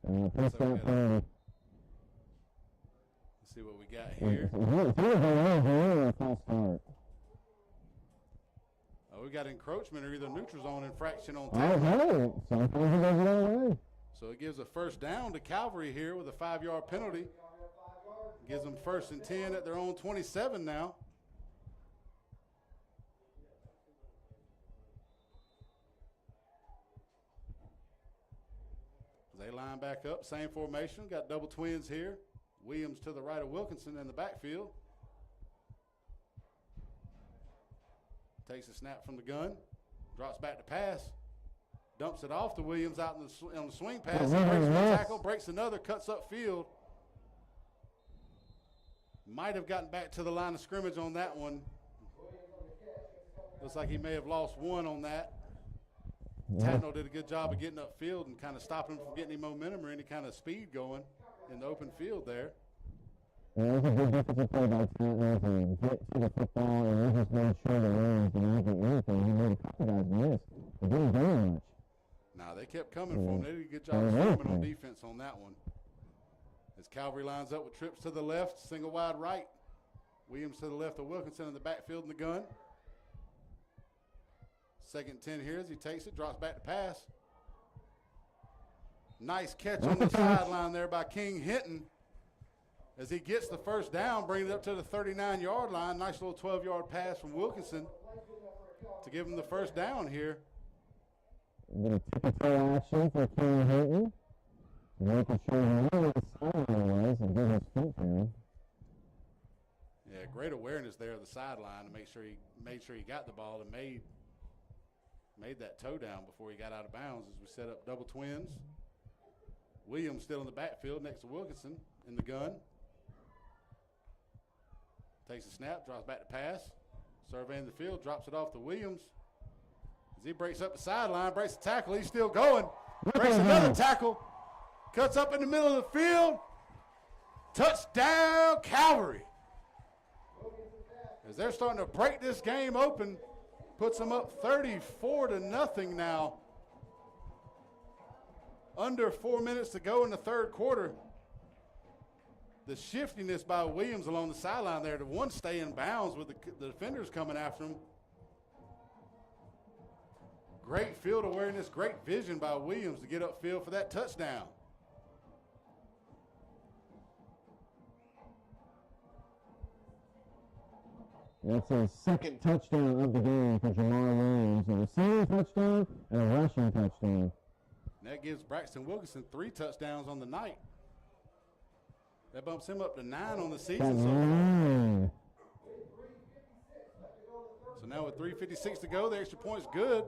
Let's see what we got here. Oh, we got encroachment or either neutral zone infraction on Tattnall. So it gives a first down to Calvary here with a 5-yard penalty. Gives them 1st and 10 at their own 27 now. They line back up, same formation. Got double twins here. Williams to the right of Wilkinson in the backfield. Takes a snap from the gun. Drops back to pass. Dumps it off to Williams out on the swing pass. Breaks one tackle, breaks another, cuts up field. Might have gotten back to the line of scrimmage on that one. Looks like he may have lost one on that. Tattnall did a good job of getting upfield and kind of stopping him from getting any momentum or any kind of speed going in the open field there. And it was a good defensive play by Tattnall to get to the football, and he just made sure the Rams did not get anything. He made a couple guys miss. They didn't do much. Nah, they kept coming for him. They did a good job of swarming on defense on that one. As Calvary lines up with trips to the left, single wide right. Williams to the left of Wilkinson in the backfield in the gun. 2nd 10 here as he takes it, drops back to pass. Nice catch on the sideline there by King Hinton. As he gets the first down, bringing it up to the 39-yard line. Nice little 12-yard pass from Wilkinson to give him the first down here. A little tippy-toe action for King Hinton. Making sure he knew where the sideline was and get his feet down. Yeah, great awareness there of the sideline to make sure he made sure he got the ball and made that toe down before he got out of bounds as we set up double twins. Williams still in the backfield next to Wilkinson in the gun. Takes a snap, drops back to pass. Surveying the field, drops it off to Williams. As he breaks up the sideline, breaks the tackle, he's still going. Breaks another tackle. Cuts up in the middle of the field. Touchdown, Calvary. As they're starting to break this game open, puts them up 34-0 now. Under 4 minutes to go in the third quarter. The shiftiness by Williams along the sideline there to one stay in bounds with the defenders coming after him. Great field awareness, great vision by Williams to get upfield for that touchdown. That's his second touchdown of the game for Jamar Williams. A receiving touchdown and a rushing touchdown. And that gives Braxton Wilkinson 3 touchdowns on the night. That bumps him up to 9 on the season so far. So now with 3:56 to go, the extra point's good.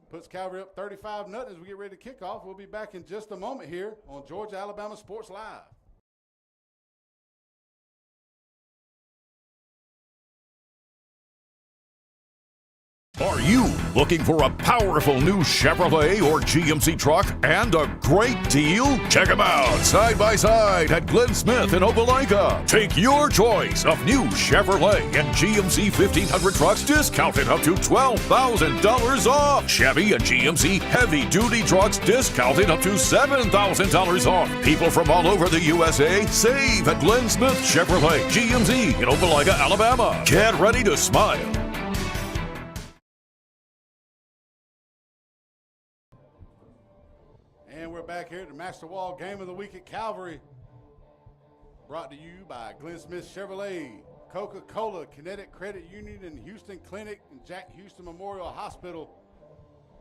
Puts Calvary up 35-0 as we get ready to kick off. We'll be back in just a moment here on Georgia-Alabama Sports Live. Are you looking for a powerful new Chevrolet or GMC truck and a great deal? Check them out side by side at Glenn Smith in Opelika. Take your choice of new Chevrolet and GMC 1500 trucks discounted up to $12,000 off. Chevy and GMC heavy-duty trucks discounted up to $7,000 off. People from all over the USA save at Glenn Smith Chevrolet GMC in Opelika, Alabama. Get ready to smile. And we're back here at the Masterwall Game of the Week at Calvary. Brought to you by Glenn Smith Chevrolet, Coca-Cola, Kinetic Credit Union, and Houston Clinic, and Jack Houston Memorial Hospital.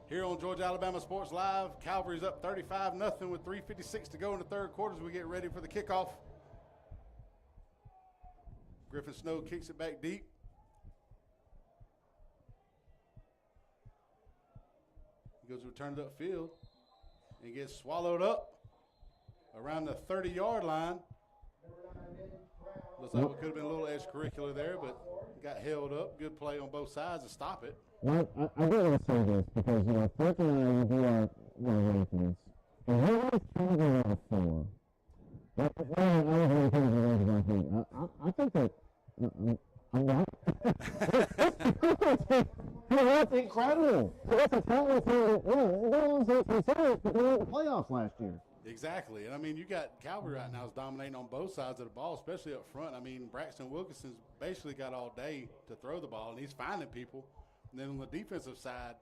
Here on Georgia-Alabama Sports Live, Calvary's up 35-0 with 3:56 to go in the third quarter as we get ready for the kickoff. Griffin Snow kicks it back deep. He goes to return it upfield. And gets swallowed up around the 30-yard line. Looks like it could have been a little extracurricular there, but got held up. Good play on both sides to stop it. Well, I do want to say this because, Frank and I, we do our rankings. And he always comes in at a 4. I think that I'm not. That's incredible. That's a talent team. No one's considered for the playoffs last year. Exactly. And, I mean, you got Calvary right now is dominating on both sides of the ball, especially up front. I mean, Braxton Wilkinson's basically got all day to throw the ball, and he's finding people. And then on the defensive side,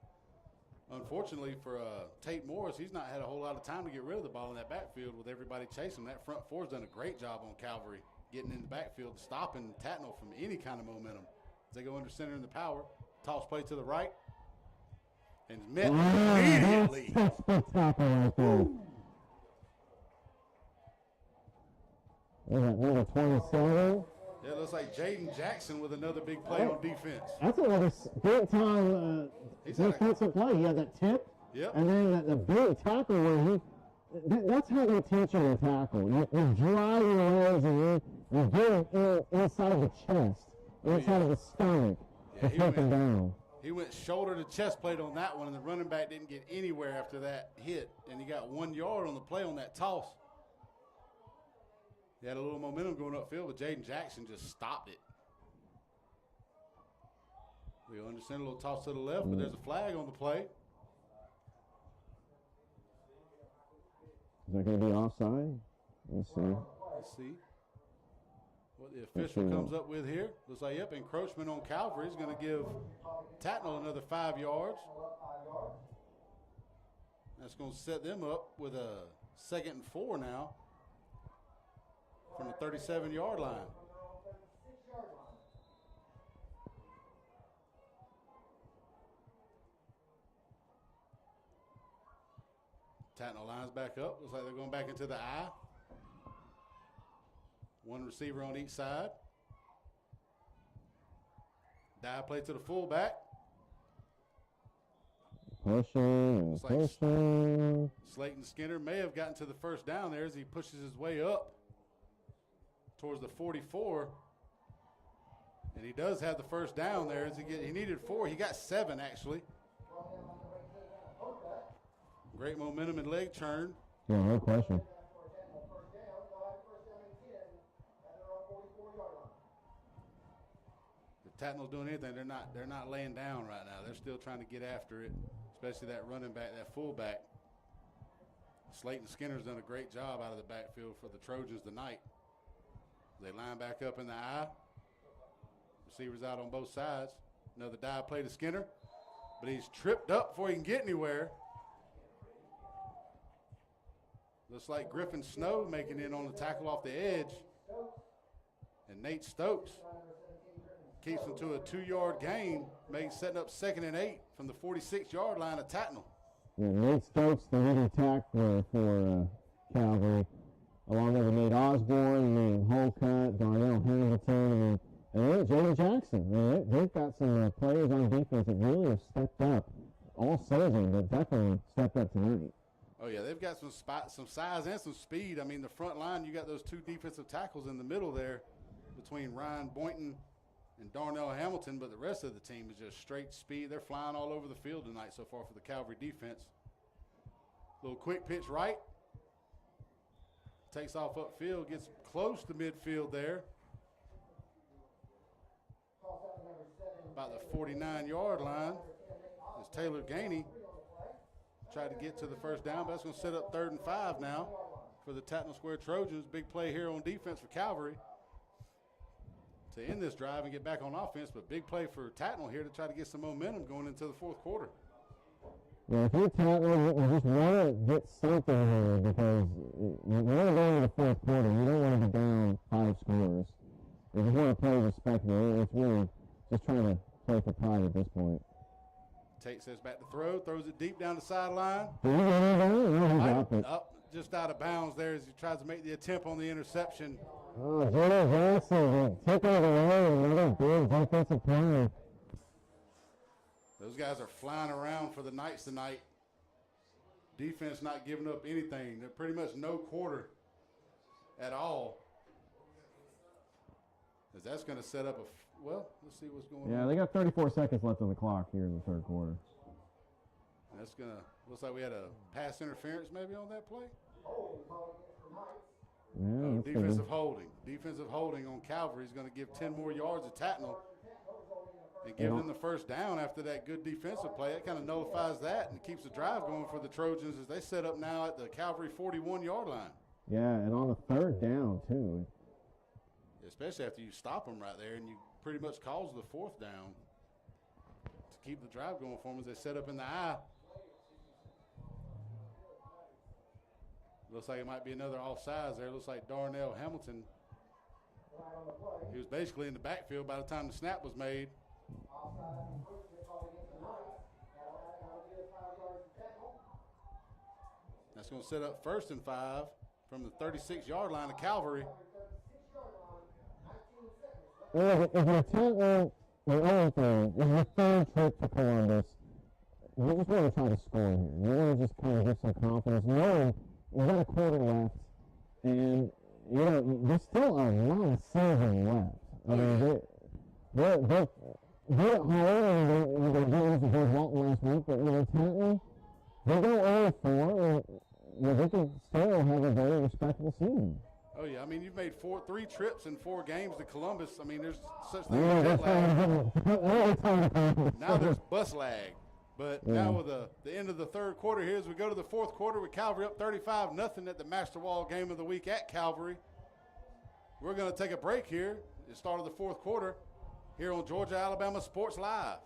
unfortunately for Tate Morris, he's not had a whole lot of time to get rid of the ball in that backfield with everybody chasing. That front four's done a great job on Calvary getting in the backfield, stopping Tattnall from any kind of momentum. As they go under center in the power, toss play to the right, and it's met immediately. That's spectacular right there. Number 27. Yeah, it looks like Jaden Jackson with another big play on defense. That's another big time defensive play. He had that tip, and then the big tackle where that's how they teach you to tackle. You drive your legs and you get it inside of the chest, inside of the stomach to take him down. He went shoulder to chest plate on that one, and the running back didn't get anywhere after that hit, and he got 1 yard on the play on that toss. He had a little momentum going upfield, but Jaden Jackson just stopped it. We'll understand a little toss to the left, but there's a flag on the play. Is that going to be offside? Let's see. Let's see what the official comes up with here. Looks like, yep, encroachment on Calvary is going to give Tattnall another 5 yards. That's going to set them up with a 2nd and 4 now from the 37-yard line. Tattnall lines back up. Looks like they're going back into the I. 1 receiver on each side. Dive play to the fullback. Pushing. Slayton Skinner may have gotten to the first down there as he pushes his way up towards the 44. And he does have the first down there. As he needed 4. He got 7, actually. Great momentum and leg turn. Yeah, no question. If Tattnall's doing anything, they're not laying down right now. They're still trying to get after it, especially that running back, that fullback. Slayton Skinner's done a great job out of the backfield for the Trojans tonight. They line back up in the I. Receivers out on both sides. Another dive play to Skinner, but he's tripped up before he can get anywhere. Looks like Griffin Snow making it on the tackle off the edge. And Nate Stokes keeps him to a 2-yard gain, setting up 2nd and 8 from the 46-yard line of Tattnall. Yeah, Nate Stokes, the leading tackler for Calvary, along with Nate Osborne, Nate Holcutt, Darnell Hamilton, and Jaden Jackson. They've got some players on defense that really have stepped up all season, but definitely stepped up tonight. Oh, yeah, they've got some size and some speed. I mean, the front line, you got those 2 defensive tackles in the middle there between Ryan Boynton and Darnell Hamilton, but the rest of the team is just straight speed. They're flying all over the field tonight so far for the Calvary defense. Little quick pitch right. Takes off upfield, gets close to midfield there. About the 49-yard line is Taylor Gainey. Tried to get to the first down, but that's going to set up 3rd and 5 now for the Tattnall Square Trojans. Big play here on defense for Calvary to end this drive and get back on offense, but big play for Tattnall here to try to get some momentum going into the 4th quarter. Yeah, if you're Tattnall, you just want to get something here because you want to go into the 4th quarter. You don't want to be down 5 scores. You just want to play respectfully. It's really just trying to play for pride at this point. Tate says back to throw, throws it deep down the sideline. Up just out of bounds there as he tries to make the attempt on the interception. Oh, Jaden Jackson, taking it away, another big defensive play. Those guys are flying around for the Knights tonight. Defense not giving up anything. They're pretty much no quarter at all. As that's going to set up well, let's see what's going on. Yeah, they got 34 seconds left on the clock here in the 3rd quarter. That's going to, looks like we had a pass interference maybe on that play. Yeah, defensive holding. Defensive holding on Calvary is going to give 10 more yards to Tattnall and give them the first down after that good defensive play. It kind of nullifies that and keeps the drive going for the Trojans as they set up now at the Calvary 41-yard line. Yeah, and on the 3rd down, too. Especially after you stop them right there and you pretty much cause the 4th down to keep the drive going for them as they set up in the I. Looks like it might be another offsides there. Looks like Darnell Hamilton. He was basically in the backfield by the time the snap was made. That's going to set up 1st and 5 from the 36-yard line of Calvary. Well, if you're Tattnall or anything, if your 3rd trip to Columbus, you just want to try to score here. You want to just kind of get some confidence, knowing we've got a quarter left, and, you know, there's still a lot of season left. I mean, good at home, and they did the George Walton last week, but Tattnall, they go 0-4, and they can still have a very respectable season. Oh, yeah. I mean, you've made 3 trips in 4 games to Columbus. I mean, there's such thing as jet lag. Now there's bus lag. But now with the end of the third quarter here, as we go to the fourth quarter with Calvary up 35-0 at the Masterwall Game of the Week at Calvary. We're going to take a break here at the start of the fourth quarter here on Georgia Alabama Sports Live.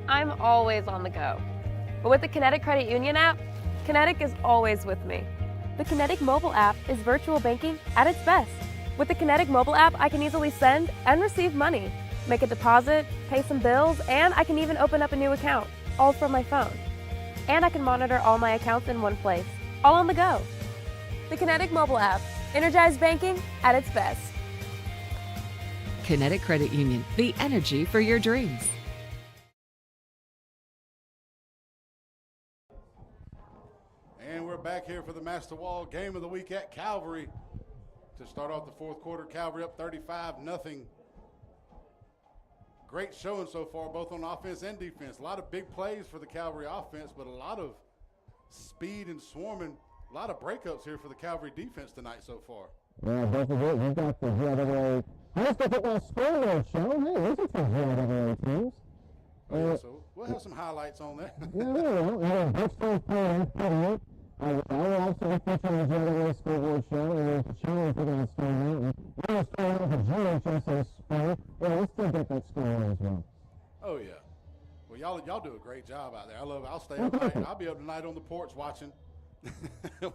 I'm always on the go. But with the Kinetic Credit Union app, Kinetic is always with me. The Kinetic mobile app is virtual banking at its best. With the Kinetic mobile app, I can easily send and receive money, make a deposit, pay some bills, and I can even open up a new account, all from my phone. And I can monitor all my accounts in one place, all on the go. The Kinetic mobile app, energized banking at its best. Kinetic Credit Union, the energy for your dreams. And we're back here for the Masterwall Game of the Week at Calvary. To start off the fourth quarter, Calvary up 35-0. Great showing so far, both on offense and defense. A lot of big plays for the Calvary offense, but a lot of speed and swarming. A lot of breakups here for the Calvary defense tonight so far. Yeah, don't forget, you got the GIAA high school football scoreboard show. Hey, those are some GIAA teams. Yeah, so we'll have some highlights on that. Yeah, we will. And then Brooksville playing. I will also be featuring the GIAA scoreboard show, and there's a challenge we're going to start out. And we're going to start out with the GHSA spring. Well, let's still get that score on as well. Oh, yeah. Well, y'all do a great job out there. I love it. I'll stay up late. I'll be up tonight on the porch watching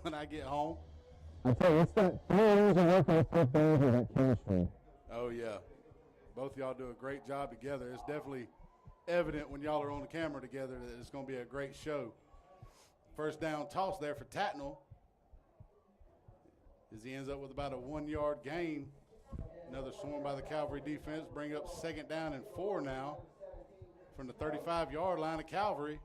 when I get home. I tell you, it's that 3 years of working with Flip Bears with that chemistry. Oh, yeah. Both of y'all do a great job together. It's definitely evident when y'all are on the camera together that it's going to be a great show. First down toss there for Tattnall as he ends up with about a 1-yard gain. Another swarm by the Calvary defense. Bring up 2nd down and 4 now from the 35-yard line of Calvary.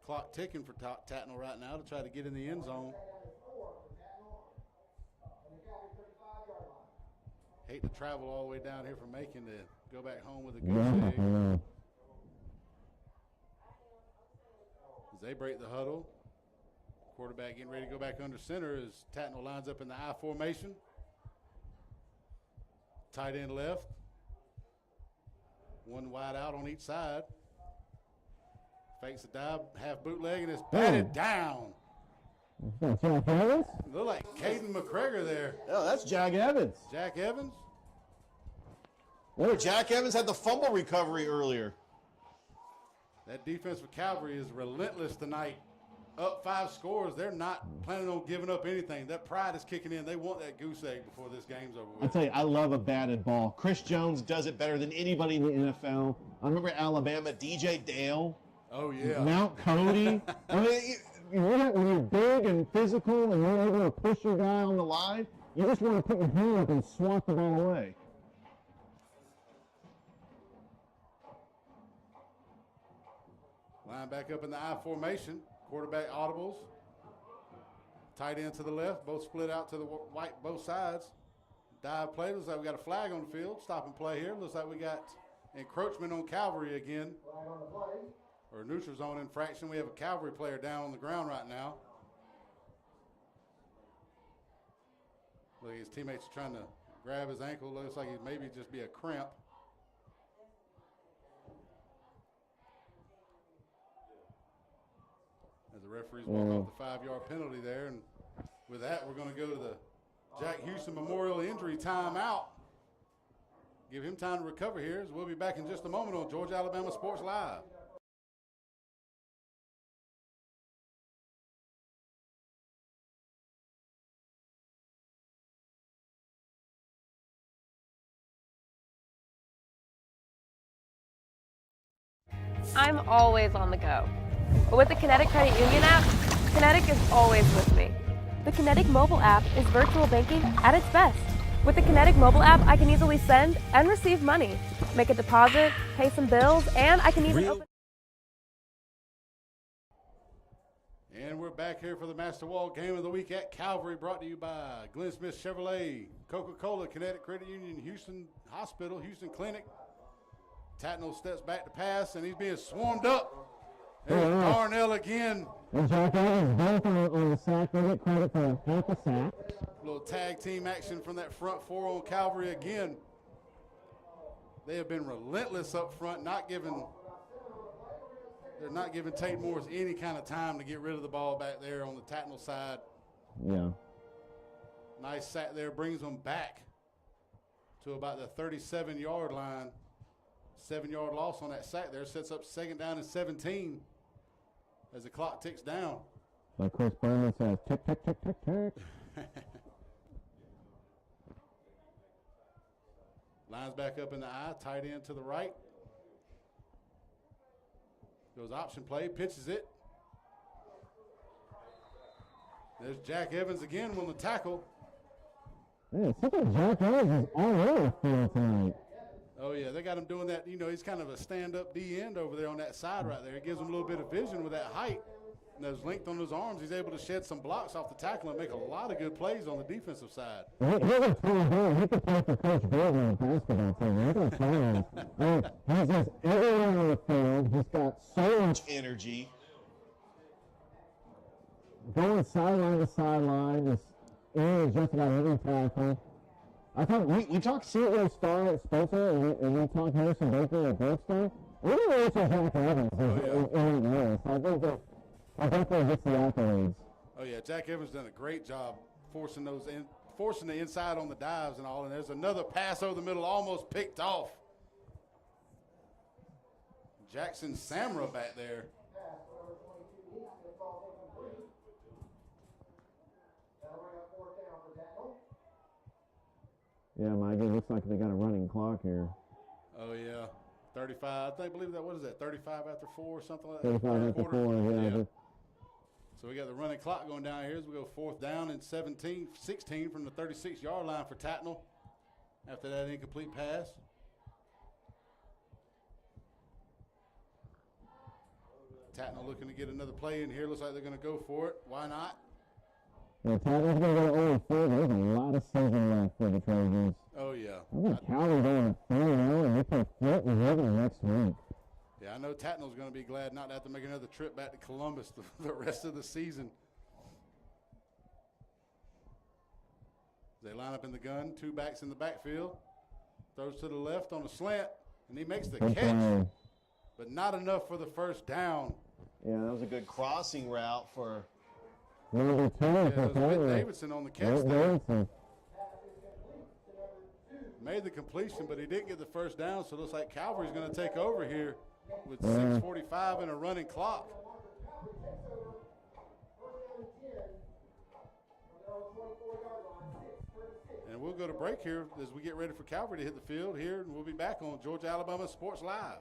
Clock ticking for Tattnall right now to try to get in the end zone. Hate to travel all the way down here from Macon to go back home with a goose egg. As they break the huddle, quarterback getting ready to go back under center as Tattnall lines up in the I formation. Tight end left. One wide out on each side. Fakes a dive, half bootleg, and it's batted down. Jack Evans? Look like Caden McGregor there. Oh, that's Jack Evans. Jack Evans? Remember, Jack Evans had the fumble recovery earlier. That defense for Calvary is relentless tonight. Up 5 scores. They're not planning on giving up anything. That pride is kicking in. They want that goose egg before this game's over with. I tell you, I love a batted ball. Chris Jones does it better than anybody in the NFL. I remember Alabama, DJ Dale. Oh, yeah. Mount Cody. I mean, when you're big and physical and you're able to push your guy on the line, you just want to put your hand up and swat the ball away. Line back up in the I formation. Quarterback audibles. Tight end to the left. Both split out to the white, both sides. Dive play. Looks like we got a flag on the field. Stop and play here. Looks like we got encroachment on Calvary again. Or a neutral zone infraction. We have a Calvary player down on the ground right now. Look, his teammates are trying to grab his ankle. Looks like it maybe just be a cramp. As the referees walk off the 5-yard penalty there. And with that, we're going to go to the Jack Houston Memorial Injury Timeout. Give him time to recover here. As we'll be back in just a moment on Georgia Alabama Sports Live. I'm always on the go. But with the Kinetic Credit Union app, Kinetic is always with me. The Kinetic mobile app is virtual banking at its best. With the Kinetic mobile app, I can easily send and receive money, make a deposit, pay some bills, and I can even open... And we're back here for the Masterwall Game of the Week at Calvary, brought to you by Glenn Smith Chevrolet, Coca-Cola, Kinetic Credit Union, Houston Hospital, Houston Clinic. Tattnall steps back to pass, and he's being swarmed up. There's Darnell again. And Jack Evans both on the sack. They get credit for half a sack. Little tag team action from that front four on Calvary again. They have been relentless up front, they're not giving Tate Morris any kind of time to get rid of the ball back there on the Tattnall side. Yeah. Nice sack there, brings them back to about the 37-yard line. 7-yard loss on that sack there, sets up 2nd down and 17 as the clock ticks down. Like Chris Berman says, tick, tick, tick, tick, tick. Lines back up in the eye, tight end to the right. Goes option play, pitches it. There's Jack Evans again on the tackle. Yeah, it seems like Jack Evans is all over the field tonight. Oh, yeah, they got him doing that. You know, he's kind of a stand-up D end over there on that side right there. It gives him a little bit of vision with that height and those length on his arms. He's able to shed some blocks off the tackle and make a lot of good plays on the defensive side. He can play for Coach Gordon on the basketball team. He's going to play him. He's just everywhere on the field. He's got so much energy. Going sideline to sideline. Just in just about every tackle. I thought we talked CJ Starr at Spencer and we talked Harrison Baker at Brookstone. We didn't mention Jack Evans in the years. I think that definitely gets the accolades. Oh, yeah, Jack Evans done a great job forcing the inside on the dives and all. And there's another pass over the middle, almost picked off. Jackson Samra back there. Yeah, Mike, it looks like they got a running clock here. Oh, yeah. 35. I believe that, what is that, 35 after 4 or something like that? 35 after 4, yeah. So we got the running clock going down here as we go 4th down and 16 from the 36-yard line for Tattnall after that incomplete pass. Tattnall looking to get another play in here. Looks like they're going to go for it. Why not? Yeah, Tattnall's going to go only 4. There's a lot of season left for the Trojans. Oh, yeah. I think Calvary going 3-0 and they play Flint and River next week. Yeah, I know Tattnall's going to be glad not to have to make another trip back to Columbus the rest of the season. They line up in the gun, 2 backs in the backfield. Throws to the left on a slant, and he makes the catch. But not enough for the first down. Yeah, that was a good crossing route for number 2. Yeah, it was Whit Davidson on the catch there. Made the completion, but he didn't get the first down, so it looks like Calvary's going to take over here with 6:45 and a running clock. And we'll go to break here as we get ready for Calvary to hit the field here, and we'll be back on Georgia Alabama Sports Live.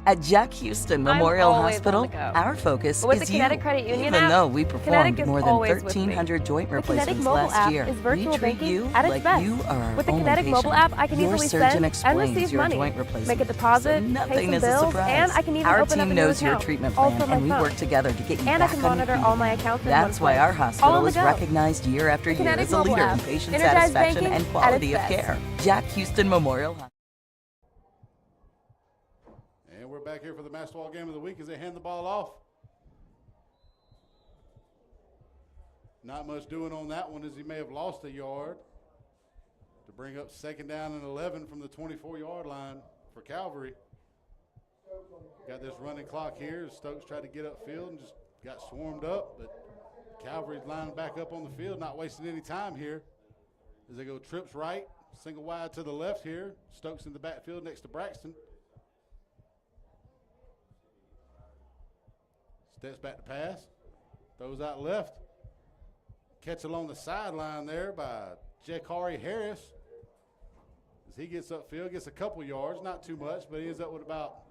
At Jack Houston Memorial Hospital, our focus is you. Even though we performed more than 1,300 joint replacements last year, we treat you like you are our With the only Kinetic patient. mobile app, I can Your easily surgeon send and explains receive your money, joint replacement, make a deposit, so nothing pay some is a bills, surprise. and I can even our open up team a knows new your account, treatment all plan, from my and we phone. work together to get you And I back can on your monitor feet. all my accounts in That's one why our place. All hospital on the is go. recognized year after year Kinetic as a leader mobile in app. patient Energized satisfaction banking and at quality its of best. care. Jack Houston Memorial Hospital. And we're back here for the Masterwall Game of the Week as they hand the ball off. Not much doing on that one as he may have lost a yard to bring up 2nd down and 11 from the 24-yard line for Calvary. Got this running clock here. Stokes tried to get upfield and just got swarmed up, but Calvary's lining back up on the field, not wasting any time here as they go trips right, single wide to the left here. Stokes in the backfield next to Braxton. Steps back to pass, throws out left. Catch along the sideline there by Jakari Harris. As he gets upfield, gets a couple yards, not too much, but he ends up with about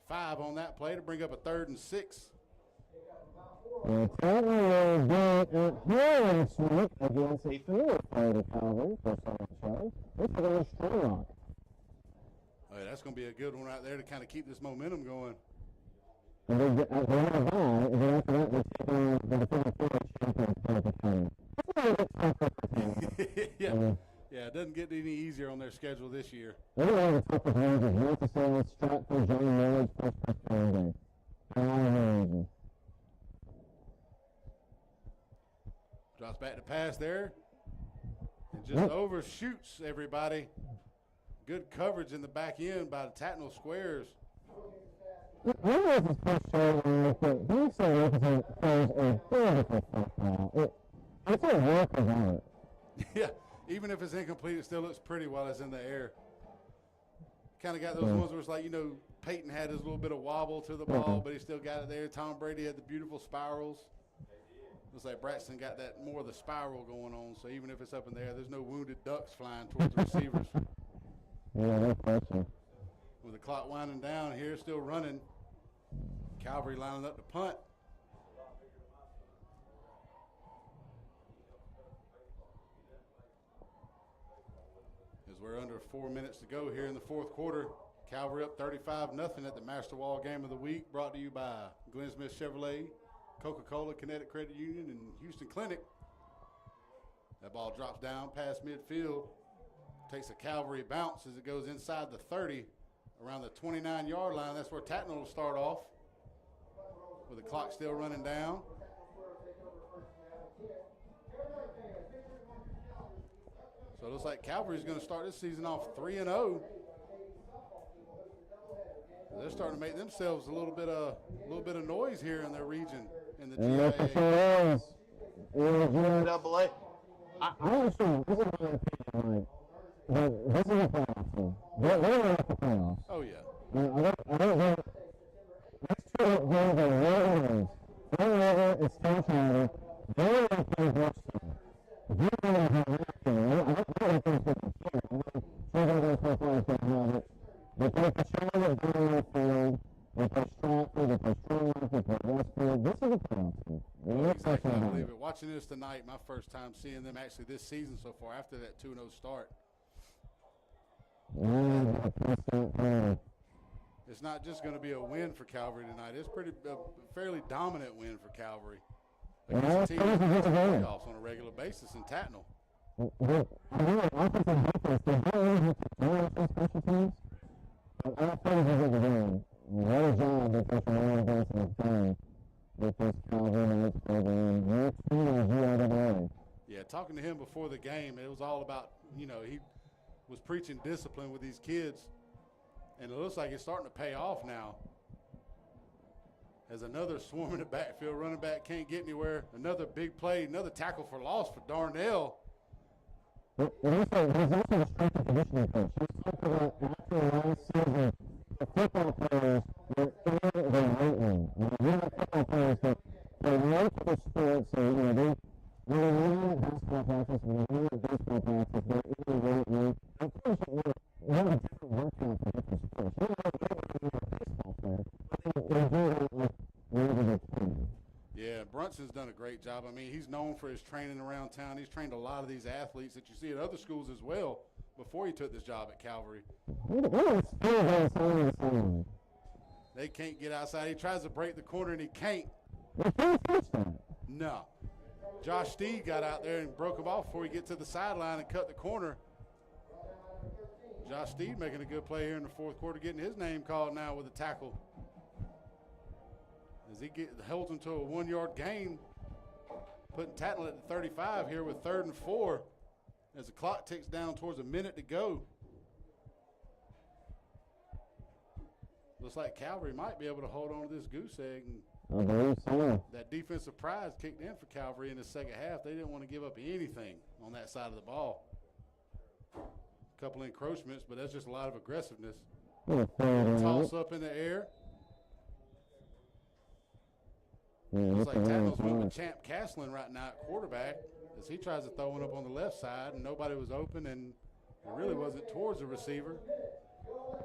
5 on that play to bring up a 3rd and 6. Tattnall will go at home this week against a field player to Calvary for some show. This is against Strong. Oh, yeah, that's going to be a good one right there to kind of keep this momentum going. And they get a bye, and then after that, they take on the defending champions for the team. Yeah, it doesn't get any easier on their schedule this year. They're one of the toughest games is Monticello, Stratford, John Millage, first Presbyterian game. Drops back to pass there. And just overshoots everybody. Good coverage in the back end by the Tattnall squares. I don't know if it's first show, but these represent plays a beautiful football. It's a work of art. Yeah, even if it's incomplete, it still looks pretty while it's in the air. Kind of got those ones where it's like, you know, Peyton had his little bit of wobble to the ball, but he still got it there. Tom Brady had the beautiful spirals. Looks like Braxton got that more of the spiral going on, so even if it's up in the air, there's no wounded ducks flying towards the receivers. Yeah, no question. With the clock winding down here, still running. Calvary lining up to punt. As we're under 4 minutes to go here in the fourth quarter, Calvary up 35-0 at the Masterwall Game of the Week, brought to you by Glenn Smith Chevrolet, Coca-Cola, Kinetic Credit Union, and Houston Clinic. That ball drops down past midfield, takes a Calvary bounce as it goes inside the 30, around the 29-yard line. That's where Tattnall will start off, with the clock still running down. So it looks like Calvary's going to start this season off 3-0. They're starting to make themselves a little bit of noise here in their region in the GIA. GIA. I understand. This is my opinion. Like, this is a playoff team. They're going to the playoffs. Oh yeah. I don't know. Let's try to go the Warriors. Wherever it's Tattnall, they're going to play Boston. They're going to have that game. I don't know if there's going to be here. Some of those footballs don't have it. They play Charlotte down the field. They play Stratford. They play Trojans. They play Westfield. This is a playoff team. Exactly. I believe it. Watching this tonight, my first time seeing them actually this season so far after that 2-0 start. It's not just going to be a win for Calvary tonight. It's a fairly dominant win for Calvary against teams in the playoffs on a regular basis in Tattnall. Yeah, talking to him before the game, it was all about, you know, he was preaching discipline with these kids, and it looks like it's starting to pay off now. As another swarm in the backfield, running back can't get anywhere. Another big play, another tackle for loss for Darnell. He's also a strength and conditioning coach. He's talked about after last season, the football players were in the weight room. We have football players that play multiple sports, so, you know, when they learn at basketball practice, when they learn at baseball practice, they're in the weight room. Unfortunately, we have a different workout for different sports. You know, you're a baseball player, but they do that like wherever they're playing. Yeah, Brunson's done a great job. I mean, he's known for his training around town. He's trained a lot of these athletes that you see at other schools as well before he took this job at Calvary. They can't get outside. He tries to break the corner, and he can't. No. Josh Steed got out there and broke him off before he get to the sideline and cut the corner. Josh Steed making a good play here in the fourth quarter, getting his name called now with a tackle. As he holds him to a 1-yard gain, putting Tattnall at the 35 here with 3rd and 4 as the clock ticks down towards a minute to go. Looks like Calvary might be able to hold on to this goose egg. I believe so. That defensive prize kicked in for Calvary in the second half. They didn't want to give up anything on that side of the ball. A couple encroachments, but that's just a lot of aggressiveness. Toss up in the air. Looks like Tattnall's moving Champ Castlin right now at quarterback as he tries to throw one up on the left side, and nobody was open, and it really wasn't towards the receiver.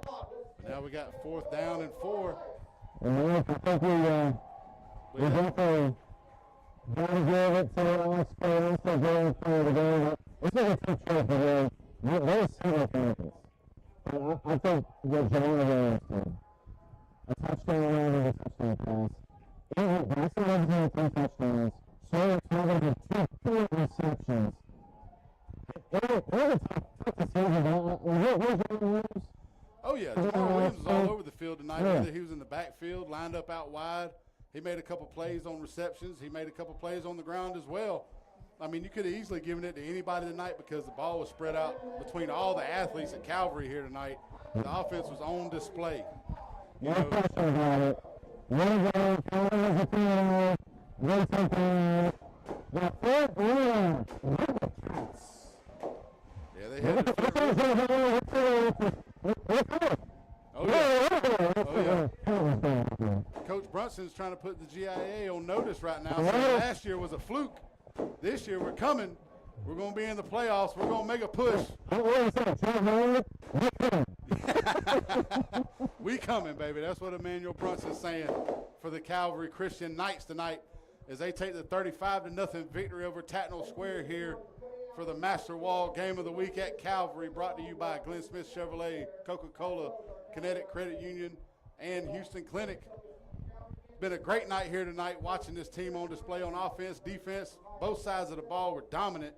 But now we got 4th down and 4. And I think we definitely got to give it to the last player. Also going for the game. It's going to take care of the game. Those single penalties. I think what Jamal did, a touchdown run and a touchdown pass. Even Bryson has had 3 touchdowns. So it's having 2 receptions. Oh, yeah. Jamal Williams was all over the field tonight. Whether he was in the backfield, lined up out wide. He made a couple plays on receptions. He made a couple plays on the ground as well. I mean, you could have easily given it to anybody tonight because the ball was spread out between all the athletes at Calvary here tonight. The offense was on display. No question about it. One goal, Calvary has one touchdown. The third one. Yeah, they had it. Oh, yeah. Oh, yeah. Coach Brunson's trying to put the GIA on notice right now. So last year was a fluke. This year we're coming. We're going to be in the playoffs. We're going to make a push. We coming, baby. That's what Emmanuel Brunson's saying for the Calvary Christian Knights tonight as they take the 35-0 victory over Tattnall Square here for the Masterwall Game of the Week at Calvary, brought to you by Glenn Smith Chevrolet, Coca-Cola, Kinetic Credit Union, and Houston Clinic. It's been a great night here tonight watching this team on display on offense, defense. Both sides of the ball were dominant.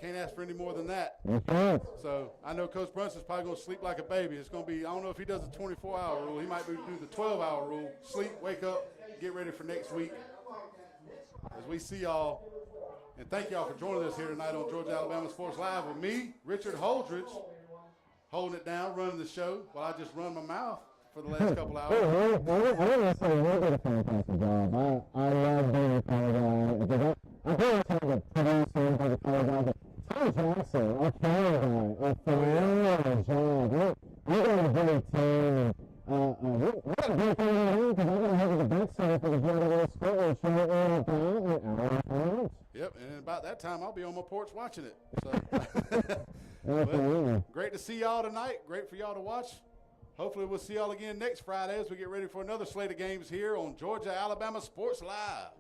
Can't ask for any more than that. So I know Coach Brunson's probably going to sleep like a baby. It's going to be, I don't know if he does the 24-hour rule. He might do the 12-hour rule. Sleep, wake up, get ready for next week. As we see y'all, and thank y'all for joining us here tonight on Georgia Alabama Sports Live with me, Richard Holdridge, holding it down, running the show while I just run my mouth for the last couple hours. I want to say you did a fantastic job. I love being a color guy. I feel like I'm a producer, like a color guy, but Tom Jackson, our color guy, a phenomenal job. We're going to be a great team. We're going to be a great team because I'm going to have the bench set for the Georgia Scoreboard show in about an hour. Yep, and about that time, I'll be on my porch watching it. So, great to see y'all tonight. Great for y'all to watch. Hopefully, we'll see y'all again next Friday as we get ready for another slate of games here on Georgia Alabama Sports Live.